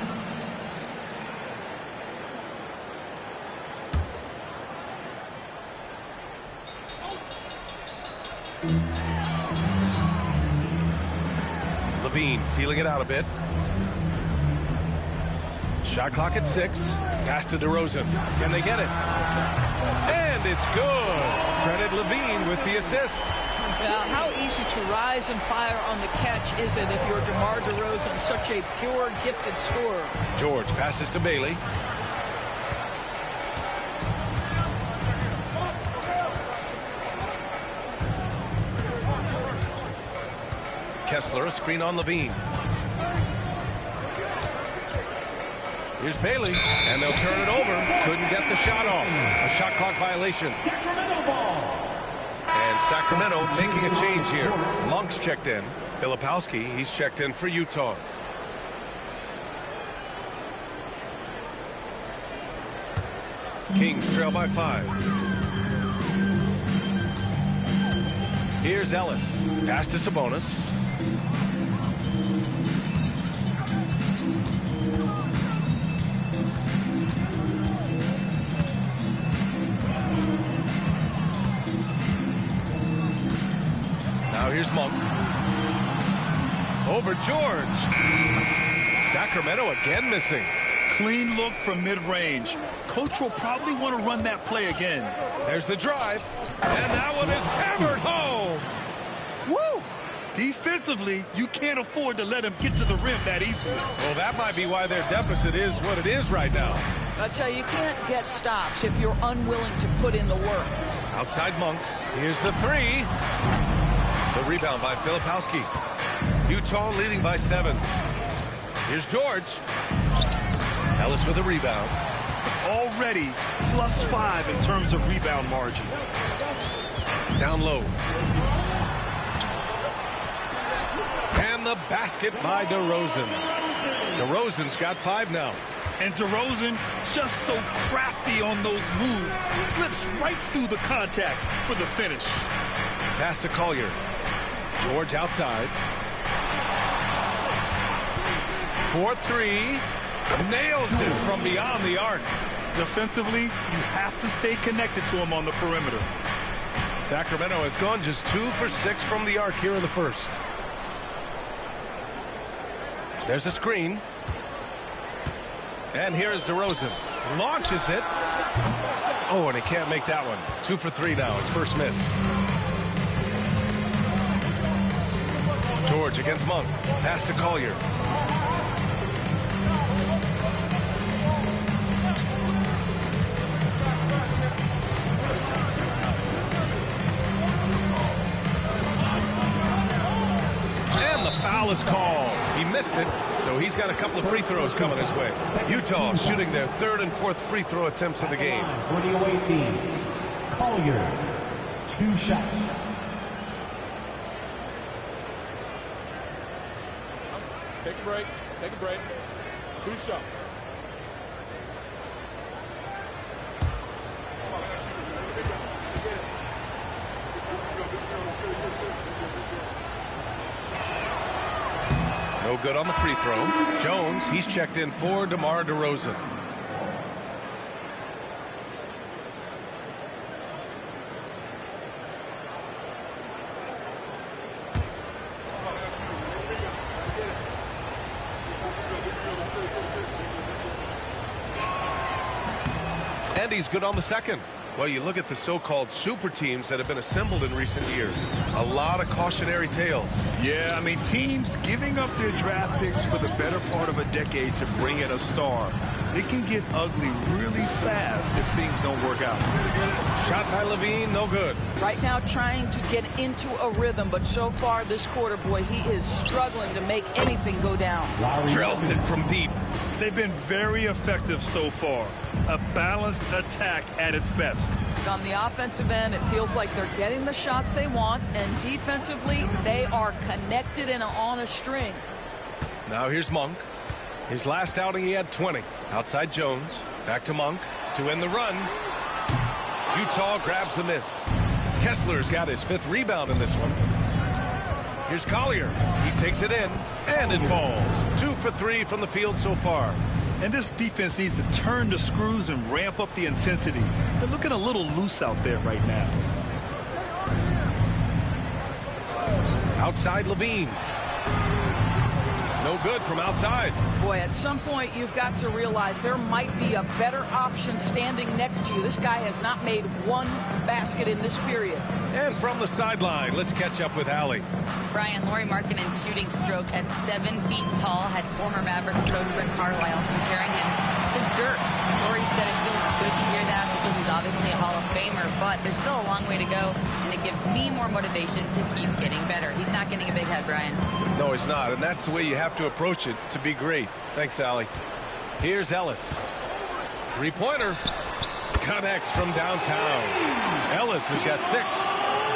Levine feeling it out a bit. Shot clock at 6. Pass to DeRozan. Can they get it? And it's good. Credit Levine with the assist. Now, how easy to rise and fire on the catch is it if you're DeMar DeRozan, such a pure, gifted scorer? George passes to Bailey. Kessler, a screen on Levine. Here's Bailey, and they'll turn it over. Couldn't get the shot off. A shot clock violation. Sacramento ball. And Sacramento making a change here. Monk's checked in. Filipowski, he's checked in for Utah. Kings trail by 5. Here's Ellis. Pass to Sabonis. Now here's Monk. Over George. Sacramento again missing. Clean look from mid-range. Coach will probably want to run that play again. There's the drive. And that one is hammered home. Woo! Defensively, you can't afford to let him get to the rim that easily. Well, that might be why their deficit is what it is right now. I tell you can't get stops if you're unwilling to put in the work. Outside Monk. Here's the three. The rebound by Filipowski. Utah leading by 7. Here's George. Ellis with a rebound. Already +5 in terms of rebound margin. Down low. And the basket by DeRozan. DeRozan's got 5 now. And DeRozan, just so crafty on those moves, slips right through the contact for the finish. Pass to Collier. George outside. 4-3. Nails it from beyond the arc. Defensively, you have to stay connected to him on the perimeter. Sacramento has gone just 2 for 6 from the arc here in the first. There's a screen. And here is DeRozan. Launches it. Oh, and he can't make that one. 2 for 3 now. His first miss. George against Monk. Pass to Collier. And the foul is called. He missed it, so he's got a couple of free throws coming his way. Utah shooting their 3rd and 4th free throw attempts of the game. For the away team, Collier, 2 shots. Take a break. Take a break. 2 shots. No good on the free throw. Jones, he's checked in for DeMar DeRozan. And he's good on the second. Well, you look at the so-called super teams that have been assembled in recent years. A lot of cautionary tales. Yeah, I mean, teams giving up their draft picks for the better part of a decade to bring in a star. It can get ugly really fast if things don't work out. Shot by Levine, no good. Right now trying to get into a rhythm, but so far this quarter, boy, he is struggling to make anything go down. Drills it from deep. They've been very effective so far. A balanced attack at its best. On the offensive end, it feels like they're getting the shots they want, and defensively, they are connected and on a string. Now here's Monk. His last outing, he had 20. Outside Jones. Back to Monk to end the run. Utah grabs the miss. Kessler's got his 5th rebound in this one. Here's Collier. He takes it in, and it falls. 2 for 3 from the field so far. And this defense needs to turn the screws and ramp up the intensity. They're looking a little loose out there right now. Outside Levine. No good from outside. Boy, at some point you've got to realize there might be a better option standing next to you. This guy has not made one basket in this period. And from the sideline, let's catch up with Allie. Brian, Lauri Markkanen's shooting stroke at 7 feet tall had former Mavericks coach Rick Carlisle comparing him to dirt. Lauri said it feels good to hear that because he's obviously a Hall of Famer, but there's still a long way to go, and it gives me more motivation to keep getting better. He's not getting a big head, Brian. No, he's not, and that's the way you have to approach it to be great. Thanks, Allie. Here's Ellis. Three-pointer. Connects from downtown. Ellis has got 6.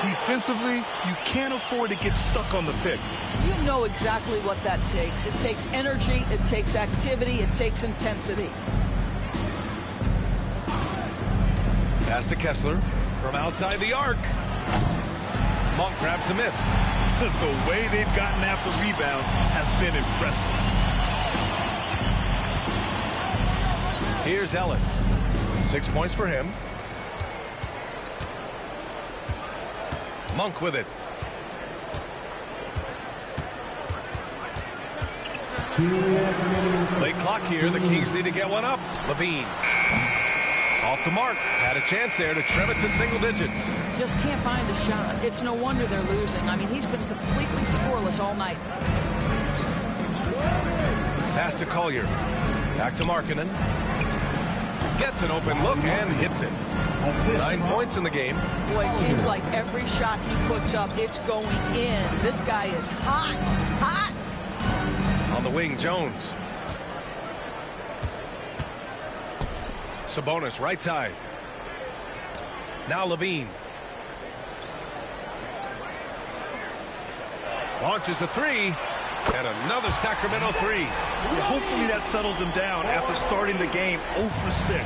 Defensively, you can't afford to get stuck on the pick. You know exactly what that takes. It takes energy, it takes activity, it takes intensity. Pass to Kessler from outside the arc. Monk grabs the miss. The way they've gotten after rebounds has been impressive. Here's Ellis. 6 points for him. Monk with it. Late clock here. The Kings need to get one up. Levine. Off the mark. Had a chance there to trim it to single digits. Just can't find a shot. It's no wonder they're losing. I mean, he's been completely scoreless all night. Pass to Collier. Back to Markkanen. Gets an open look and hits it. 9 points in the game. Boy, it seems like every shot he puts up, it's going in. This guy is hot, hot. On the wing, Jones. Sabonis, right side. Now Levine. Launches a 3. And another Sacramento 3. Hopefully that settles him down after starting the game 0 for 6.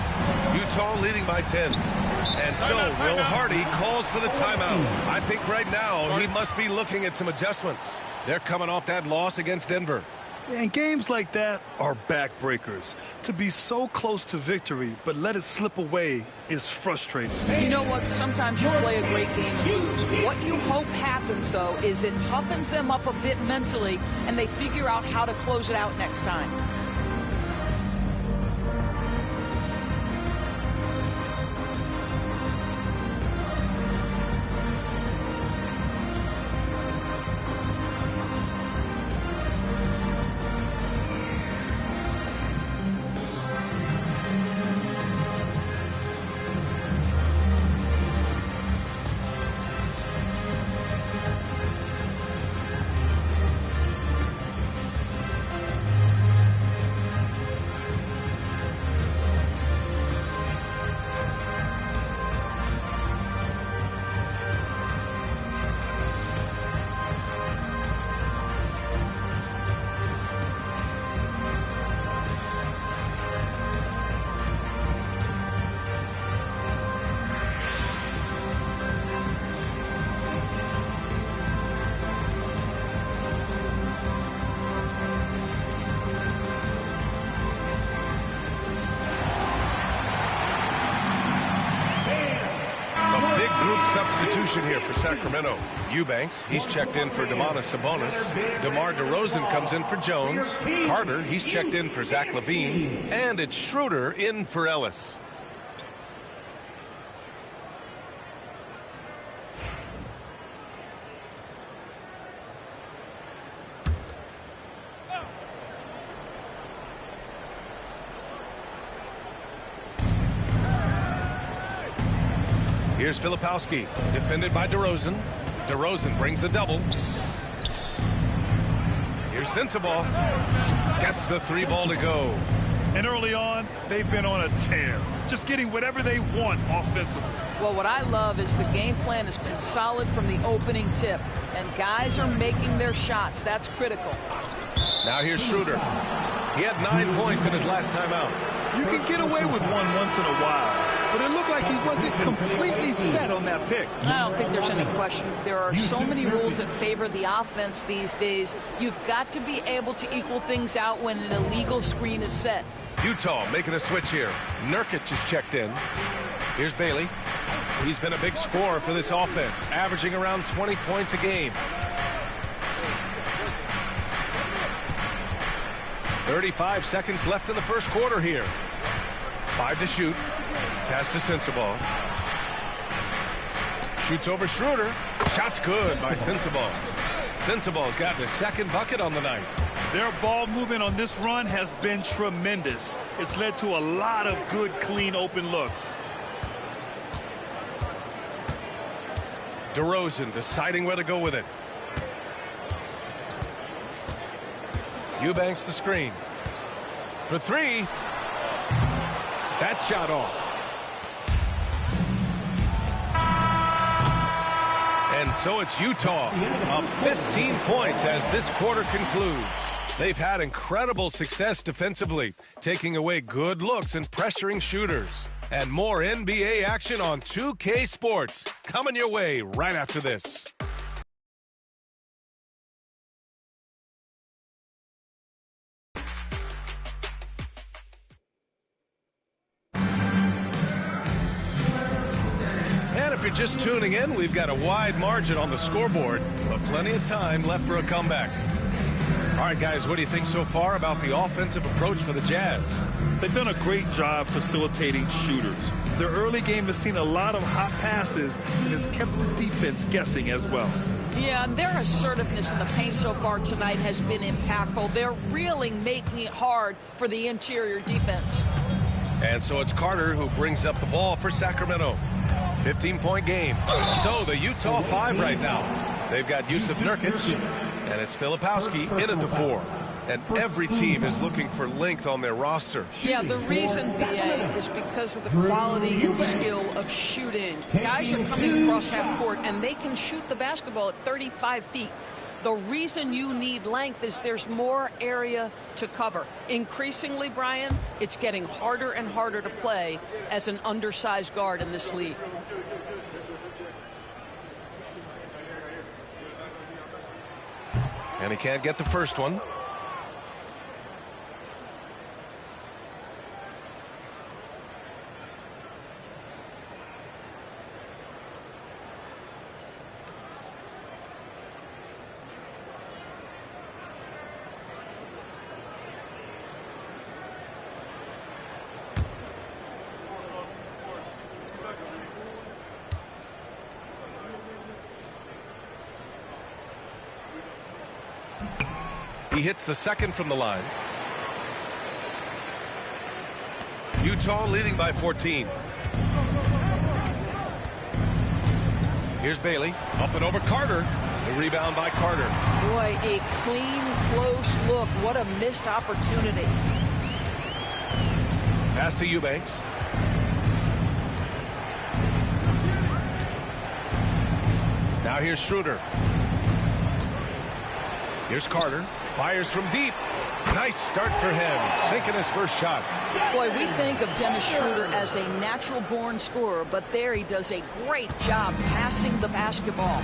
Utah leading by 10. And so Will Hardy calls for the timeout. I think right now he must be looking at some adjustments. They're coming off that loss against Denver. And games like that are backbreakers. To be so close to victory, but let it slip away is frustrating. You know what? Sometimes you play a great game and lose. What you hope happens, though, is it toughens them up a bit mentally, and they figure out how to close it out next time. Substitution here for Sacramento. Eubanks, he's checked in for Domantas Sabonis. DeMar DeRozan comes in for Jones. Carter, he's checked in for Zach LaVine. And it's Schroeder in for Ellis. Here's Filipowski, defended by DeRozan. DeRozan brings the double. Here's Sensabaugh. Gets the 3 ball to go. And early on, they've been on a tear. Just getting whatever they want offensively. Well, what I love is the game plan has been solid from the opening tip. And guys are making their shots. That's critical. Now here's Schroeder. He had 9 points in his last time out. You can get away with one once in a while, but it looked like he wasn't completely set on that pick. I don't think there's any question. There are so many rules that favor the offense these days. You've got to be able to equal things out when an illegal screen is set. Utah making a switch here. Nurkic is checked in. Here's Bailey. He's been a big scorer for this offense, averaging around 20 points a game. 35 seconds left in the first quarter here. 5 to shoot. Pass to Sensabaugh. Shoots over Schroeder. Shot's good by Sensabaugh. Sensabaugh's gotten his second bucket on the night. Their ball movement on this run has been tremendous. It's led to a lot of good, clean, open looks. DeRozan deciding where to go with it. Eubanks the screen. For 3. That shot off. And so it's Utah up 15 points as this quarter concludes. They've had incredible success defensively, taking away good looks and pressuring shooters. And more NBA action on 2K Sports coming your way right after this. And if you're just tuning in, we've got a wide margin on the scoreboard, but plenty of time left for a comeback. All right, guys, what do you think so far about the offensive approach for the Jazz? They've done a great job facilitating shooters. Their early game has seen a lot of hot passes and has kept the defense guessing as well. Yeah, and their assertiveness in the paint so far tonight has been impactful. They're really making it hard for the interior defense. And so it's Carter who brings up the ball for Sacramento. 15-point game. So the Utah 5 right now. They've got Jusuf Nurkic, and it's Filipowski in at the 4. And every team is looking for length on their roster. Yeah, the reason, BA, is because of the quality and skill of shooting. Guys are coming across half court, and they can shoot the basketball at 35 feet. The reason you need length is there's more area to cover. Increasingly, Brian, it's getting harder and harder to play as an undersized guard in this league. And he can't get the first one. He hits the second from the line. Utah leading by 14. Here's Bailey. Up and over Carter. The rebound by Carter. Boy, a clean, close look. What a missed opportunity. Pass to Eubanks. Now here's Schroeder. Here's Carter. Fires from deep. Nice start for him. Sinking his first shot. Boy, we think of Dennis Schroeder as a natural-born scorer, but there he does a great job passing the basketball.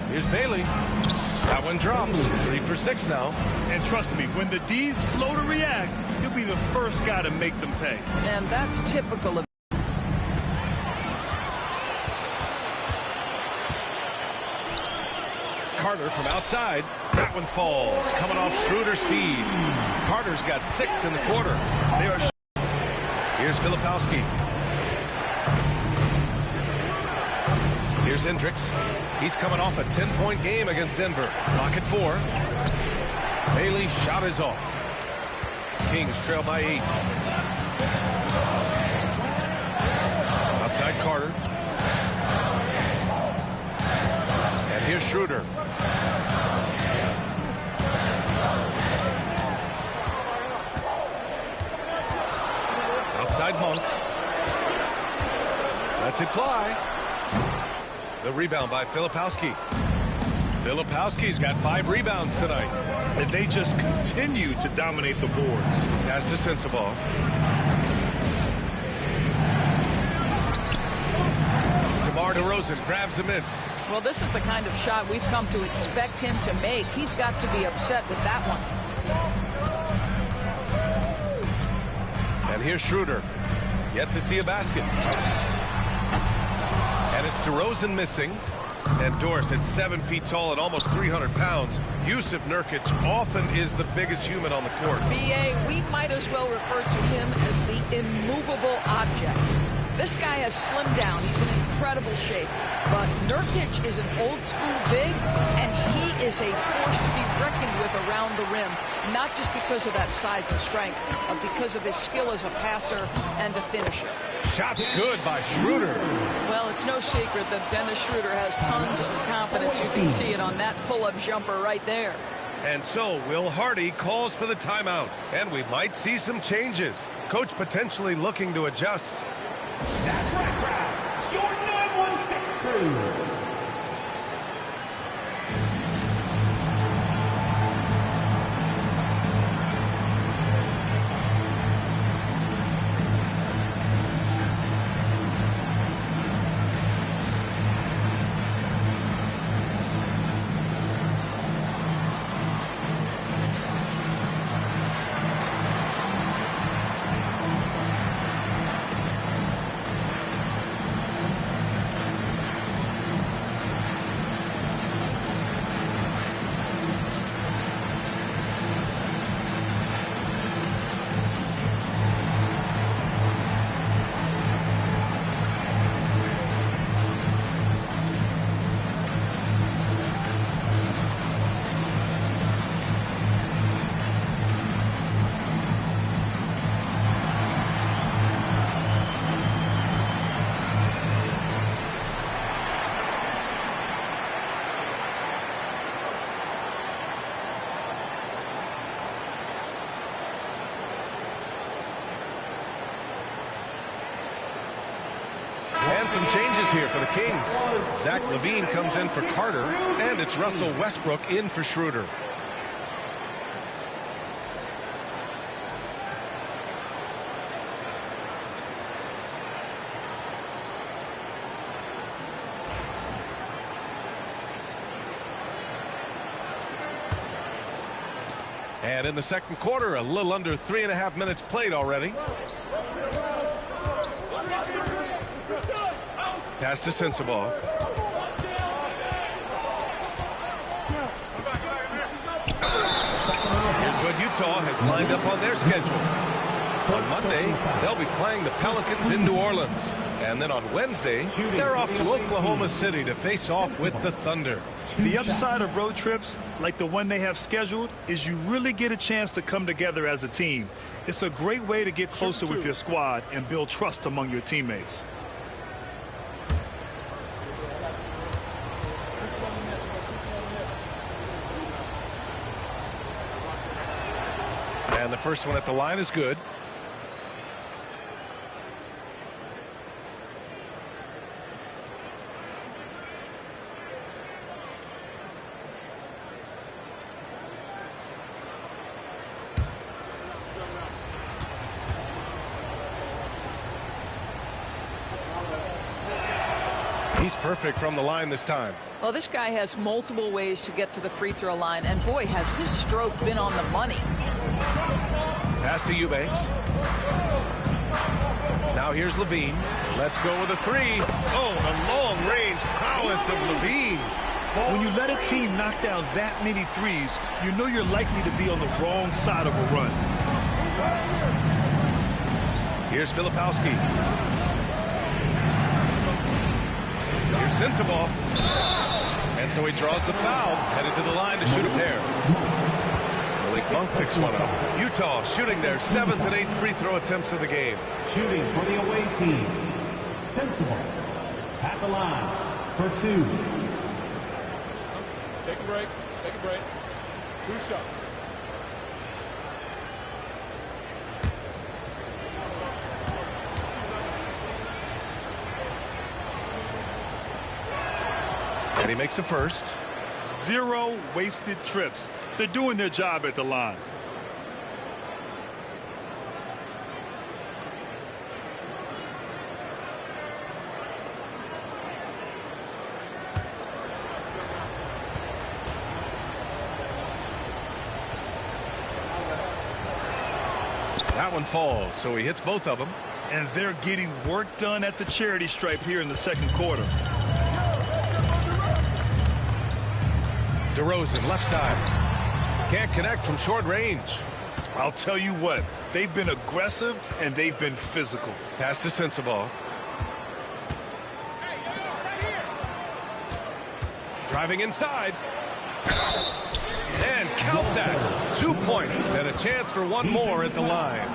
Here's Bailey. That one drops. 3 for 6 now. And trust me, when the D's slow to react, he'll be the first guy to make them pay. And that's typical of Carter from outside. That one falls. Coming off Schroeder's feed. Carter's got 6 in the quarter. They are. Here's Filipowski. Here's Hendricks. He's coming off a 10-point game against Denver. Clock at 4. Bailey's shot is off. Kings trail by 8. side, Carter. And here's Schroeder. Outside Monk. Lets it fly. The rebound by Filipowski. Filipowski's got 5 rebounds tonight. And they just continue to dominate the boards. Pass to Sensabaugh. DeMar DeRozan grabs a miss. Well, this is the kind of shot we've come to expect him to make. He's got to be upset with that one. And here's Schroeder. Yet to see a basket. And it's DeRozan missing. And Doris at 7 feet tall and almost 300 pounds. Jusuf Nurkic often is the biggest human on the court. B.A., we might as well refer to him as the immovable object. This guy has slimmed down. He's in incredible shape. But Nurkic is an old-school big, and he is a force to be reckoned with around the rim, not just because of that size and strength, but because of his skill as a passer and a finisher. Shots good by Schroeder. Well, it's no secret that Dennis Schroeder has tons of confidence. You can see it on that pull-up jumper right there. And so Will Hardy calls for the timeout, and we might see some changes. Coach potentially looking to adjust. That's right, crowd. Your 916 crew. Some changes here for the Kings. Zach LaVine comes in for Carter, and it's Russell Westbrook in for Schroeder. And in the second quarter, a little under 3.5 minutes played already. Pass to Sensabaugh. Here's what Utah has lined up on their schedule. On Monday, they'll be playing the Pelicans in New Orleans. And then on Wednesday, they're off to Oklahoma City to face off with the Thunder. The upside of road trips, like the one they have scheduled, is you really get a chance to come together as a team. It's a great way to get closer with your squad and build trust among your teammates. And the first one at the line is good. He's perfect from the line this time. Well, this guy has multiple ways to get to the free throw line, and boy, has his stroke been on the money. Pass to Eubanks. Now here's LaVine. Let's go with a three. Oh, the long-range prowess of LaVine. When you let a team knock down that many threes, you know you're likely to be on the wrong side of a run. Here's Filipowski. Here's Sensabaugh. And so he draws the foul, headed to the line to shoot a pair. Malik Monk picks one up. Utah shooting their 7th and 8th free throw attempts of the game. Shooting for the away team, Sensible at the line for 2. Take a break. Take a break. 2 shots. And he makes a first. 0 wasted trips. They're doing their job at the line. That one falls, so he hits both of them. And they're getting work done at the charity stripe here in the second quarter. DeRozan, left side. Can't connect from short range. I'll tell you what, they've been aggressive and they've been physical. Pass to Sensible. Driving inside. And count that. 2 points and a chance for one more at the line.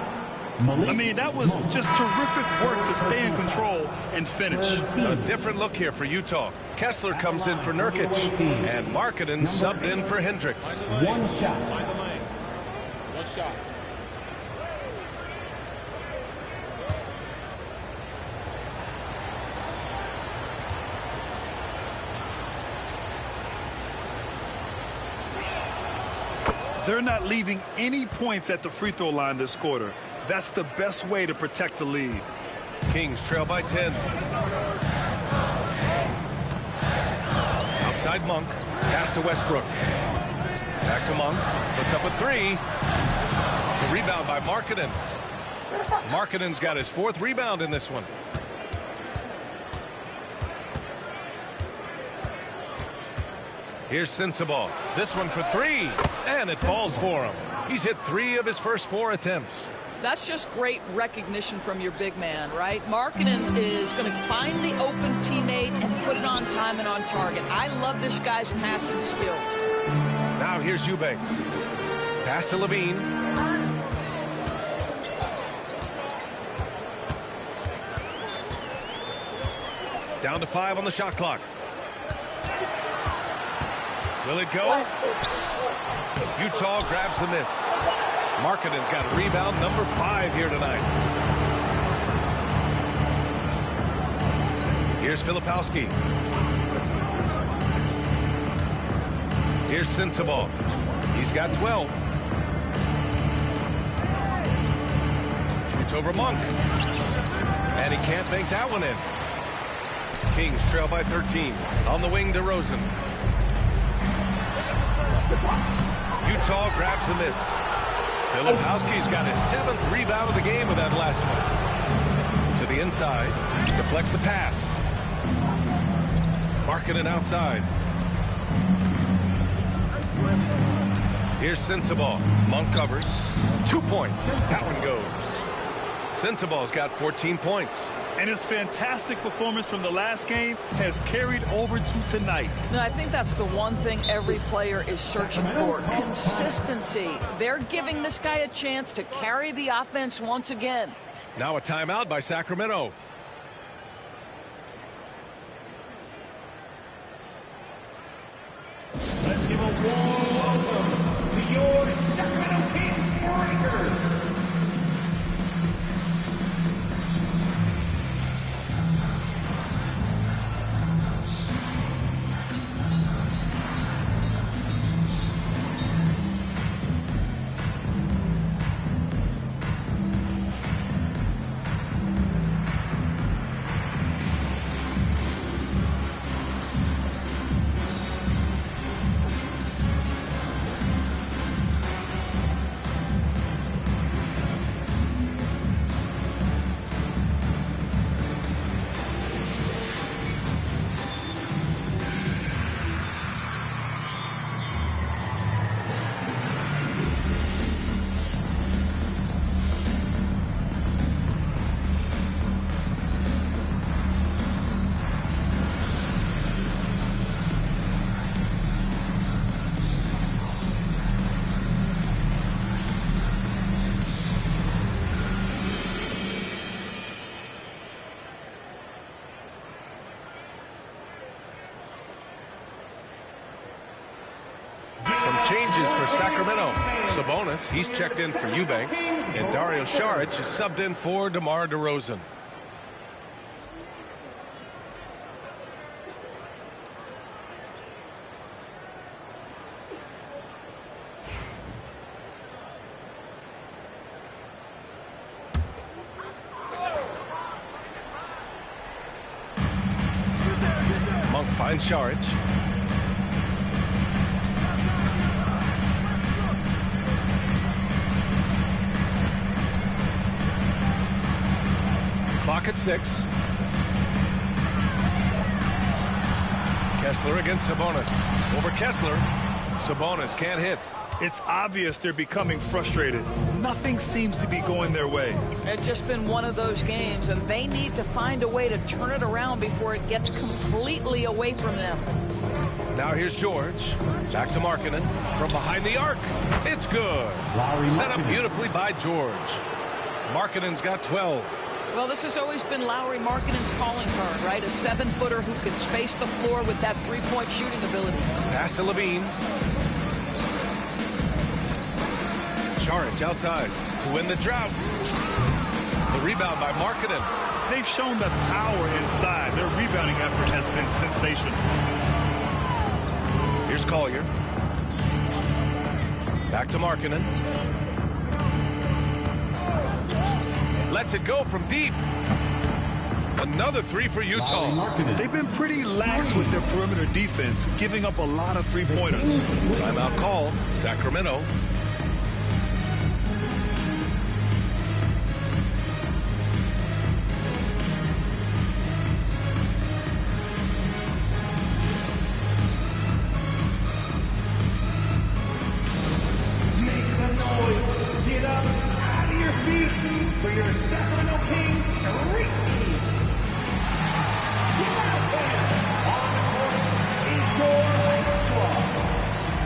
I mean, that was just terrific work to stay in control and finish. A different look here for Utah. Kessler comes in for Nurkic, and Markkanen subbed in for Hendricks. 1 shot. 1 shot. They're not leaving any points at the free throw line this quarter. That's the best way to protect the lead. Kings trail by 10. Outside Monk. Pass to Westbrook. Back to Monk. Puts up a 3. The rebound by Markkanen. Markkanen's got his 4th rebound in this one. Here's Sensible. This one for 3. And it falls for him. He's hit 3 of his first 4 attempts. That's just great recognition from your big man, right? Markkanen is going to find the open teammate and put it on time and on target. I love this guy's passing skills. Now here's Eubanks. Pass to Levine. Down to 5 on the shot clock. Will it go? Utah grabs the miss. Markkanen's got rebound number 5 here tonight. Here's Filipowski. Here's Sensible. He's got 12. Shoots over Monk. And he can't make that one in. Kings trail by 13. On the wing, DeRozan. Utah grabs the miss. Filipowski's got his 7th rebound of the game with that last one. To the inside. Deflects the pass. Markkanen outside. Here's Sensible. Monk covers. 2 points. That one goes. Sensible's got 14 points. And his fantastic performance from the last game has carried over to tonight. No, I think that's the one thing every player is searching for. Consistency. They're giving this guy a chance to carry the offense once again. Now a timeout by Sacramento. Let's give a warm welcome to your Sacramento Kings Breakers. Changes for Sacramento. Sabonis, he's checked in for Eubanks. And Dario Saric is subbed in for DeMar DeRozan. Monk finds Saric. Clock at 6. Kessler against Sabonis. Over Kessler. Sabonis can't hit. It's obvious they're becoming frustrated. Nothing seems to be going their way. It's just been one of those games, and they need to find a way to turn it around before it gets completely away from them. Now here's George. Back to Markkanen. From behind the arc. It's good. Set up beautifully by George. Markkanen's got 12. Well, this has always been Lauri Markkanen's calling card, right? A 7-footer who can space the floor with that three-point shooting ability. Pass to Levine. Saric outside to win the drought. The rebound by Markkanen. They've shown that power inside. Their rebounding effort has been sensational. Here's Collier. Back to Markkanen. Lets it go from deep. Another three for Utah. They've been pretty lax with their perimeter defense, giving up a lot of three-pointers. Timeout call. Sacramento. For your Sacramento Kings great team. Get out there. On the court is your squad.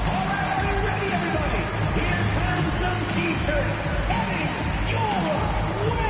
All right, are you ready, everybody? Here comes some t-shirts heading your way.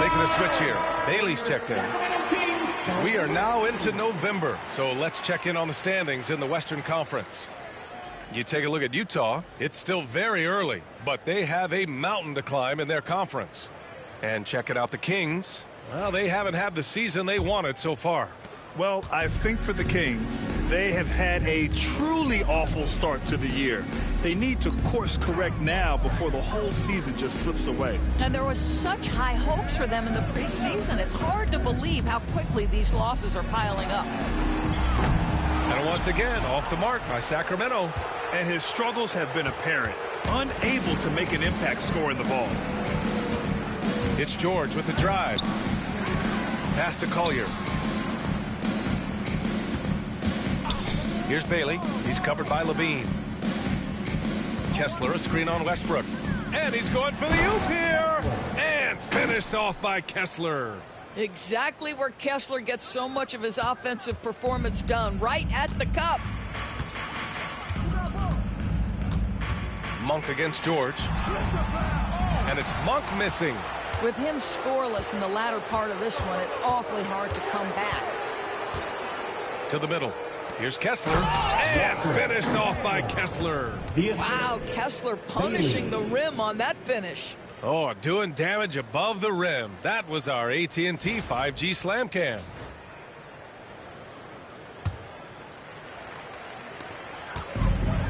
Making a switch here. Bailey's checked in. We are now into November, so let's check in on the standings in the Western Conference. You take a look at Utah. It's still very early, but they have a mountain to climb in their conference. And checking out the Kings, well, they haven't had the season they wanted so far. Well, I think for the Kings, they have had a truly awful start to the year. They need to course correct now before the whole season just slips away. And there was such high hopes for them in the preseason. It's hard to believe how quickly these losses are piling up. And once again, off the mark by Sacramento. And his struggles have been apparent. Unable to make an impact scoring the ball. It's George with the drive. Pass to Collier. Here's Bailey. He's covered by Levine. Kessler, a screen on Westbrook. And he's going for the oop here. And finished off by Kessler. Exactly where Kessler gets so much of his offensive performance done, right at the cup. Monk against George. And it's Monk missing. With him scoreless in the latter part of this one, it's awfully hard to come back. To the middle. Here's Kessler, and finished off by Kessler. Wow, Kessler punishing the rim on that finish. Oh, doing damage above the rim. That was our AT&T 5G Slam Cam.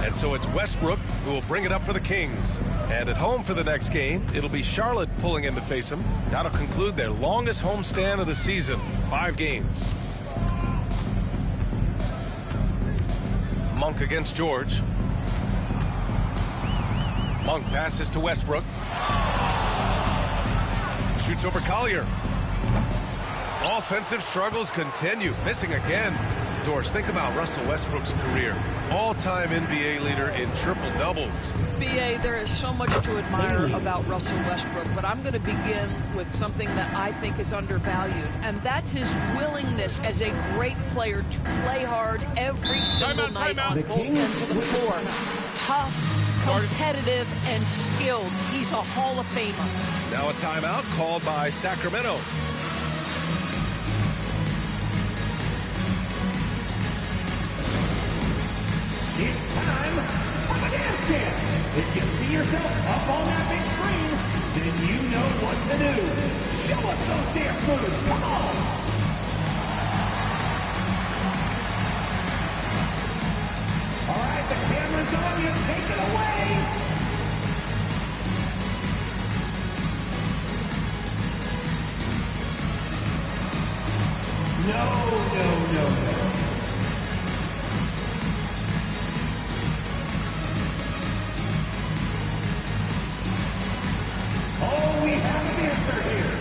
And so it's Westbrook who will bring it up for the Kings. And at home for the next game, it'll be Charlotte pulling in to face them. That'll conclude their longest homestand of the season, 5 games. Monk against George. Monk passes to Westbrook. Shoots over Collier. Offensive struggles continue. Missing again. Doris, think about Russell Westbrook's career. All-time NBA leader in triple-doubles. B.A., there is so much to admire about Russell Westbrook, but I'm going to begin with something that I think is undervalued, and that's his willingness as a great player to play hard every single night on both ends of the floor. Tough, competitive, and skilled. He's a Hall of Famer. Now a timeout called by Sacramento. It's time for the dance camp. If you see yourself up on that big screen, then you know what to do. Show us those dance moves. Come on. All right, the camera's on you. Take it away. No. Oh, we have an answer here.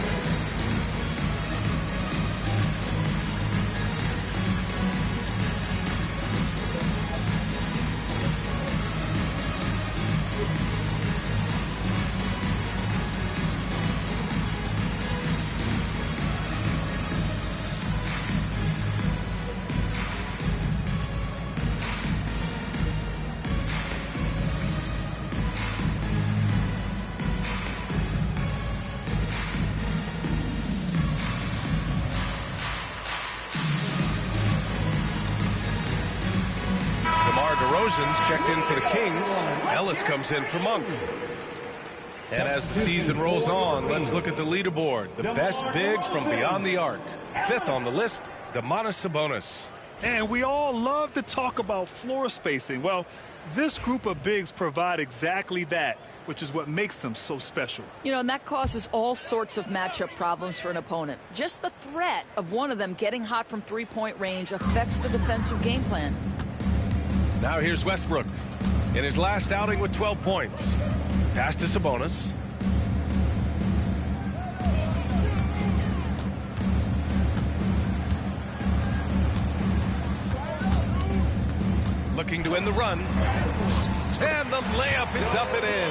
DeRozan's checked in for the Kings. Ellis comes in for Monk. And as the season rolls on, let's look at the leaderboard. The best bigs from beyond the arc. 5th on the list, Domantas Sabonis. And we all love to talk about floor spacing. Well, this group of bigs provide exactly that, which is what makes them so special. You know, and that causes all sorts of matchup problems for an opponent. Just the threat of one of them getting hot from three-point range affects the defensive game plan. Now here's Westbrook in his last outing with 12 points. Pass to Sabonis. Looking to end the run. And the layup is up and in.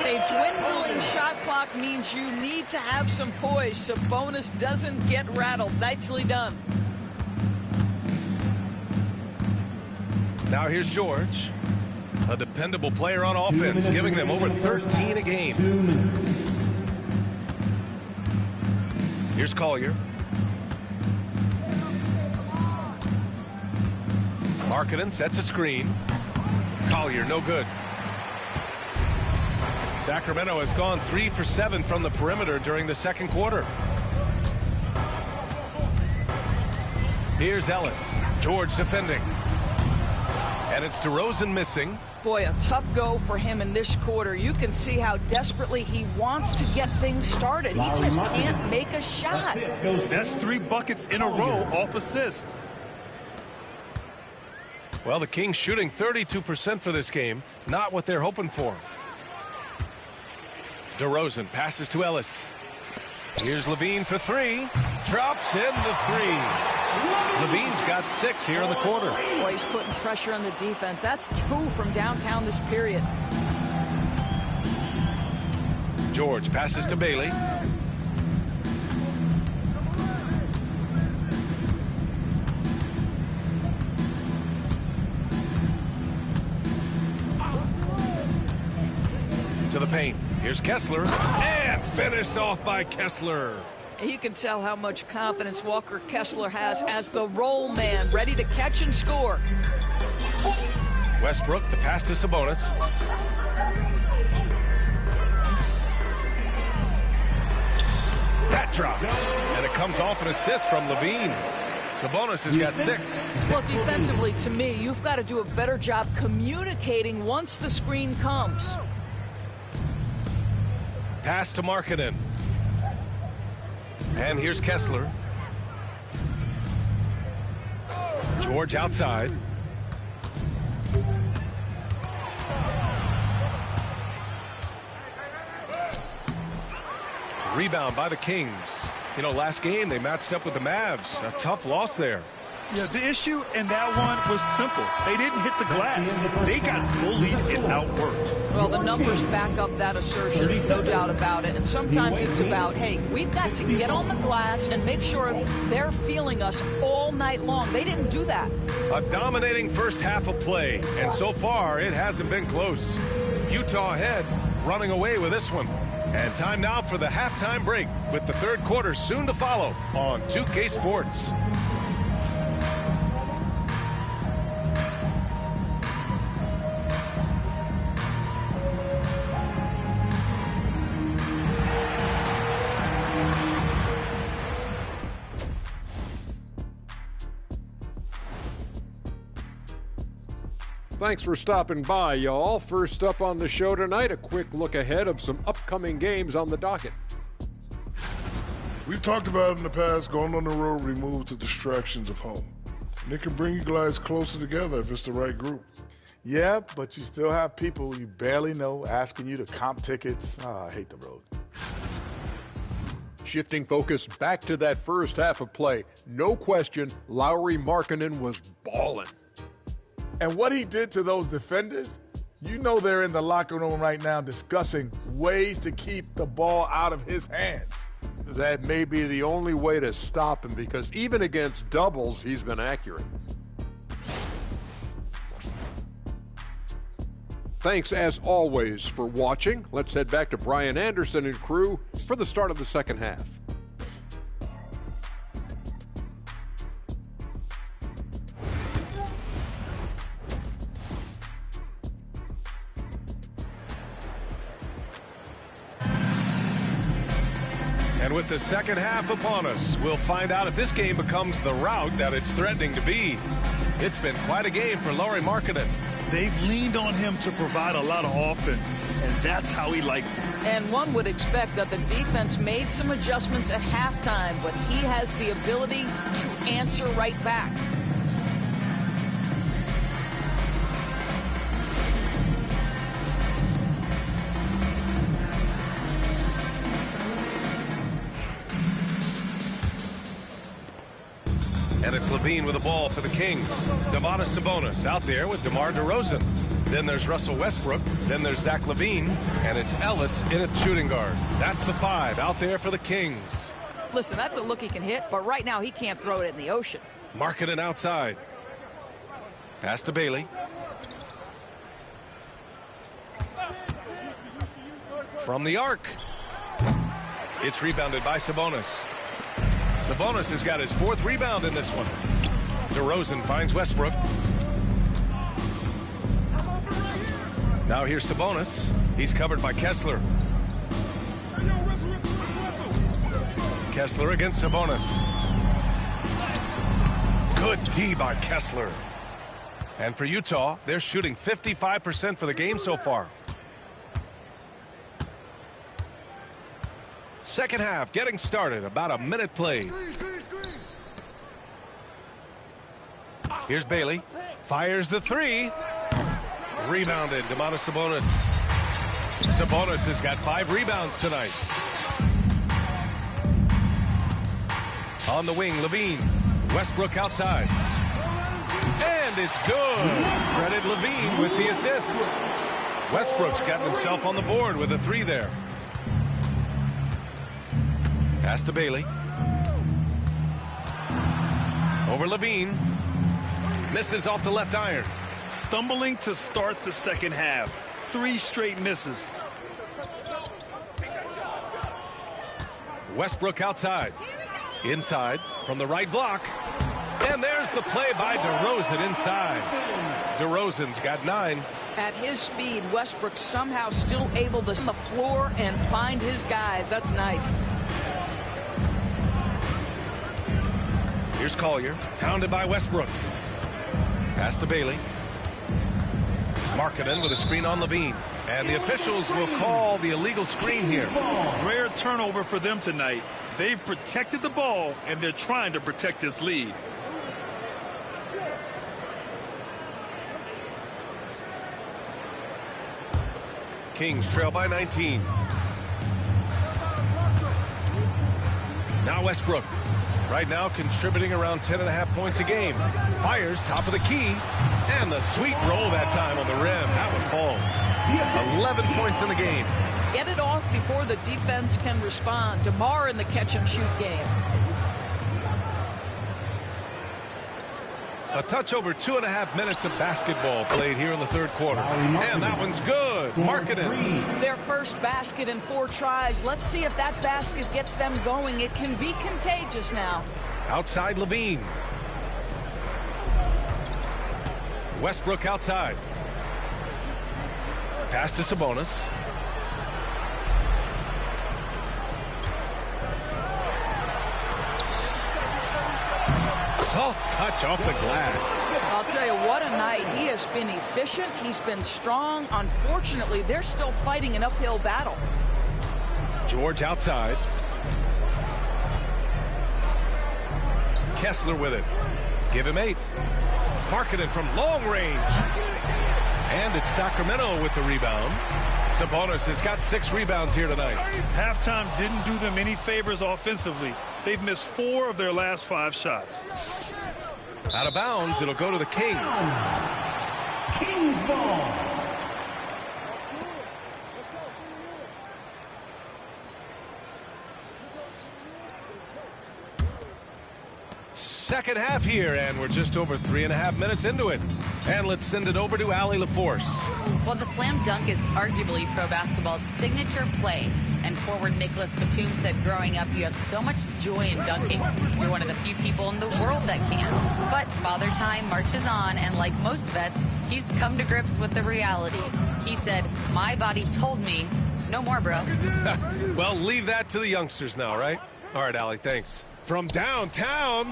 A dwindling shot clock means you need to have some poise. Sabonis doesn't get rattled. Nicely done. Now here's George, a dependable player on offense, giving them over 13 a game. Here's Collier. Markkanen sets a screen. Collier, no good. Sacramento has gone 3 for 7 from the perimeter during the second quarter. Here's Ellis. George defending. And it's DeRozan missing. Boy, a tough go for him in this quarter. You can see how desperately he wants to get things started. He just can't make a shot. That's 3 buckets in a row off assist. Well, the Kings shooting 32% for this game. Not what they're hoping for. DeRozan passes to Ellis. Here's Levine for 3. Drops in the 3. Levine's got 6 here in the quarter. Boy, he's putting pressure on the defense. That's 2 from downtown this period. George passes to Bailey. To the paint. Here's Kessler. And finished off by Kessler. You can tell how much confidence Walker Kessler has as the roll man, ready to catch and score. Westbrook, the pass to Sabonis. That drops. And it comes off an assist from Levine. Sabonis has got 6. Well, defensively, to me, you've got to do a better job communicating once the screen comes. Pass to Markkanen. And here's Kessler. George outside. Rebound by the Kings. You know, last game they matched up with the Mavs. A tough loss there. Yeah, the issue in that one was simple. They didn't hit the glass. They got bullied and outworked. Well, the numbers back up that assertion, no doubt about it. And sometimes it's about, hey, we've got to get on the glass and make sure they're feeling us all night long. They didn't do that. A dominating first half of play, and so far it hasn't been close. Utah ahead, running away with this one. And time now for the halftime break, with the third quarter soon to follow on 2K Sports. Thanks for stopping by, y'all. First up on the show tonight, a quick look ahead of some upcoming games on the docket. We've talked about it in the past, going on the road removes the distractions of home. And it can bring you guys closer together if it's the right group. Yeah, but you still have people you barely know asking you to comp tickets. I hate the road. Shifting focus back to that first half of play, no question, Lauri Markkanen was ballin'. And what he did to those defenders, you know they're in the locker room right now discussing ways to keep the ball out of his hands. That may be the only way to stop him, because even against doubles, he's been accurate. Thanks, as always, for watching. Let's head back to Brian Anderson and crew for the start of the second half. And with the second half upon us, we'll find out if this game becomes the rout that it's threatening to be. It's been quite a game for Lauri Markkanen. They've leaned on him to provide a lot of offense, and that's how he likes it. And one would expect that the defense made some adjustments at halftime, but he has the ability to answer right back. And it's Levine with the ball for the Kings. Domantas Sabonis out there with DeMar DeRozan. Then there's Russell Westbrook. Then there's Zach LaVine. And it's Ellis in at shooting guard. That's the 5 out there for the Kings. Listen, that's a look he can hit, but right now he can't throw it in the ocean. Markkanen outside. Pass to Bailey. From the arc. It's rebounded by Sabonis. Sabonis has got his 4th rebound in this one. DeRozan finds Westbrook. Now here's Sabonis. He's covered by Kessler. Kessler against Sabonis. Good D by Kessler. And for Utah, they're shooting 55% for the game so far. Second half getting started, about a minute played. Here's Bailey. Fires the 3. Rebounded, Domantas Sabonis. Sabonis has got 5 rebounds tonight. On the wing, Levine. Westbrook outside. And it's good. Credit Levine with the assist. Westbrook's gotten himself on the board with a 3 there. Pass to Bailey. Over Levine. Misses off the left iron. Stumbling to start the second half. 3 straight misses. Westbrook outside. Inside from the right block. And there's the play by DeRozan inside. DeRozan's got 9. At his speed, Westbrook somehow still able to see the floor and find his guys. That's nice. Here's Collier, hounded by Westbrook. Pass to Bailey. Markkanen with a screen on Levine. And the officials will call the illegal screen here. Rare turnover for them tonight. They've protected the ball, and they're trying to protect this lead. Kings trail by 19. Now Westbrook. Right now contributing around 10.5 points a game. Fires top of the key. And the sweet roll that time on the rim. That one falls. 11 points in the game. Get it off before the defense can respond. DeMar in the catch-and-shoot game. A touch over 2.5 minutes of basketball played here in the third quarter. And that one's good. Markkanen. Their first basket in 4 tries. Let's see if that basket gets them going. It can be contagious now. Outside Levine. Westbrook outside. Pass to Sabonis. Soft touch off the glass. I'll tell you, what a night. He has been efficient. He's been strong. Unfortunately, they're still fighting an uphill battle. George outside. Kessler with it. Give him 8. Markkanen from long range. And it's Sacramento with the rebound. Sabonis has got 6 rebounds here tonight. Halftime didn't do them any favors offensively. They've missed 4 of their last 5 shots. Out of bounds, it'll go to the Kings. Kings ball. Second half here, and we're just over 3.5 minutes into it. And let's send it over to Allie LaForce. Well, the slam dunk is arguably pro basketball's signature play. And forward Nicholas Batum said growing up, you have so much joy in dunking. You're one of the few people in the world that can. But Father Time marches on, and like most vets, he's come to grips with the reality. He said, my body told me, no more, bro. Well, leave that to the youngsters now, right? All right, Allie, thanks. From downtown,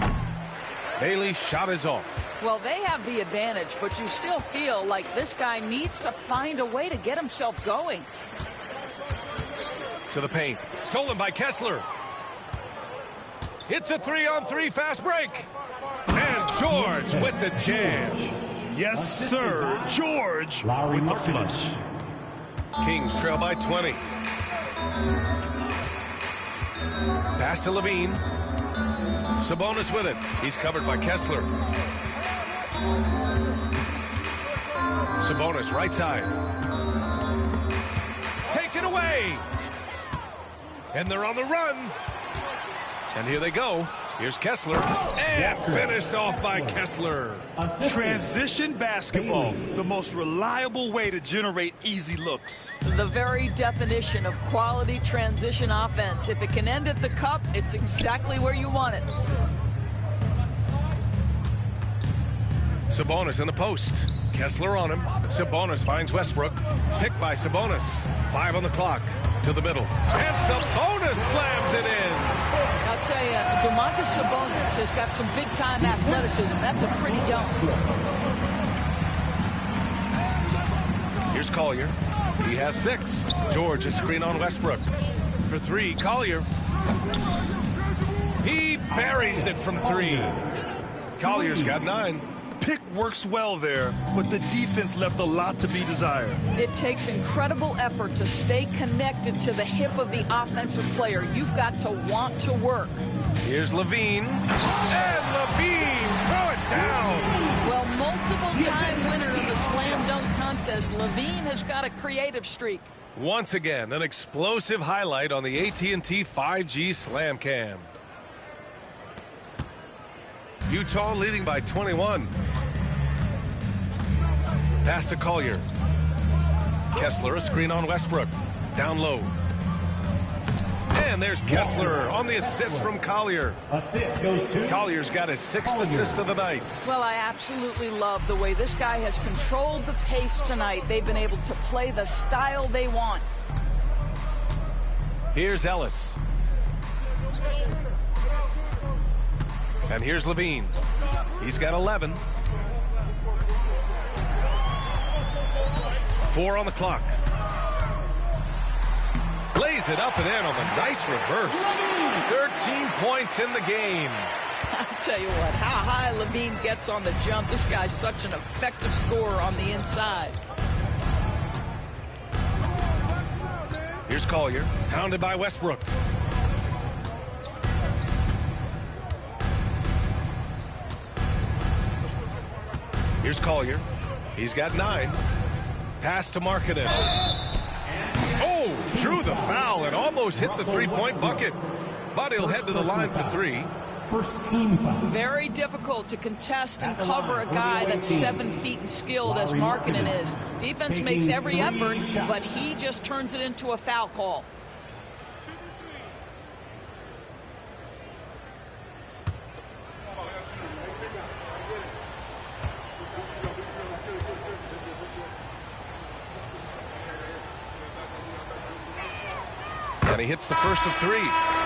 Bailey's shot is off. Well, they have the advantage, but you still feel like this guy needs to find a way to get himself going. To the paint. Stolen by Kessler. It's a 3-on-3 fast break. And George with the jam. Yes, sir. George with the flush. Kings trail by 20. Pass to Levine. Sabonis with it. He's covered by Kessler. Sabonis right side. Take it away. And they're on the run. And here they go. Here's Kessler. And finished off by Kessler. Transition basketball, the most reliable way to generate easy looks. The very definition of quality transition offense. If it can end at the cup, it's exactly where you want it. Sabonis in the post. Kessler on him. Sabonis finds Westbrook. Picked by Sabonis. 5 on the clock. To the middle. And Sabonis slams it in. I'll tell you, Domantas Sabonis has got some big-time athleticism. That's a pretty dunk. Here's Collier. He has 6. George a screen on Westbrook. For 3, Collier. He buries it from 3. Collier's got 9. Pick works well there, but the defense left a lot to be desired. It takes incredible effort to stay connected to the hip of the offensive player. You've got to want to work. Here's Levine. And Levine throw it down. Well, multiple-time winner of the slam dunk contest, Levine has got a creative streak. Once again, an explosive highlight on the AT&T 5G Slam Cam. Utah leading by 21. Pass to Collier. Kessler, a screen on Westbrook. Down low. And there's Kessler on the assist from Collier. Assist goes to Collier's got his 6th assist of the night. Well, I absolutely love the way this guy has controlled the pace tonight. They've been able to play the style they want. Here's Ellis. And here's Levine. He's got 11. 4 on the clock. Lays it up and in on the nice reverse. 13 points in the game. I'll tell you what, how high Levine gets on the jump. This guy's such an effective scorer on the inside. Here's Collier, pounded by Westbrook. Here's Collier. He's got 9. Pass to Markkanen. Oh, drew the foul and almost hit the three-point bucket. But he'll head to the line for 3. First team foul. Very difficult to contest and cover a guy that's 7 feet and skilled as Markkanen is. Defense makes every effort, but he just turns it into a foul call. And he hits the first of 3.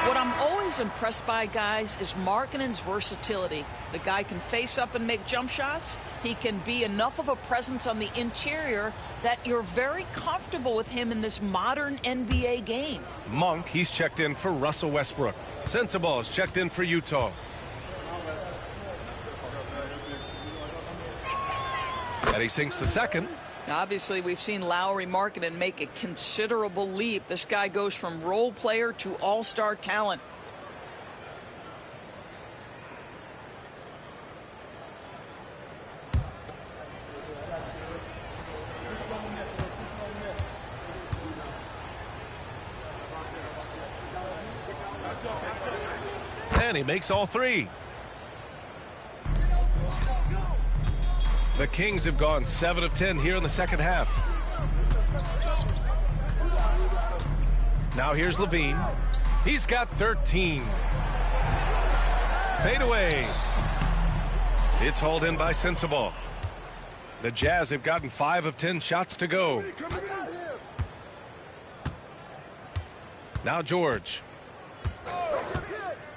What I'm always impressed by, guys, is Markkanen's versatility. The guy can face up and make jump shots. He can be enough of a presence on the interior that you're very comfortable with him in this modern NBA game. Monk, he's checked in for Russell Westbrook. Sensabaugh is checked in for Utah. And he sinks the second. Obviously, we've seen Lauri Markkanen make a considerable leap. This guy goes from role player to all-star talent. And he makes all 3. The Kings have gone 7 of 10 here in the second half. Now here's Levine. He's got 13. Fade away. It's hauled in by Sensabaugh. The Jazz have gotten 5 of 10 shots to go. Now George.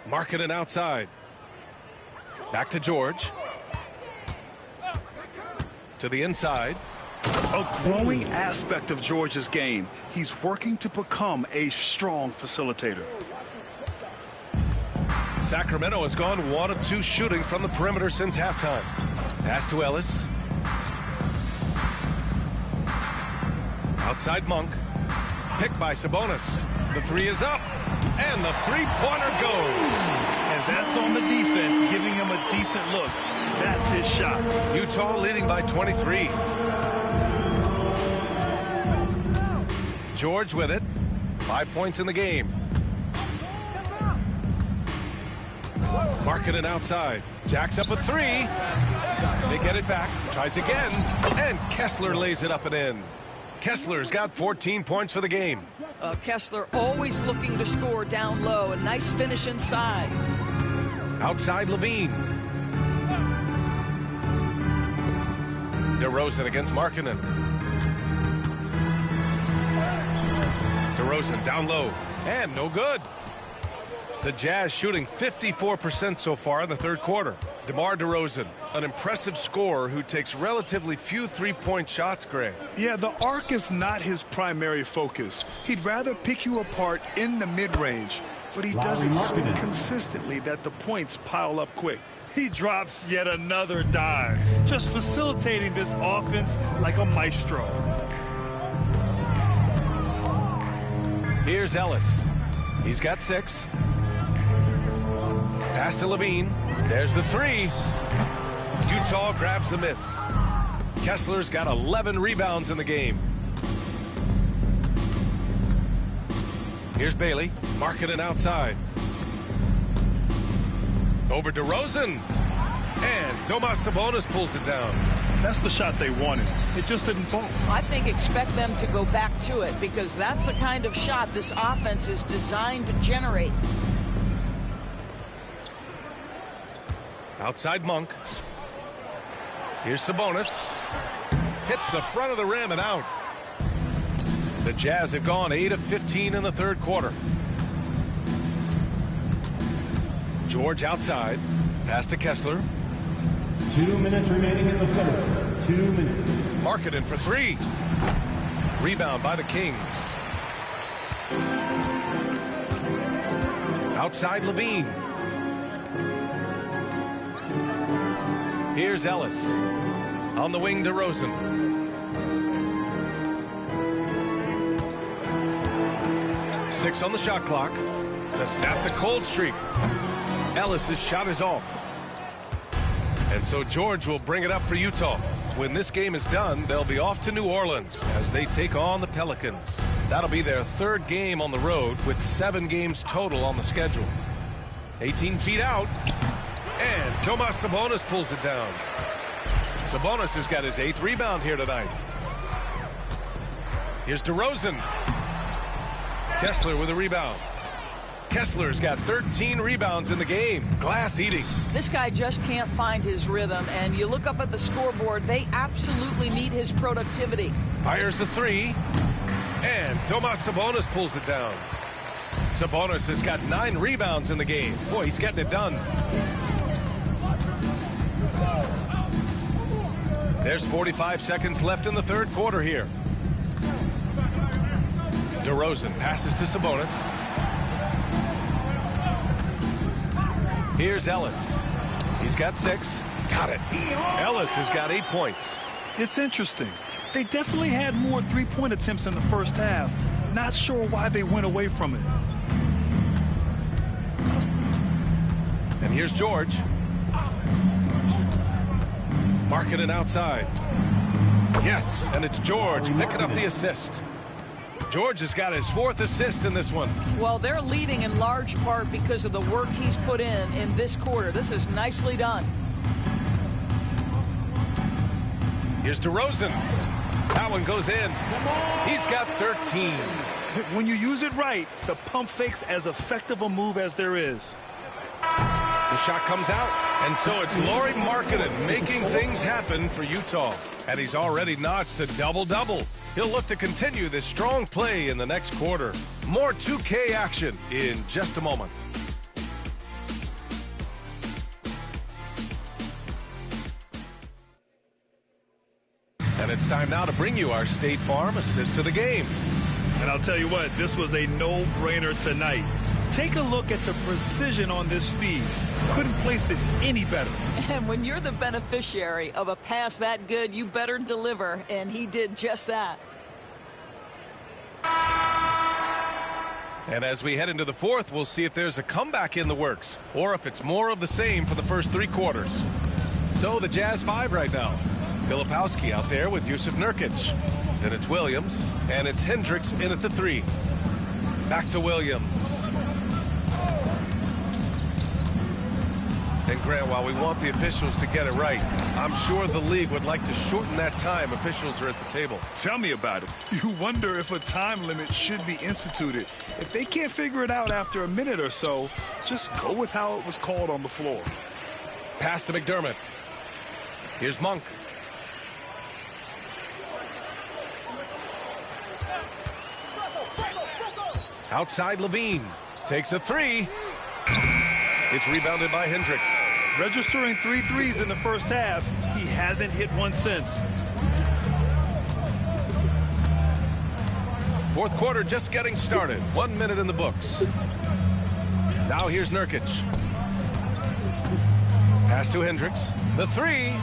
Markkanen outside. Back to George. To the inside. A growing aspect of George's game. He's working to become a strong facilitator. Sacramento has gone 1 of 2 shooting from the perimeter since halftime. Pass to Ellis. Outside Monk. Picked by Sabonis. The 3 is up. And the three-pointer goes. And that's on the defense, giving him a decent look. That's his shot. Utah leading by 23. George with it. 5 points in the game. Markkanen outside. Jacks up a 3. They get it back. Tries again. And Kessler lays it up and in. Kessler's got 14 points for the game. Kessler always looking to score down low. A nice finish inside. Outside Levine. DeRozan against Markkanen. DeRozan down low. And no good. The Jazz shooting 54% so far in the third quarter. DeMar DeRozan, an impressive scorer who takes relatively few three-point shots, Greg. Yeah, the arc is not his primary focus. He'd rather pick you apart in the mid-range, but he does it so consistently that the points pile up quick. He drops yet another dive, just facilitating this offense like a maestro. Here's Ellis. He's got 6. Pass to Levine. There's the 3. Utah grabs the miss. Kessler's got 11 rebounds in the game. Here's Bailey. Markkanen outside. Over DeRozan. And Domas Sabonis pulls it down. That's the shot they wanted. It just didn't fall. I think expect them to go back to it because that's the kind of shot this offense is designed to generate. Outside Monk. Here's Sabonis. Hits the front of the rim and out. The Jazz have gone 8 of 15 in the third quarter. George outside. Pass to Kessler. 2 minutes remaining in the third. 2 minutes. Markkanen for three. Rebound by the Kings. Outside Levine. Here's Ellis. On the wing, DeRozan. Six on the shot clock to snap the cold streak. Ellis's shot is off. And so George will bring it up for Utah. When this game is done, they'll be off to New Orleans as they take on the Pelicans. That'll be their third game on the road with 7 games total on the schedule. 18 feet out. And Domas Sabonis pulls it down. Sabonis has got his 8th rebound here tonight. Here's DeRozan. Kessler with a rebound. Kessler's got 13 rebounds in the game. Glass eating. This guy just can't find his rhythm, and you look up at the scoreboard, they absolutely need his productivity. Fires the three. And Domas Sabonis pulls it down. Sabonis has got 9 rebounds in the game. Boy, he's getting it done. There's 45 seconds left in the third quarter here. DeRozan passes to Sabonis. Here's Ellis. He's got 6. Got it. Ellis has got 8 points. It's interesting. They definitely had more three-point attempts in the first half. Not sure why they went away from it. And here's George. Markkanen outside. Yes, and it's George picking up the assist. George has got his 4th assist in this one. Well, they're leading in large part because of the work he's put in this quarter. This is nicely done. Here's DeRozan. That one goes in. He's got 13. When you use it right, the pump fake's as effective a move as there is. The shot comes out, and so it's Lauri Markkanen making things happen for Utah. And he's already notched a double-double. He'll look to continue this strong play in the next quarter. More 2K action in just a moment. And it's time now to bring you our State Farm assist to the game. And I'll tell you what, this was a no-brainer tonight. Take a look at the precision on this feed. Couldn't place it any better. And when you're the beneficiary of a pass that good, you better deliver, and he did just that. And as we head into the fourth, we'll see if there's a comeback in the works or if it's more of the same for the first 3 quarters. So the Jazz 5 right now. Filipowski out there with Jusuf Nurkic. Then it's Williams, and it's Hendricks in at the 3. Back to Williams. And Grant, while we want the officials to get it right, I'm sure the league would like to shorten that time officials are at the table. Tell me about it. You wonder if a time limit should be instituted. If they can't figure it out after a minute or so, just go with how it was called on the floor. Pass to McDermott. Here's Monk. Outside Levine. Takes a 3. It's rebounded by Hendricks. Registering 3 threes in the first half. He hasn't hit one since. Fourth quarter just getting started. 1 minute in the books. Now here's Nurkic. Pass to Hendricks. The 3.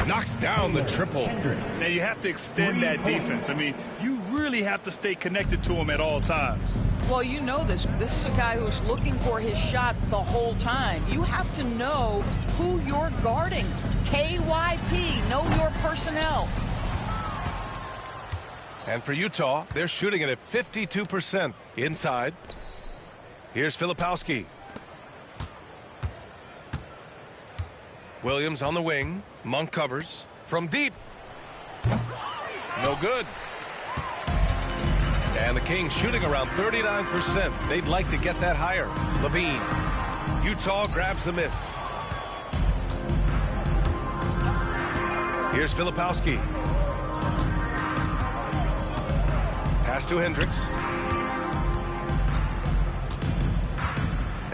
Knocks down the triple. Now you have to extend that defense. I mean, you really have to stay connected to him at all times. Well, you know this. This is a guy who's looking for his shot the whole time. You have to know who you're guarding. KYP, know your personnel. And for Utah, they're shooting it at 52% inside. Here's Filipowski. Williams on the wing. Monk covers from deep. No good. And the Kings shooting around 39%. They'd like to get that higher. Levine. Utah grabs the miss. Here's Filipowski. Pass to Hendricks.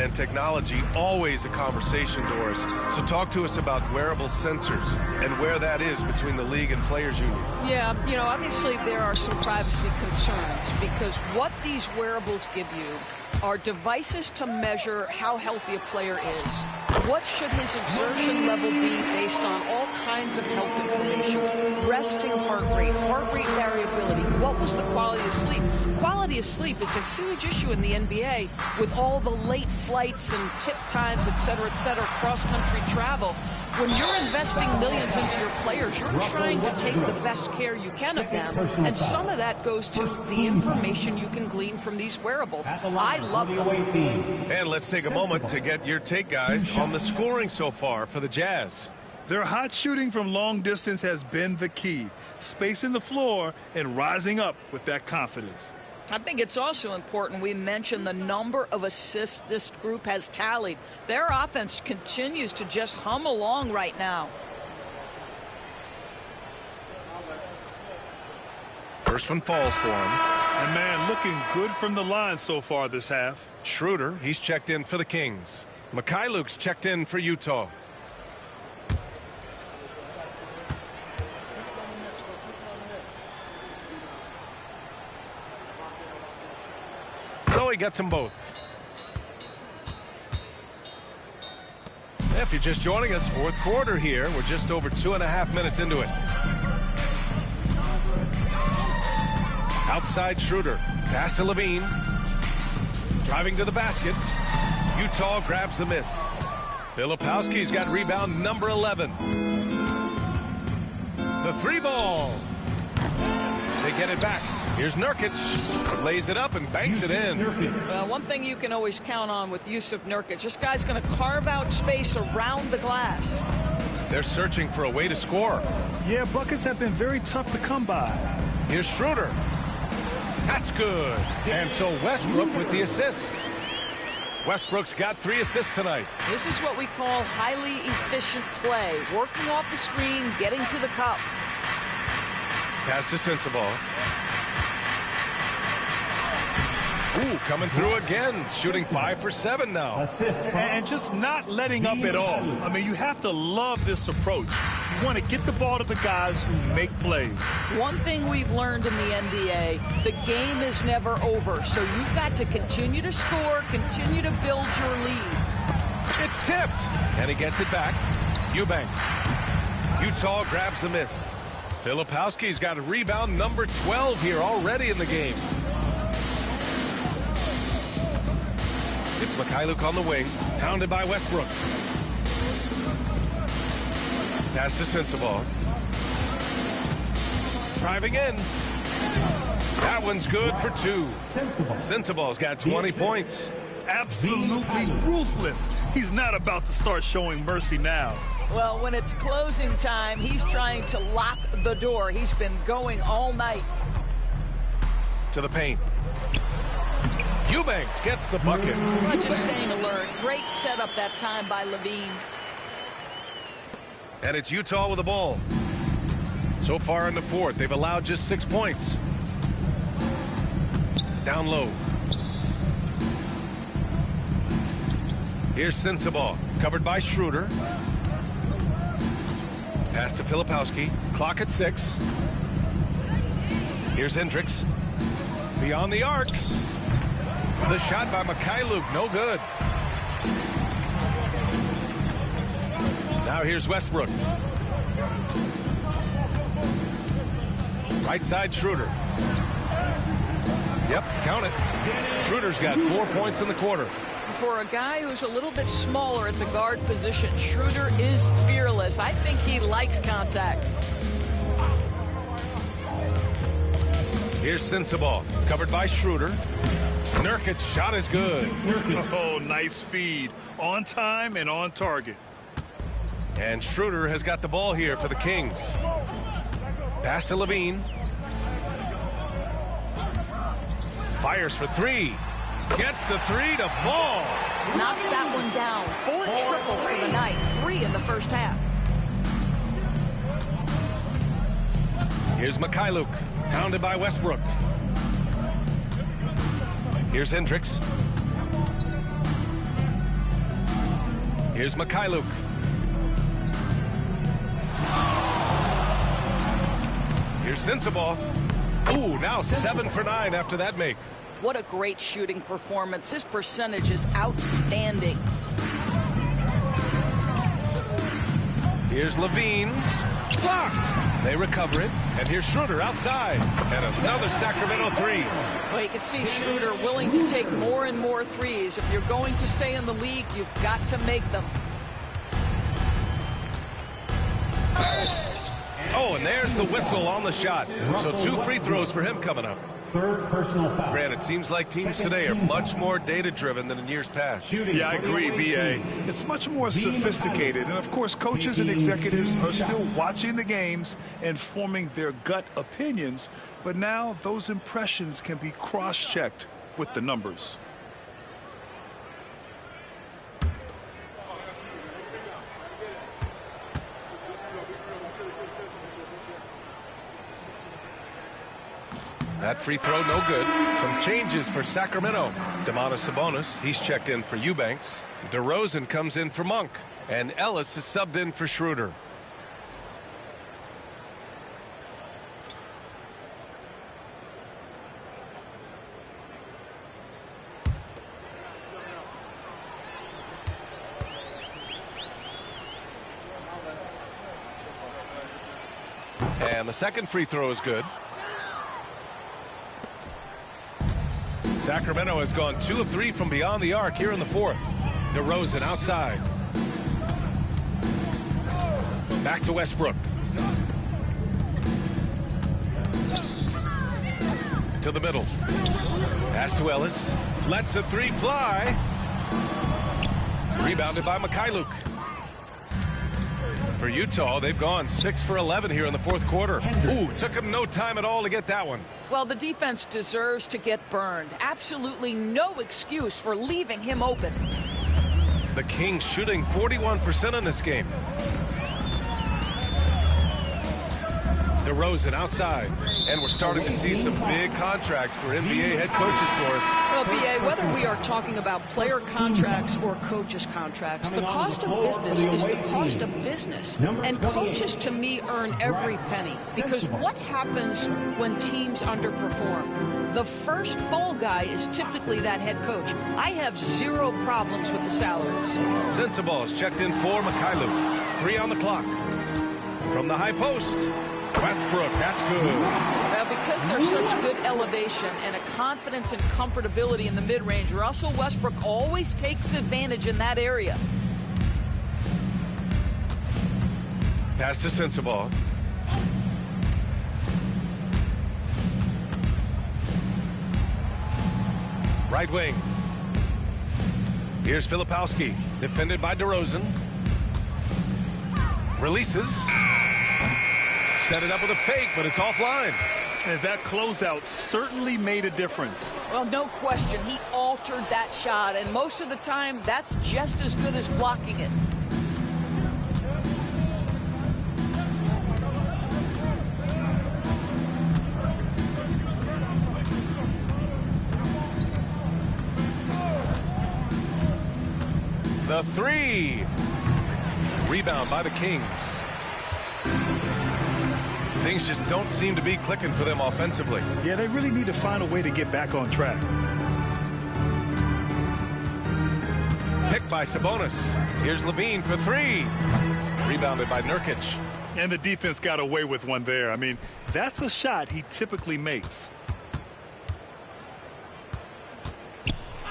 and technology, always a conversation, Doris. So talk to us about wearable sensors and where that is between the league and players union. Yeah, you know, obviously there are some privacy concerns because what these wearables give you are devices to measure how healthy a player is. What should his exertion level be based on all kinds of health information? Resting heart rate variability. What was the quality of sleep? Quality of sleep is a huge issue in the NBA with all the late flights and tip times, et cetera, cross-country travel. When you're investing millions into your players, you're trying to take the best care you can of them, and some of that goes to the information you can glean from these wearables. I love them. And let's take a moment to get your take, guys, on the scoring so far for the Jazz. Their hot shooting from long distance has been the key. Spacing the floor and rising up with that confidence. I think it's also important we mention the number of assists this group has tallied. Their offense continues to just hum along right now. First one falls for him. And man, looking good from the line so far this half. Schroeder, he's checked in for the Kings. Mikhailuk's checked in for Utah. So he gets them both. If you're just joining us, fourth quarter here. We're just over 2.5 minutes into it. Outside Schroeder. Pass to Levine. Driving to the basket. Utah grabs the miss. Filipowski's got rebound number 11. The three ball. They get it back. Here's Nurkic. Lays it up and banks it in. One thing you can always count on with Jusuf Nurkic, this guy's going to carve out space around the glass. They're searching for a way to score. Yeah, buckets have been very tough to come by. Here's Schroeder. That's good. And so Westbrook with the assist. Westbrook's got 3 assists tonight. This is what we call highly efficient play. Working off the screen, getting to the cup. Pass to Sensabaugh. Ooh, coming through again. Shooting 5 for 7 now. And just not letting up at all. I mean, you have to love this approach. You want to get the ball to the guys who make plays. One thing we've learned in the NBA, the game is never over. So you've got to continue to score, continue to build your lead. It's tipped. And he gets it back. Eubanks. Utah grabs the miss. Filipowski's got a rebound number 12 here already in the game. It's Mikhailuk on the wing, pounded by Westbrook. Pass to Sensabaugh. Driving in. That one's good for 2. Sensabaugh's got 20 points. Absolutely ruthless. He's not about to start showing mercy now. Well, when it's closing time, he's trying to lock the door. He's been going all night. To the paint. Eubanks gets the bucket. Well, just staying alert. Great setup that time by Levine. And it's Utah with the ball. So far in the fourth, they've allowed just 6 points. Down low. Here's Sensabaugh, covered by Schroeder. Pass to Filipowski. Clock at 6. Here's Hendricks. Beyond the arc. The shot by Mikhailuk, no good. Now here's Westbrook. Right side Schroeder. Yep, count it. Schroeder's got 4 points in the quarter. For a guy who's a little bit smaller at the guard position, Schroeder is fearless. I think he likes contact. Here's Sensabaugh, covered by Schroeder. Nurkic shot is good. Oh, nice feed. On time and on target. And Schroeder has got the ball here for the Kings. Pass to Levine. Fires for 3. Gets the 3 to fall. Knocks that one down. 4 triples for the night. 3 in the first half. Here's Mikhailuk, pounded by Westbrook. Here's Hendricks. Here's Mikhailuk. Here's Sensabaugh. Ooh, now 7 for 9 after that make. What a great shooting performance. His percentage is outstanding. Here's Levine. Blocked. They recover it. And here's Schroeder outside. And another Sacramento three. Well, you can see Schroeder willing to take more and more threes. If you're going to stay in the league, you've got to make them. Oh, and there's the whistle on the shot. So 2 free throws for him coming up. Third personal foul. Grant, it seems like teams today are much more data-driven than in years past. Yeah, I agree, B.A. It's much more sophisticated. And, of course, coaches and executives are still watching the games and forming their gut opinions. But now those impressions can be cross-checked with the numbers. That free throw, no good. Some changes for Sacramento. Domantas Sabonis, he's checked in for Eubanks. DeRozan comes in for Monk. And Ellis is subbed in for Schroeder. And the second free throw is good. Sacramento has gone 2 of 3 from beyond the arc here in the fourth. DeRozan outside. Back to Westbrook. To the middle. Pass to Ellis. Lets a 3 fly. Rebounded by Mikhailuk. For Utah, they've gone 6 for 11 here in the fourth quarter. Ooh, took him no time at all to get that one. Well, the defense deserves to get burned. Absolutely no excuse for leaving him open. The Kings shooting 41% in this game. DeRozan outside. And we're starting to see some big contracts for NBA head coaches for us. Well, B.A., whether we are talking about player contracts or coaches' contracts, the cost of business is the cost of business. And coaches, to me, earn every penny. Because what happens when teams underperform? The first fall guy is typically that head coach. I have 0 problems with the salaries. Sensabaugh is checked in for Mikhailuk. 3 on the clock. From the high post. Westbrook, that's good. Well, because there's such good elevation and a confidence and comfortability in the mid-range, Russell Westbrook always takes advantage in that area. Pass to Sensabaugh. Right wing. Here's Filipowski, defended by DeRozan. Releases. Set it up with a fake, but it's offline. And that closeout certainly made a difference. Well, no question. He altered that shot, and most of the time, that's just as good as blocking it. The 3. Rebound by the Kings. Things just don't seem to be clicking for them offensively. Yeah, they really need to find a way to get back on track. Picked by Sabonis. Here's Levine for 3. Rebounded by Nurkic. And the defense got away with one there. I mean, that's a shot he typically makes.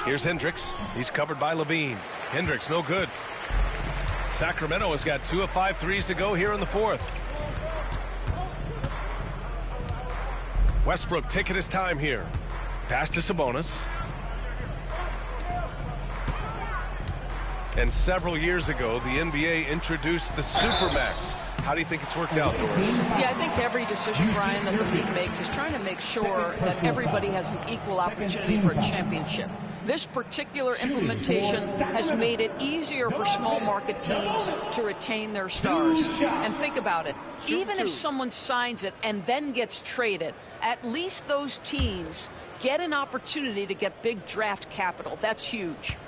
Here's Hendricks. He's covered by Levine. Hendricks, no good. Sacramento has got 2 of 5 threes to go here in the fourth. Westbrook taking his time here. Pass to Sabonis. And several years ago, the NBA introduced the Supermax. How do you think it's worked out, Doris? Yeah, I think every decision, Brian, that the league makes is trying to make sure that everybody has an equal opportunity for a championship. This particular implementation has made it easier for small market teams to retain their stars. And think about it. Even if someone signs it and then gets traded, at least those teams get an opportunity to get big draft capital. That's huge.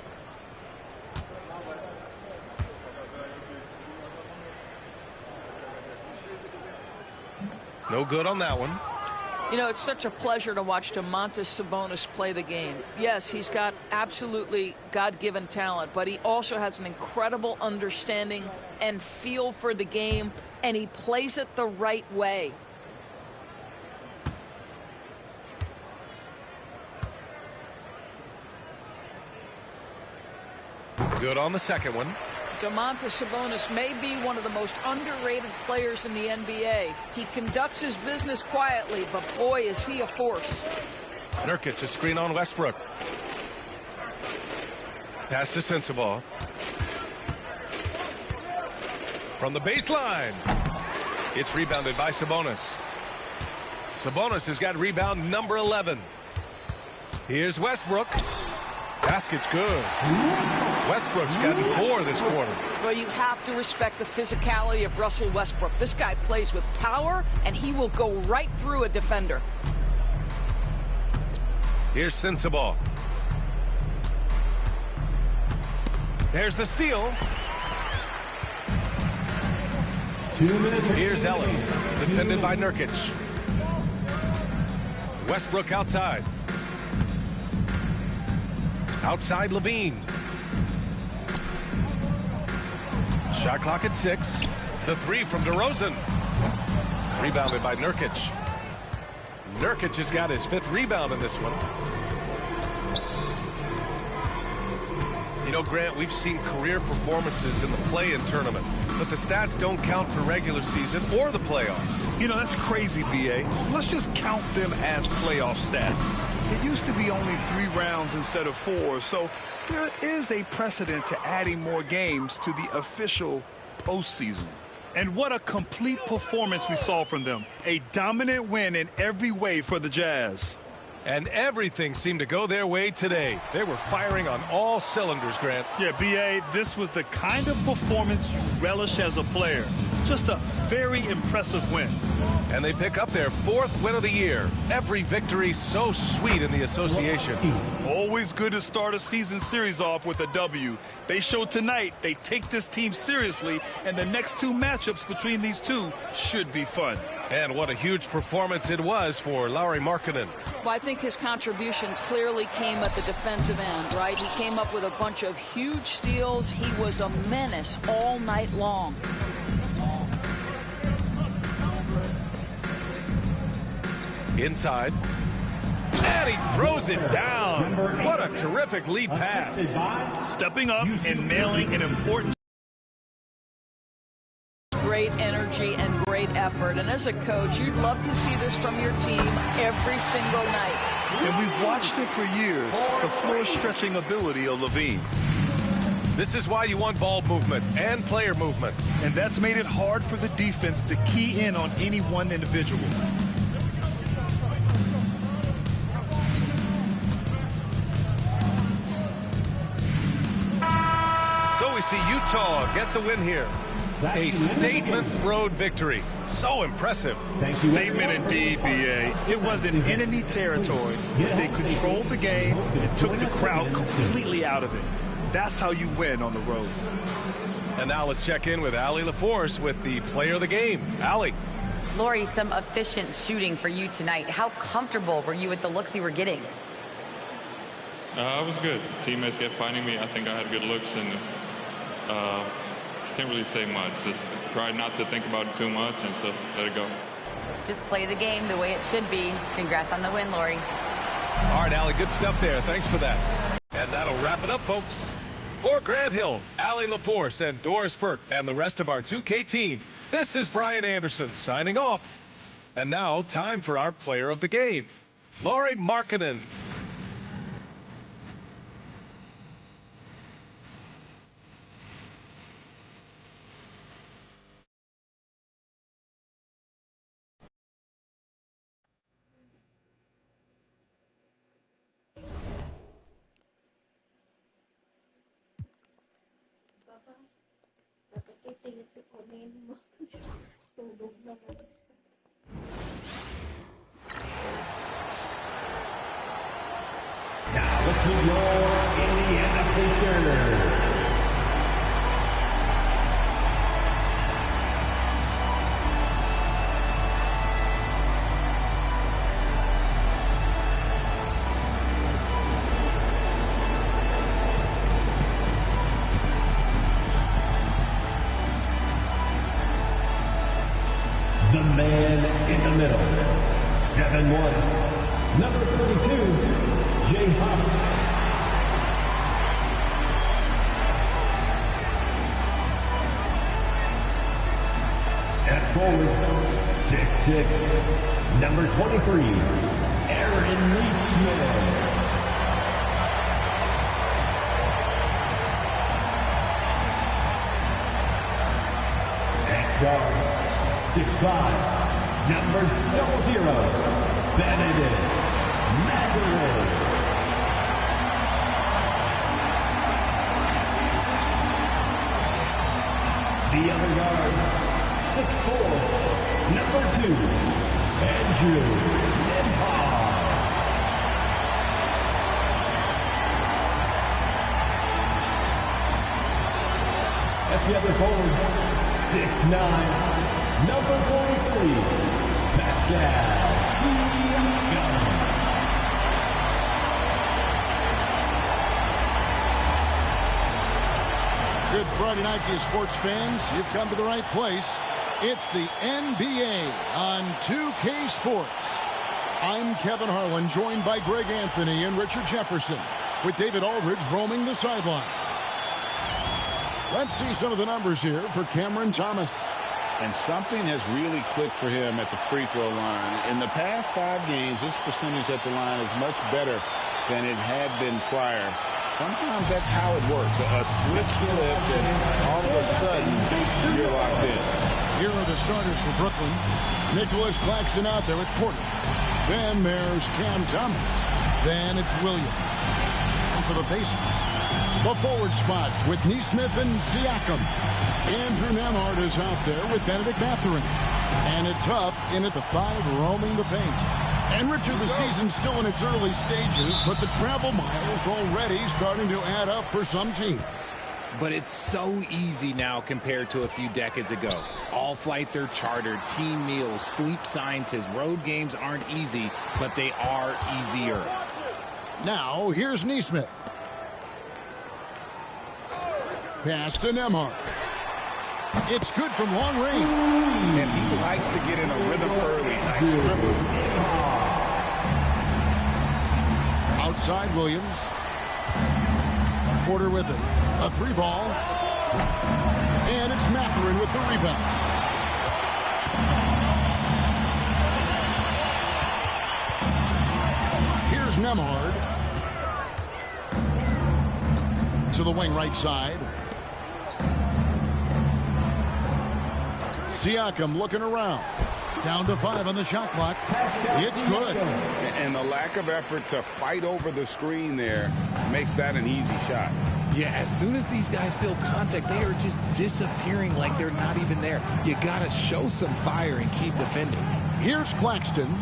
No good on that one. You know, it's such a pleasure to watch Domantas Sabonis play the game. Yes, he's got absolutely God-given talent, but he also has an incredible understanding and feel for the game, and he plays it the right way. Good on the second one. Domantas Sabonis may be one of the most underrated players in the NBA. He conducts his business quietly, but boy, is he a force. Nurkic, a screen on Westbrook. Pass to Sensabaugh. From the baseline. It's rebounded by Sabonis. Sabonis has got rebound number 11. Here's Westbrook. Basket's good. Westbrook's gotten 4 this quarter. Well, you have to respect the physicality of Russell Westbrook. This guy plays with power, and he will go right through a defender. Here's Sensabaugh. There's the steal. Here's Ellis, defended by Nurkic. Westbrook outside. Outside Levine. Shot clock at 6. The 3 from DeRozan. Rebounded by Nurkic. Nurkic has got his 5th rebound in this one. You know, Grant, we've seen career performances in the play-in tournament, but the stats don't count for regular season or the playoffs. You know, that's crazy, B.A. So let's just count them as playoff stats. It used to be only 3 rounds instead of 4, so there is a precedent to adding more games to the official postseason. And what a complete performance we saw from them. A dominant win in every way for the Jazz. And everything seemed to go their way today. They were firing on all cylinders, Grant. Yeah, B.A., this was the kind of performance you relish as a player. Just a very impressive win. And they pick up their 4th win of the year. Every victory so sweet in the association. Always good to start a season series off with a W. They showed tonight they take this team seriously, and the next 2 matchups between these two should be fun. And what a huge performance it was for Lauri Markkanen. Well, I think his contribution clearly came at the defensive end, right? He came up with a bunch of huge steals. He was a menace all night long. Inside. And he throws it down. What a terrific lead pass. Stepping up and nailing an important. Great energy and great effort. And as a coach, you'd love to see this from your team every single night. And we've watched it for years, the floor stretching ability of Levine. This is why you want ball movement and player movement. And that's made it hard for the defense to key in on any one individual. So we see Utah get the win here. A statement road victory. So impressive. Statement indeed, B.A. It was in enemy territory. They controlled the game and took the crowd completely out of it. That's how you win on the road. And now let's check in with Allie LaForce with the player of the game. Allie. Lori, some efficient shooting for you tonight. How comfortable were you with the looks you were getting? I was good. Teammates kept finding me. I think I had good looks, and can't really say much. Just try not to think about it too much and just let it go. Just play the game the way it should be. Congrats on the win, Lori. All right, Allie, good stuff there. Thanks for that. And that'll wrap it up, folks. For Grant Hill, Allie LaForce, and Doris Burke, and the rest of our 2K team, this is Brian Anderson signing off. And now, time for our player of the game, Lauri Markkanen. Now let's move your Indiana Pacers. man in the middle, 7'1", number 32, Jay Huff. At forward, 6'6", number 23, Aaron Nesmith. At guard, 6'5", number 00, Benedict Mathurin. The other guard, 6'4", number 2, Andrew Nembhard. At the other forward, 6'9", number 43, Pascal Siakam. Good Friday night to you, sports fans. You've come to the right place. It's the NBA on 2K Sports. I'm Kevin Harlan, joined by Greg Anthony and Richard Jefferson, with David Aldridge roaming the sideline. Let's see some of the numbers here for Cameron Thomas. And something has really clicked for him at the free throw line. In the past 5 games, this percentage at the line is much better than it had been prior. Sometimes that's how it works. A switch flips, and all of a sudden, you're locked in. Here are the starters for Brooklyn. Nicholas Claxton out there with Porter. Then there's Cam Thomas. Then it's Williams. And for the Pacers, the forward spots with Nesmith and Siakam. Andrew Nembhard is out there with Benedict Mathurin. And it's Huff in at the 5, roaming the paint. And Richard, the season's still in its early stages, but the travel miles already starting to add up for some teams. But it's so easy now compared to a few decades ago. All flights are chartered, team meals, sleep sciences. Road games aren't easy, but they are easier. Now, here's Nesmith. Pass to Nembhard. It's good from long range. And he likes to get in a rhythm early. Nice dribble. Outside Williams. Porter with it. A 3-ball. And it's Mathurin with the rebound. Here's Nembhard. To the wing right side. Siakam looking around. Down to 5 on the shot clock. It's good. And the lack of effort to fight over the screen there makes that an easy shot. Yeah, as soon as these guys feel contact, they are just disappearing like they're not even there. You got to show some fire and keep defending. Here's Claxton.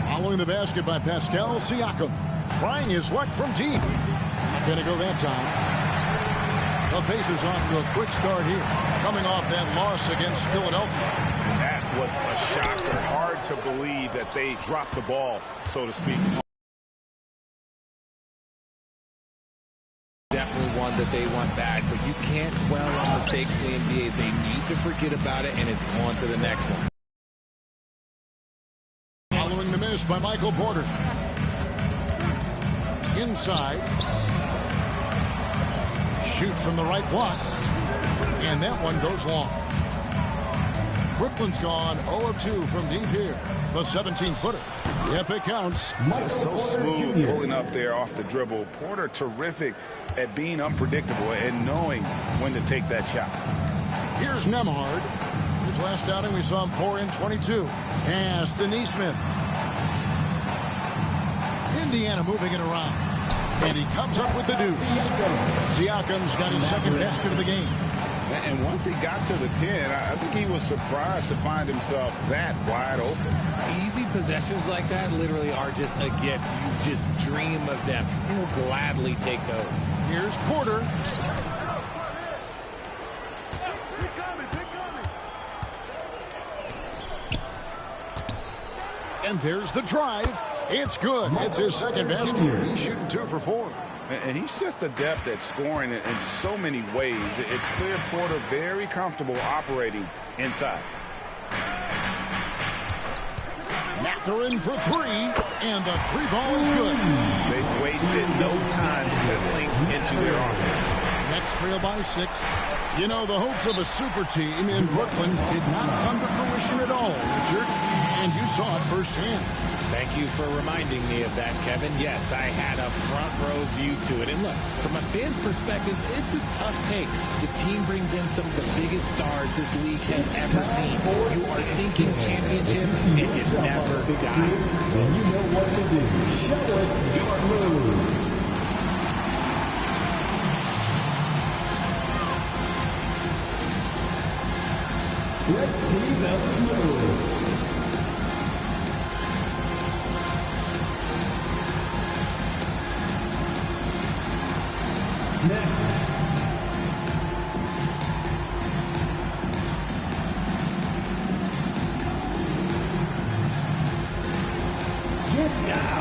Following the basket by Pascal Siakam. Trying his luck from deep. Not going to go that time. The Pacers off to a quick start here, coming off that loss against Philadelphia. That was a shocker. Hard to believe that they dropped the ball, so to speak. Definitely one that they want back, but you can't dwell on mistakes in the NBA. They need to forget about it, and it's on to the next one. Following the miss by Michael Porter. Inside. Shoot from the right block. And that one goes long. Brooklyn's gone 0 of 2 from deep here. The 17-footer. Yep, it counts. Just so smooth pulling up there off the dribble. Porter terrific at being unpredictable and knowing when to take that shot. Here's Nembhard. His last outing we saw him pour in 22. Pass to Nesmith. Indiana moving it around. And he comes up with the deuce. Siakam's got his second basket of the game. And once he got to the 10, I think he was surprised to find himself that wide open. Easy possessions like that literally are just a gift. You just dream of them. He'll gladly take those. Here's Porter. And there's the drive. It's good. It's his second basket. He's shooting 2 for 4. And he's just adept at scoring in so many ways. It's clear Porter very comfortable operating inside. Mathurin for three, and the three ball is good. They've wasted no time settling into their offense. Nets trail by 6. You know, the hopes of a super team in Brooklyn did not come to fruition at all, Richard, and you saw it firsthand. Thank you for reminding me of that, Kevin. Yes, I had a front row view to it. And look, from a fan's perspective, it's a tough take. The team brings in some of the biggest stars this league has ever seen. You are thinking championship, and you never die. When you know what to do, show us your moves. Let's see those moves. Next. Get down.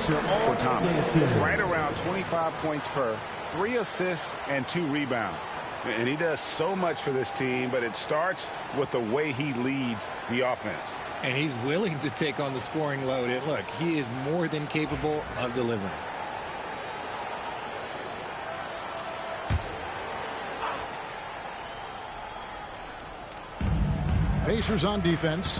For Thomas, right around 25 points per, 3 assists and 2 rebounds. And he does so much for this team, but it starts with the way he leads the offense. And he's willing to take on the scoring load. And look, he is more than capable of delivering. Pacers on defense.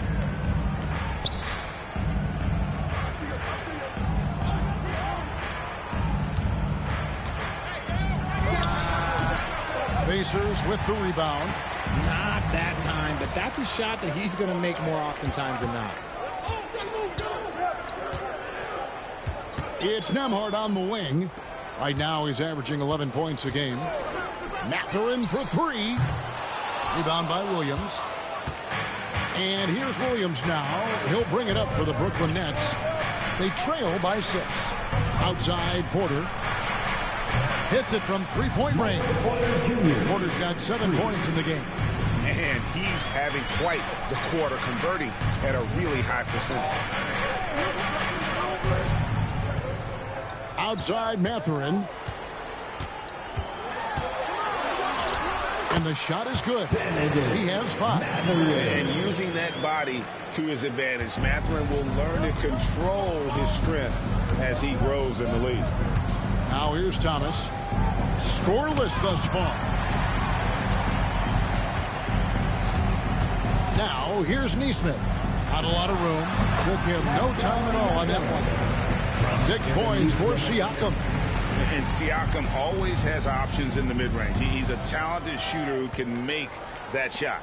Pacers with the rebound. Not that time, but that's a shot that he's going to make more oftentimes than not. It's Nembhard on the wing. Right now he's averaging 11 points a game. Mathurin for three. Rebound by Williams. And here's Williams now. He'll bring it up for the Brooklyn Nets. They trail by 6. Outside Porter. Hits it from three-point range. Porter's got 7 points in the game. And he's having quite the quarter, converting at a really high percentage. Outside Mathurin. And the shot is good. He has 5. And using that body to his advantage, Mathurin will learn to control his strength as he grows in the league. Now here's Thomas. Scoreless thus far. Now here's Nesmith. Not a lot of room. Took him no time at all on that one. 6 points for Siakam. And Siakam always has options in the mid-range. He's a talented shooter who can make that shot.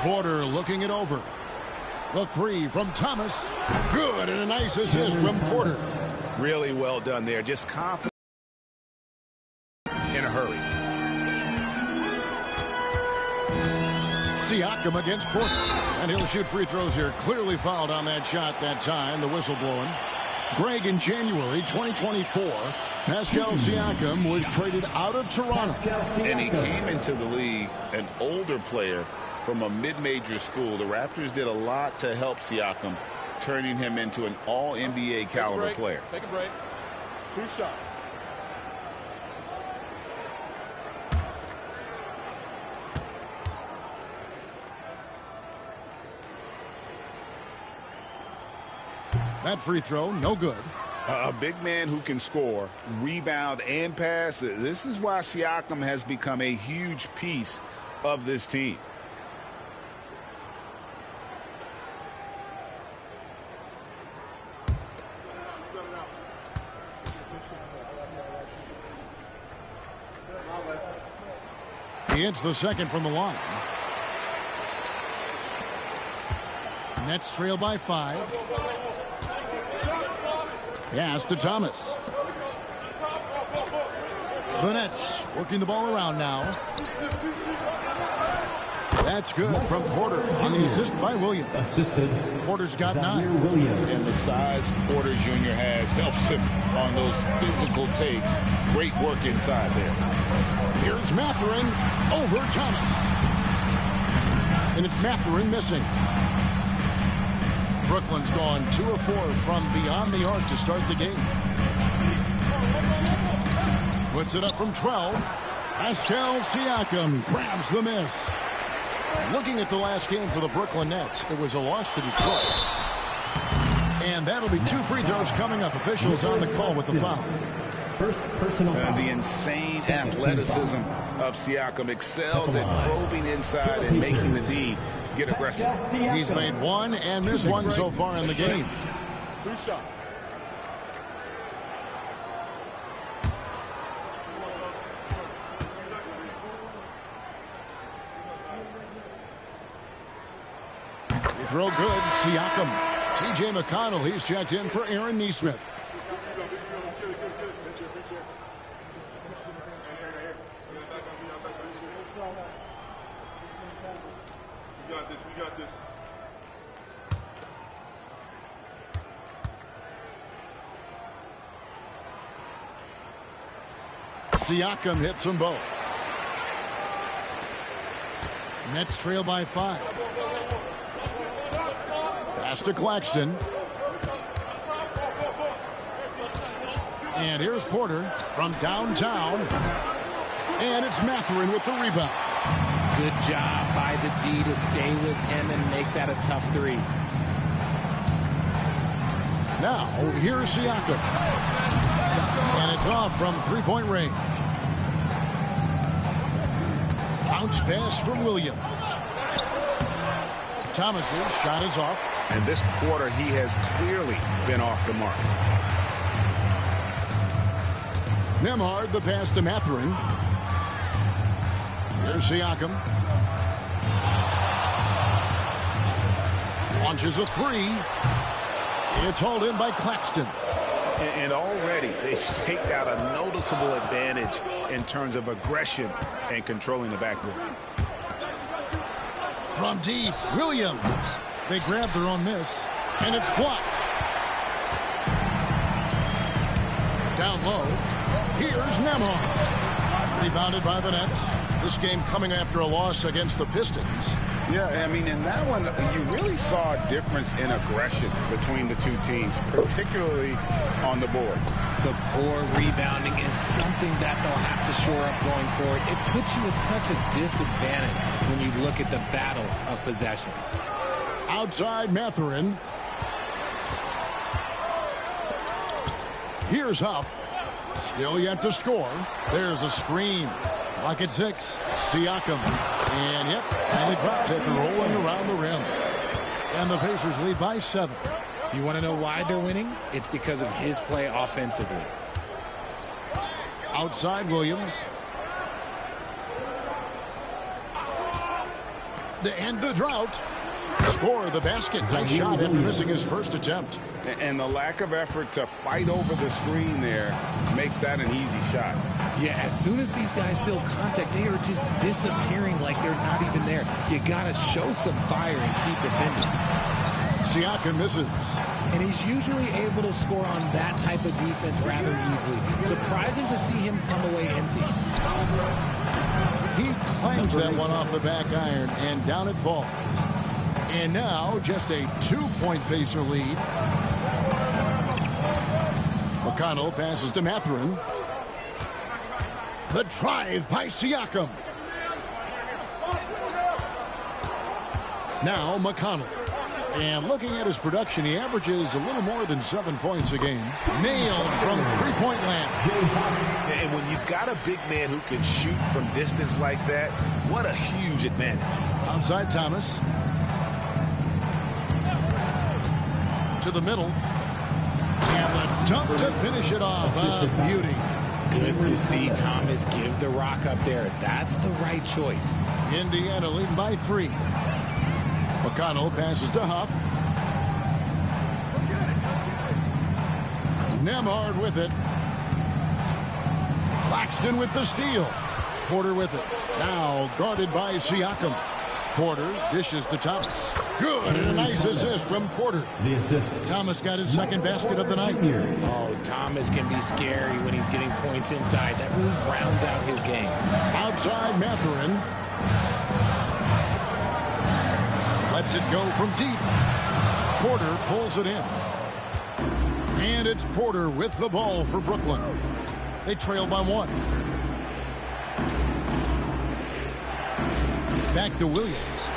Porter looking it over. The 3 from Thomas. Good, and a nice assist from Porter. Really well done there. Just confident in a hurry. Siakam against Porter. And he'll shoot free throws here. Clearly fouled on that shot that time. The whistle blowing. Greg, in January 2024, Pascal Siakam was traded out of Toronto. And he came into the league an older player from a mid-major school. The Raptors did a lot to help Siakam, turning him into an all-NBA caliber player. Take a break. 2 shots. That free throw, no good. A big man who can score, rebound, and pass. This is why Siakam has become a huge piece of this team. He hits the second from the line. Nets trail by 5. Pass to Thomas. The Nets working the ball around now. That's good from Porter on the assist by Williams. Porter's got 9. And the size Porter Jr. has helps him on those physical takes. Great work inside there. Here's Mathurin over Thomas. And it's Mathurin missing. Brooklyn's gone 2 of 4 from beyond the arc to start the game. Puts it up from 12. Pascal Siakam grabs the miss. Looking at the last game for the Brooklyn Nets, it was a loss to Detroit. And that'll be 2 free throws coming up. Officials on the call with the foul. First personal foul. The insane athleticism of Siakam excels at probing inside and making the D get aggressive. He's made 1 and missed 1 so far in the game. 2 shots. Throw good. Siakam. T.J. McConnell, he's checked in for Aaron Nesmith. We got this. We got this. Siakam hits them both. Nets trail by 5. Pass to Claxton. And here's Porter from downtown. And it's Mathurin with the rebound. Good job by the D to stay with him and make that a tough 3. Now, here's Siakam. And it's off from 3-point range. Bounce pass from Williams. Thomas's shot is off. And this quarter, he has clearly been off the mark. Nembhard, the pass to Mathurin. Here's Siakam. Launches a 3. It's hauled in by Claxton. And already they've staked out a noticeable advantage in terms of aggression and controlling the backboard. From deep, Williams. They grab their own miss, and it's blocked. Down low, here's Nembhard. Rebounded by the Nets. This game coming after a loss against the Pistons. Yeah, I mean, in that one, you really saw a difference in aggression between the two teams, particularly on the board. The poor rebounding is something that they'll have to shore up going forward. It puts you at such a disadvantage when you look at the battle of possessions. Outside Mathurin. Here's Huff. Still yet to score. There's a screen. Clock at 6. Siakam. And yep, finally drops after rolling around the rim. And the Pacers lead by 7. You want to know why they're winning? It's because of his play offensively. Outside Williams. To end the drought. Score the basket. Nice shot after missing his first attempt. And the lack of effort to fight over the screen there makes that an easy shot. Yeah, as soon as these guys feel contact, they are just disappearing like they're not even there. You got to show some fire and keep defending. Siakam misses. And he's usually able to score on that type of defense rather easily. Surprising to see him come away empty. He claims that one off the back iron, and down it falls. And now just a 2-point Pacer lead. McConnell passes to Mathurin. The drive by Siakam. Now McConnell. And looking at his production, he averages a little more than 7 points a game. Nailed from 3-point land. And when you've got a big man who can shoot from distance like that, what a huge advantage. Outside Thomas. To the middle. And the dunk to finish it off. A beauty. Good to see Thomas give the rock up there. That's the right choice. Indiana leading by 3. McConnell passes to Huff. Nembhard with it. Claxton with the steal. Porter with it. Now guarded by Siakam. Porter dishes to Thomas. Good, and a nice assist from Porter. The assist. Thomas got his second basket of the night. Oh, Thomas can be scary when he's getting points inside. That really rounds out his game. Outside Mathurin. Lets it go from deep. Porter pulls it in. And it's Porter with the ball for Brooklyn. They trail by 1. Back to Williams.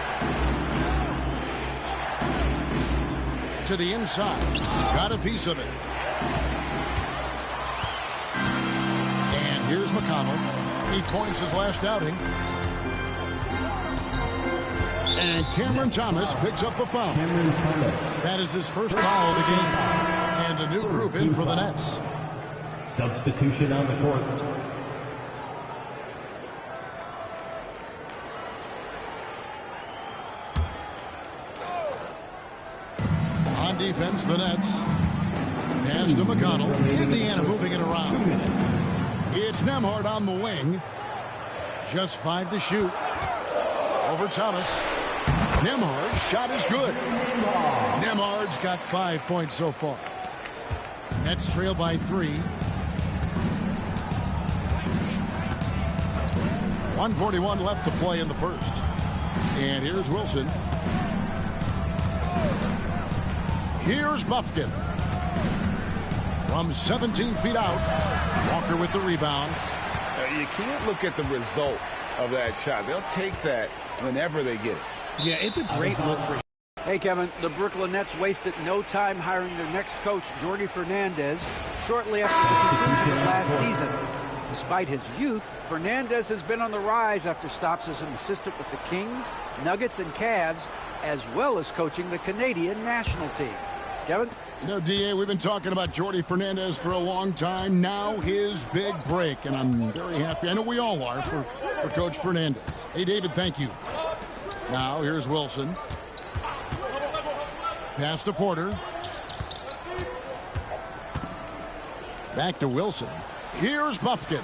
To the inside. Got a piece of it. And here's McConnell. 8 points his last outing. And Cameron Thomas picks up the foul. That is his first foul of the game. And a new group in for the Nets. Substitution on the court. On defense, the Nets. Pass to McConnell. Indiana moving it around. It's Nembhard on the wing. Just 5 to shoot. Over Thomas. Nembhard's shot is good. Nembhard's got 5 points so far. Nets trail by 3. 1:41 left to play in the first. And here's Wilson. Here's Bufkin. From 17 feet out. Walker with the rebound. You can't look at the result of that shot. They'll take that whenever they get it. Yeah, it's a great look for him. Hey, Kevin, the Brooklyn Nets wasted no time hiring their next coach, Jordi Fernandez, shortly after the conclusion of last season. Despite his youth, Fernandez has been on the rise after stops as an assistant with the Kings, Nuggets, and Cavs, as well as coaching the Canadian national team. Kevin? You know, D.A., we've been talking about Jordi Fernandez for a long time. Now his big break, and I'm very happy. I know we all are for Coach Fernandez. Hey, David, thank you. Now here's Wilson. Pass to Porter. Back to Wilson. Here's Bufkin.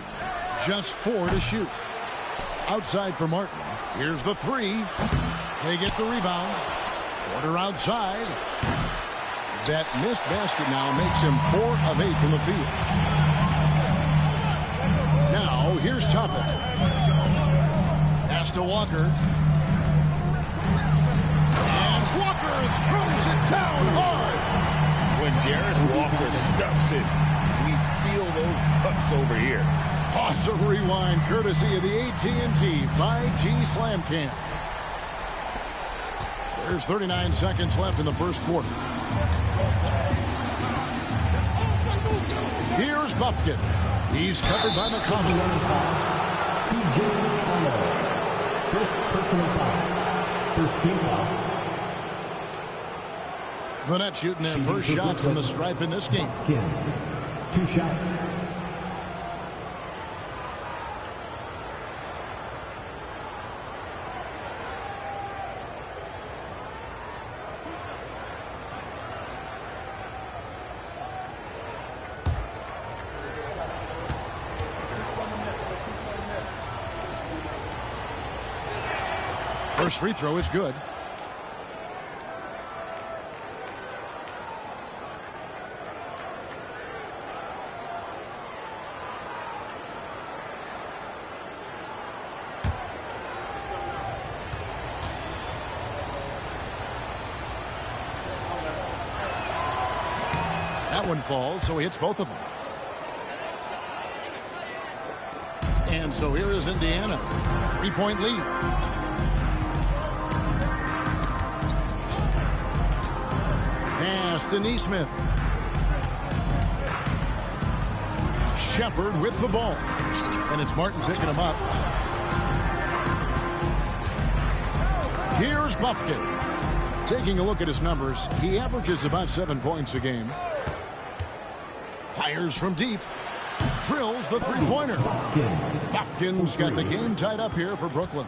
Just 4 to shoot. Outside for Martin. Here's the 3. They get the rebound. Porter outside. That missed basket now makes him 4 of 8 from the field. Now here's Topic. Pass to Walker. And Walker throws it down hard. When Jarris Walker stuffs it, we feel those bucks over here. Awesome rewind courtesy of the AT&T 5G Slam Cam. There's 39 seconds left in the first quarter. Here's Bufkin. He's covered by McConnell. T.J. McConnell. First personal foul. First team foul. The Nets shooting their first shot from the stripe in this game. 2 shots. First free throw is good. That one falls, so he hits both of them. And so here is Indiana. 3-point lead. Pass to Nesmith. Shepard with the ball. And it's Martin picking him up. Here's Bufkin. Taking a look at his numbers, he averages about 7 points a game. Fires from deep. Drills the three-pointer. Bufkin's got the game tied up here for Brooklyn.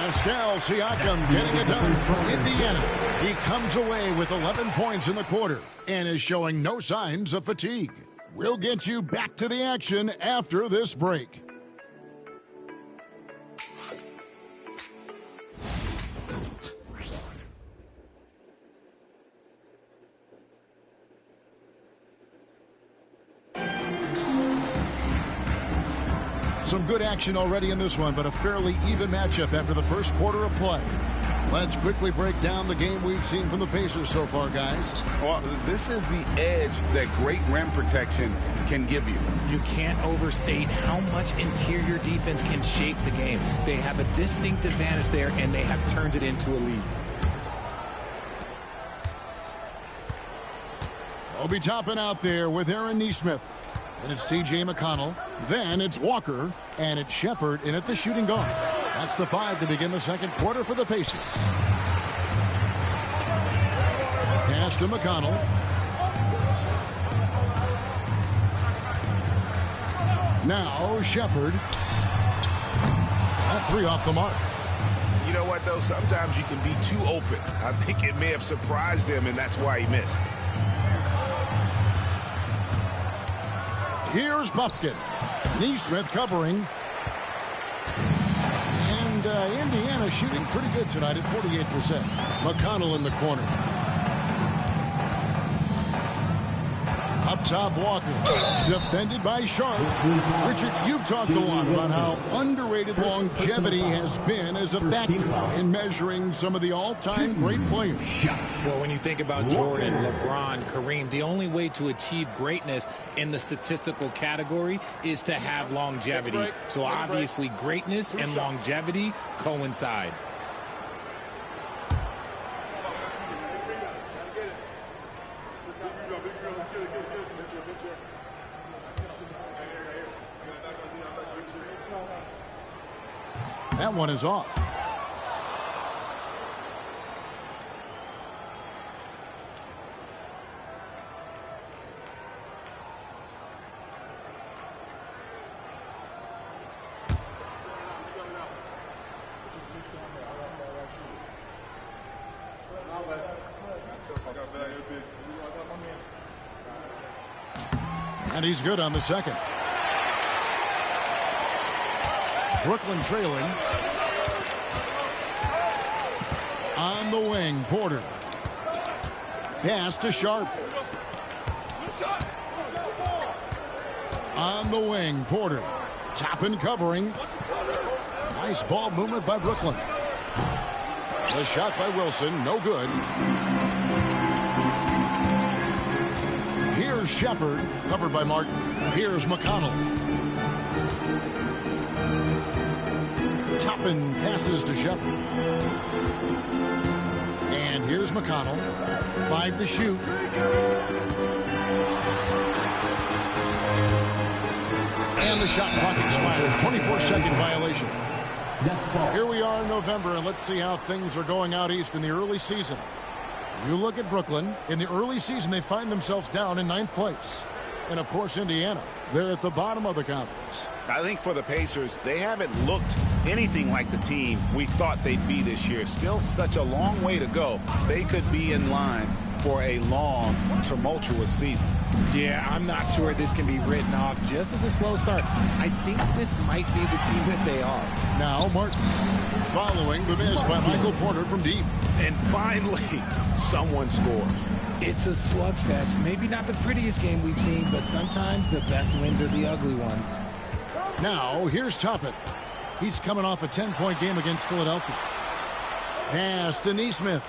Pascal Siakam getting it done from Indiana. He comes away with 11 points in the quarter and is showing no signs of fatigue. We'll get you back to the action after this break. Some good action already in this one, but a fairly even matchup after the first quarter of play. Let's quickly break down the game we've seen from the Pacers so far, guys. Well, this is the edge that great rim protection can give you. You can't overstate how much interior defense can shape the game. They have a distinct advantage there, and they have turned it into a lead. Obi Toppin out there with Aaron Nesmith. And it's T.J. McConnell. Then it's Walker. And it's Shepard in at the shooting guard. That's the 5 to begin the second quarter for the Pacers. Pass to McConnell. Now Shepard. That 3 off the mark. You know what, though? Sometimes you can be too open. I think it may have surprised him, and that's why he missed. Here's Bufkin. Nesmith covering. And Indiana shooting pretty good tonight at 48%. McConnell in the corner. Up top, Walker. Defended by Sharp. Richard, you've talked a lot about how underrated longevity has been as a factor in measuring some of the all-time great players. Well, when you think about Jordan, LeBron, Kareem, the only way to achieve greatness in the statistical category is to have longevity. So obviously greatness and longevity coincide. That one is off. And he's good on the second. Brooklyn trailing. On the wing, Porter. Pass to Sharp. On the wing, Porter. Toppin covering. Nice ball movement by Brooklyn. The shot by Wilson, no good. Here's Shepard, covered by Martin. Here's McConnell. Toppin passes to Shepard. And here's McConnell. 5 to shoot. And the shot clock expires. 24-second violation. Here we are in November, and let's see how things are going out east in the early season. You look at Brooklyn. In the early season, they find themselves down in 9th place. And, of course, Indiana. They're at the bottom of the conference. I think for the Pacers, they haven't looked anything like the team we thought they'd be this year. Still such a long way to go. They could be in line for a long, tumultuous season. Yeah, I'm not sure this can be written off just as a slow start. I think this might be the team that they are. Now Martin following the miss by Michael Porter from deep. And finally, someone scores. It's a slugfest. Maybe not the prettiest game we've seen, but sometimes the best wins are the ugly ones. Now, here's Toppin. He's coming off a 10-point game against Philadelphia. Pass to Nesmith.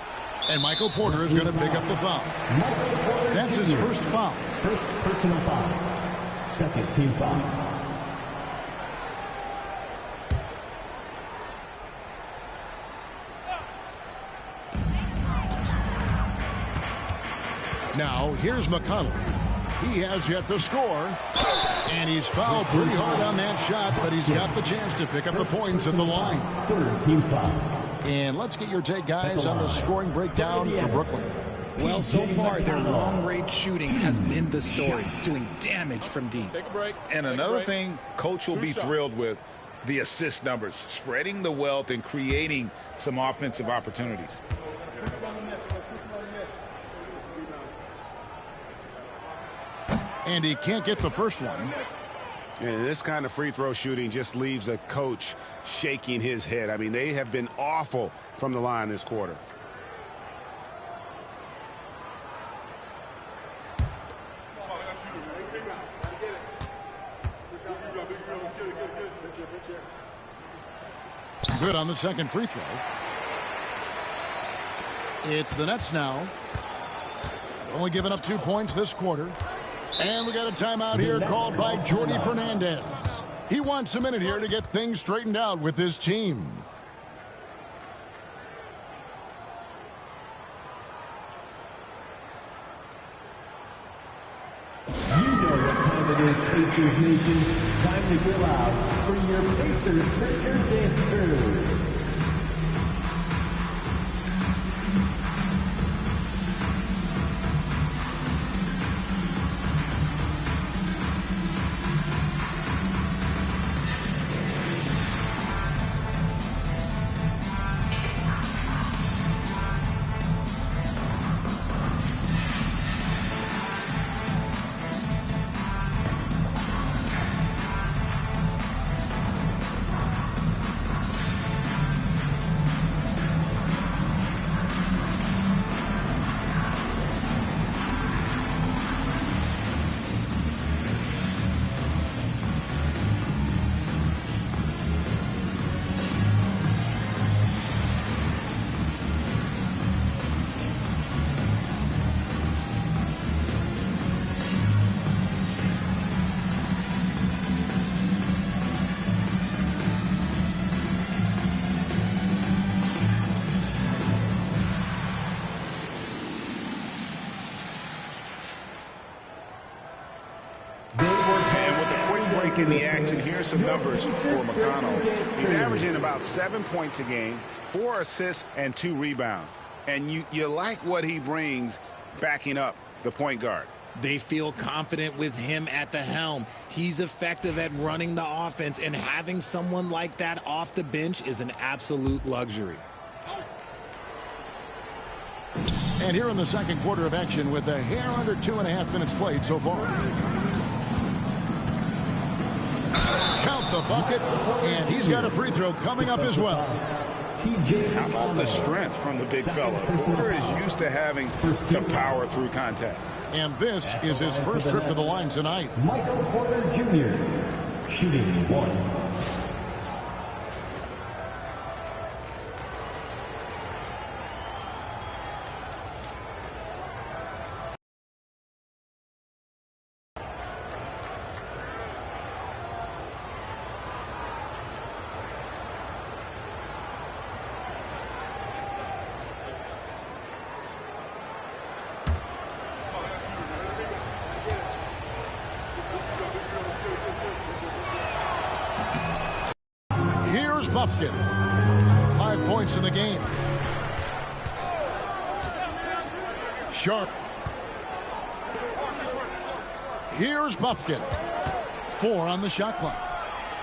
And Michael Porter is going to pick up the foul. That's his first foul. First personal foul. Second team foul. Now, here's McConnell. He has yet to score. And he's fouled pretty hard on that shot, but he's got the chance to pick up the points at the line. Third team foul. And let's get your take, guys, on the scoring breakdown for Brooklyn. Well, so far, their long-range shooting has been the story, doing damage from deep. Take a break. And another thing Coach will be thrilled with, the assist numbers, spreading the wealth and creating some offensive opportunities. And he can't get the first one. And this kind of free throw shooting just leaves a coach shaking his head. I mean, they have been awful from the line this quarter. Good on the second free throw. It's the Nets now. Only giving up 2 points this quarter. And we got a timeout here called by Jordi Fernandez. He wants a minute here to get things straightened out with his team. You know what time it is, Pacers Nation. Time to go out for your Pacers Treasure Dance Crew. In the action, here's some numbers for McConnell. He's averaging about 7 points a game, 4 assists, and 2 rebounds. And you like what he brings backing up the point guard. They feel confident with him at the helm. He's effective at running the offense, and having someone like that off the bench is an absolute luxury. And here in the second quarter of action with a hair under 2.5 minutes played so far. Count the bucket, and he's got a free throw coming up as well. How about the strength from the big fella? Porter is used to having to power through contact. And this is his first trip to the line tonight. Michael Porter Jr. shooting 1. Buffkin, 5 points in the game. Sharp. Here's Buffkin, 4 on the shot clock.